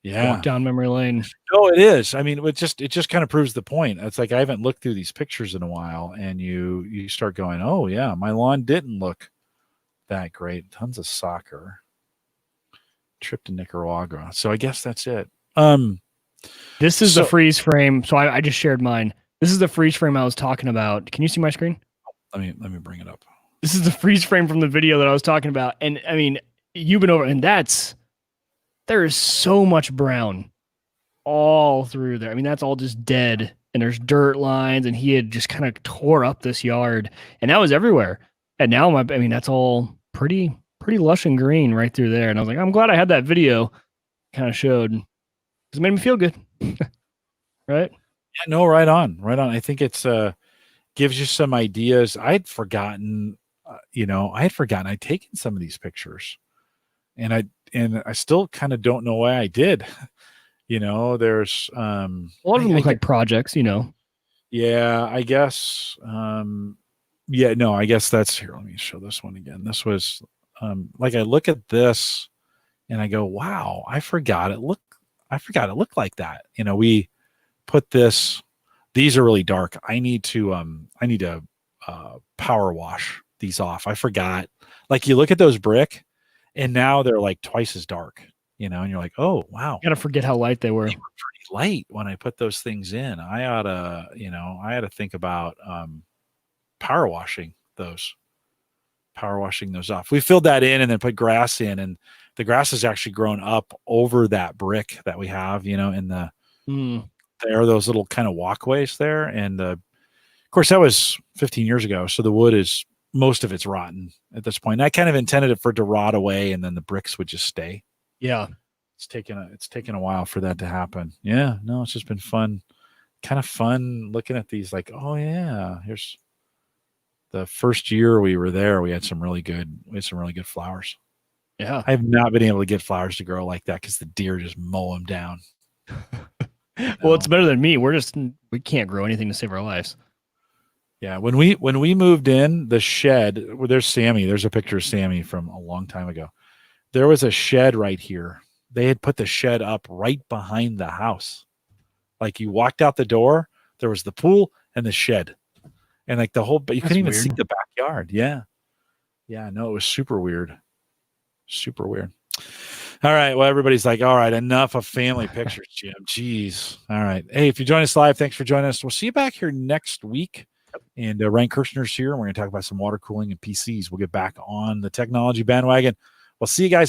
Yeah. Walk down memory lane. No, it is. I mean, it just kind of proves the point. It's like I haven't looked through these pictures in a while, and you start going, oh yeah, my lawn didn't look that great. Tons of soccer. Trip to Nicaragua. So I guess that's it. This is the freeze frame. So I just shared mine. This is the freeze frame I was talking about. Can you see my screen? Let me bring it up. This is the freeze frame from the video that I was talking about. And I mean, you've been over, and there is so much brown all through there. I mean, that's all just dead, and there's dirt lines, and he had just kind of tore up this yard, and that was everywhere. And now that's all pretty lush and green right through there. And I was like, I'm glad I had that video kind of showed, because it made me feel good. Right? Yeah, no, right on. I think it's gives you some ideas. I'd forgotten, I'd taken some of these pictures, and I still kind of don't know why I did. There's a lot of them look like projects, Yeah, I guess. I guess that's here. Let me show this one again. This was like, I look at this and I go, wow, I forgot it looked like that. We put this, these are really dark. I need to power wash these off. I forgot. Like, you look at those brick and now they're like twice as dark, and you're like, oh wow. You gotta forget how light they were. They were pretty light when I put those things in. I ought to think about power washing those off. We filled that in and then put grass in, and the grass has actually grown up over that brick that we have, in the there are those little kind of walkways there. And of course that was 15 years ago, so the wood is, most of it's rotten at this point. And I kind of intended it for it to rot away, and then the bricks would just stay. Yeah. It's taken a while for that to happen. Yeah, no, it's just been fun, kind of fun looking at these, like, oh yeah, here's the first year we were there. We had some really good flowers. Yeah. I have not been able to get flowers to grow like that because the deer just mow them down. Well, it's better than me. We can't grow anything to save our lives. Yeah. When we moved in the shed, there's Sammy. There's a picture of Sammy from a long time ago. There was a shed right here. They had put the shed up right behind the house. Like, you walked out the door, there was the pool and the shed. And like the whole, but you couldn't even see the backyard. Yeah. Yeah. No, it was super weird. Super weird. All right. Well, everybody's like, all right, enough of family pictures, Jim. Jeez. All right. Hey, if you join us live, thanks for joining us. We'll see you back here next week. And Ryan Kirshner's here, and we're going to talk about some water cooling and PCs. We'll get back on the technology bandwagon. We'll see you guys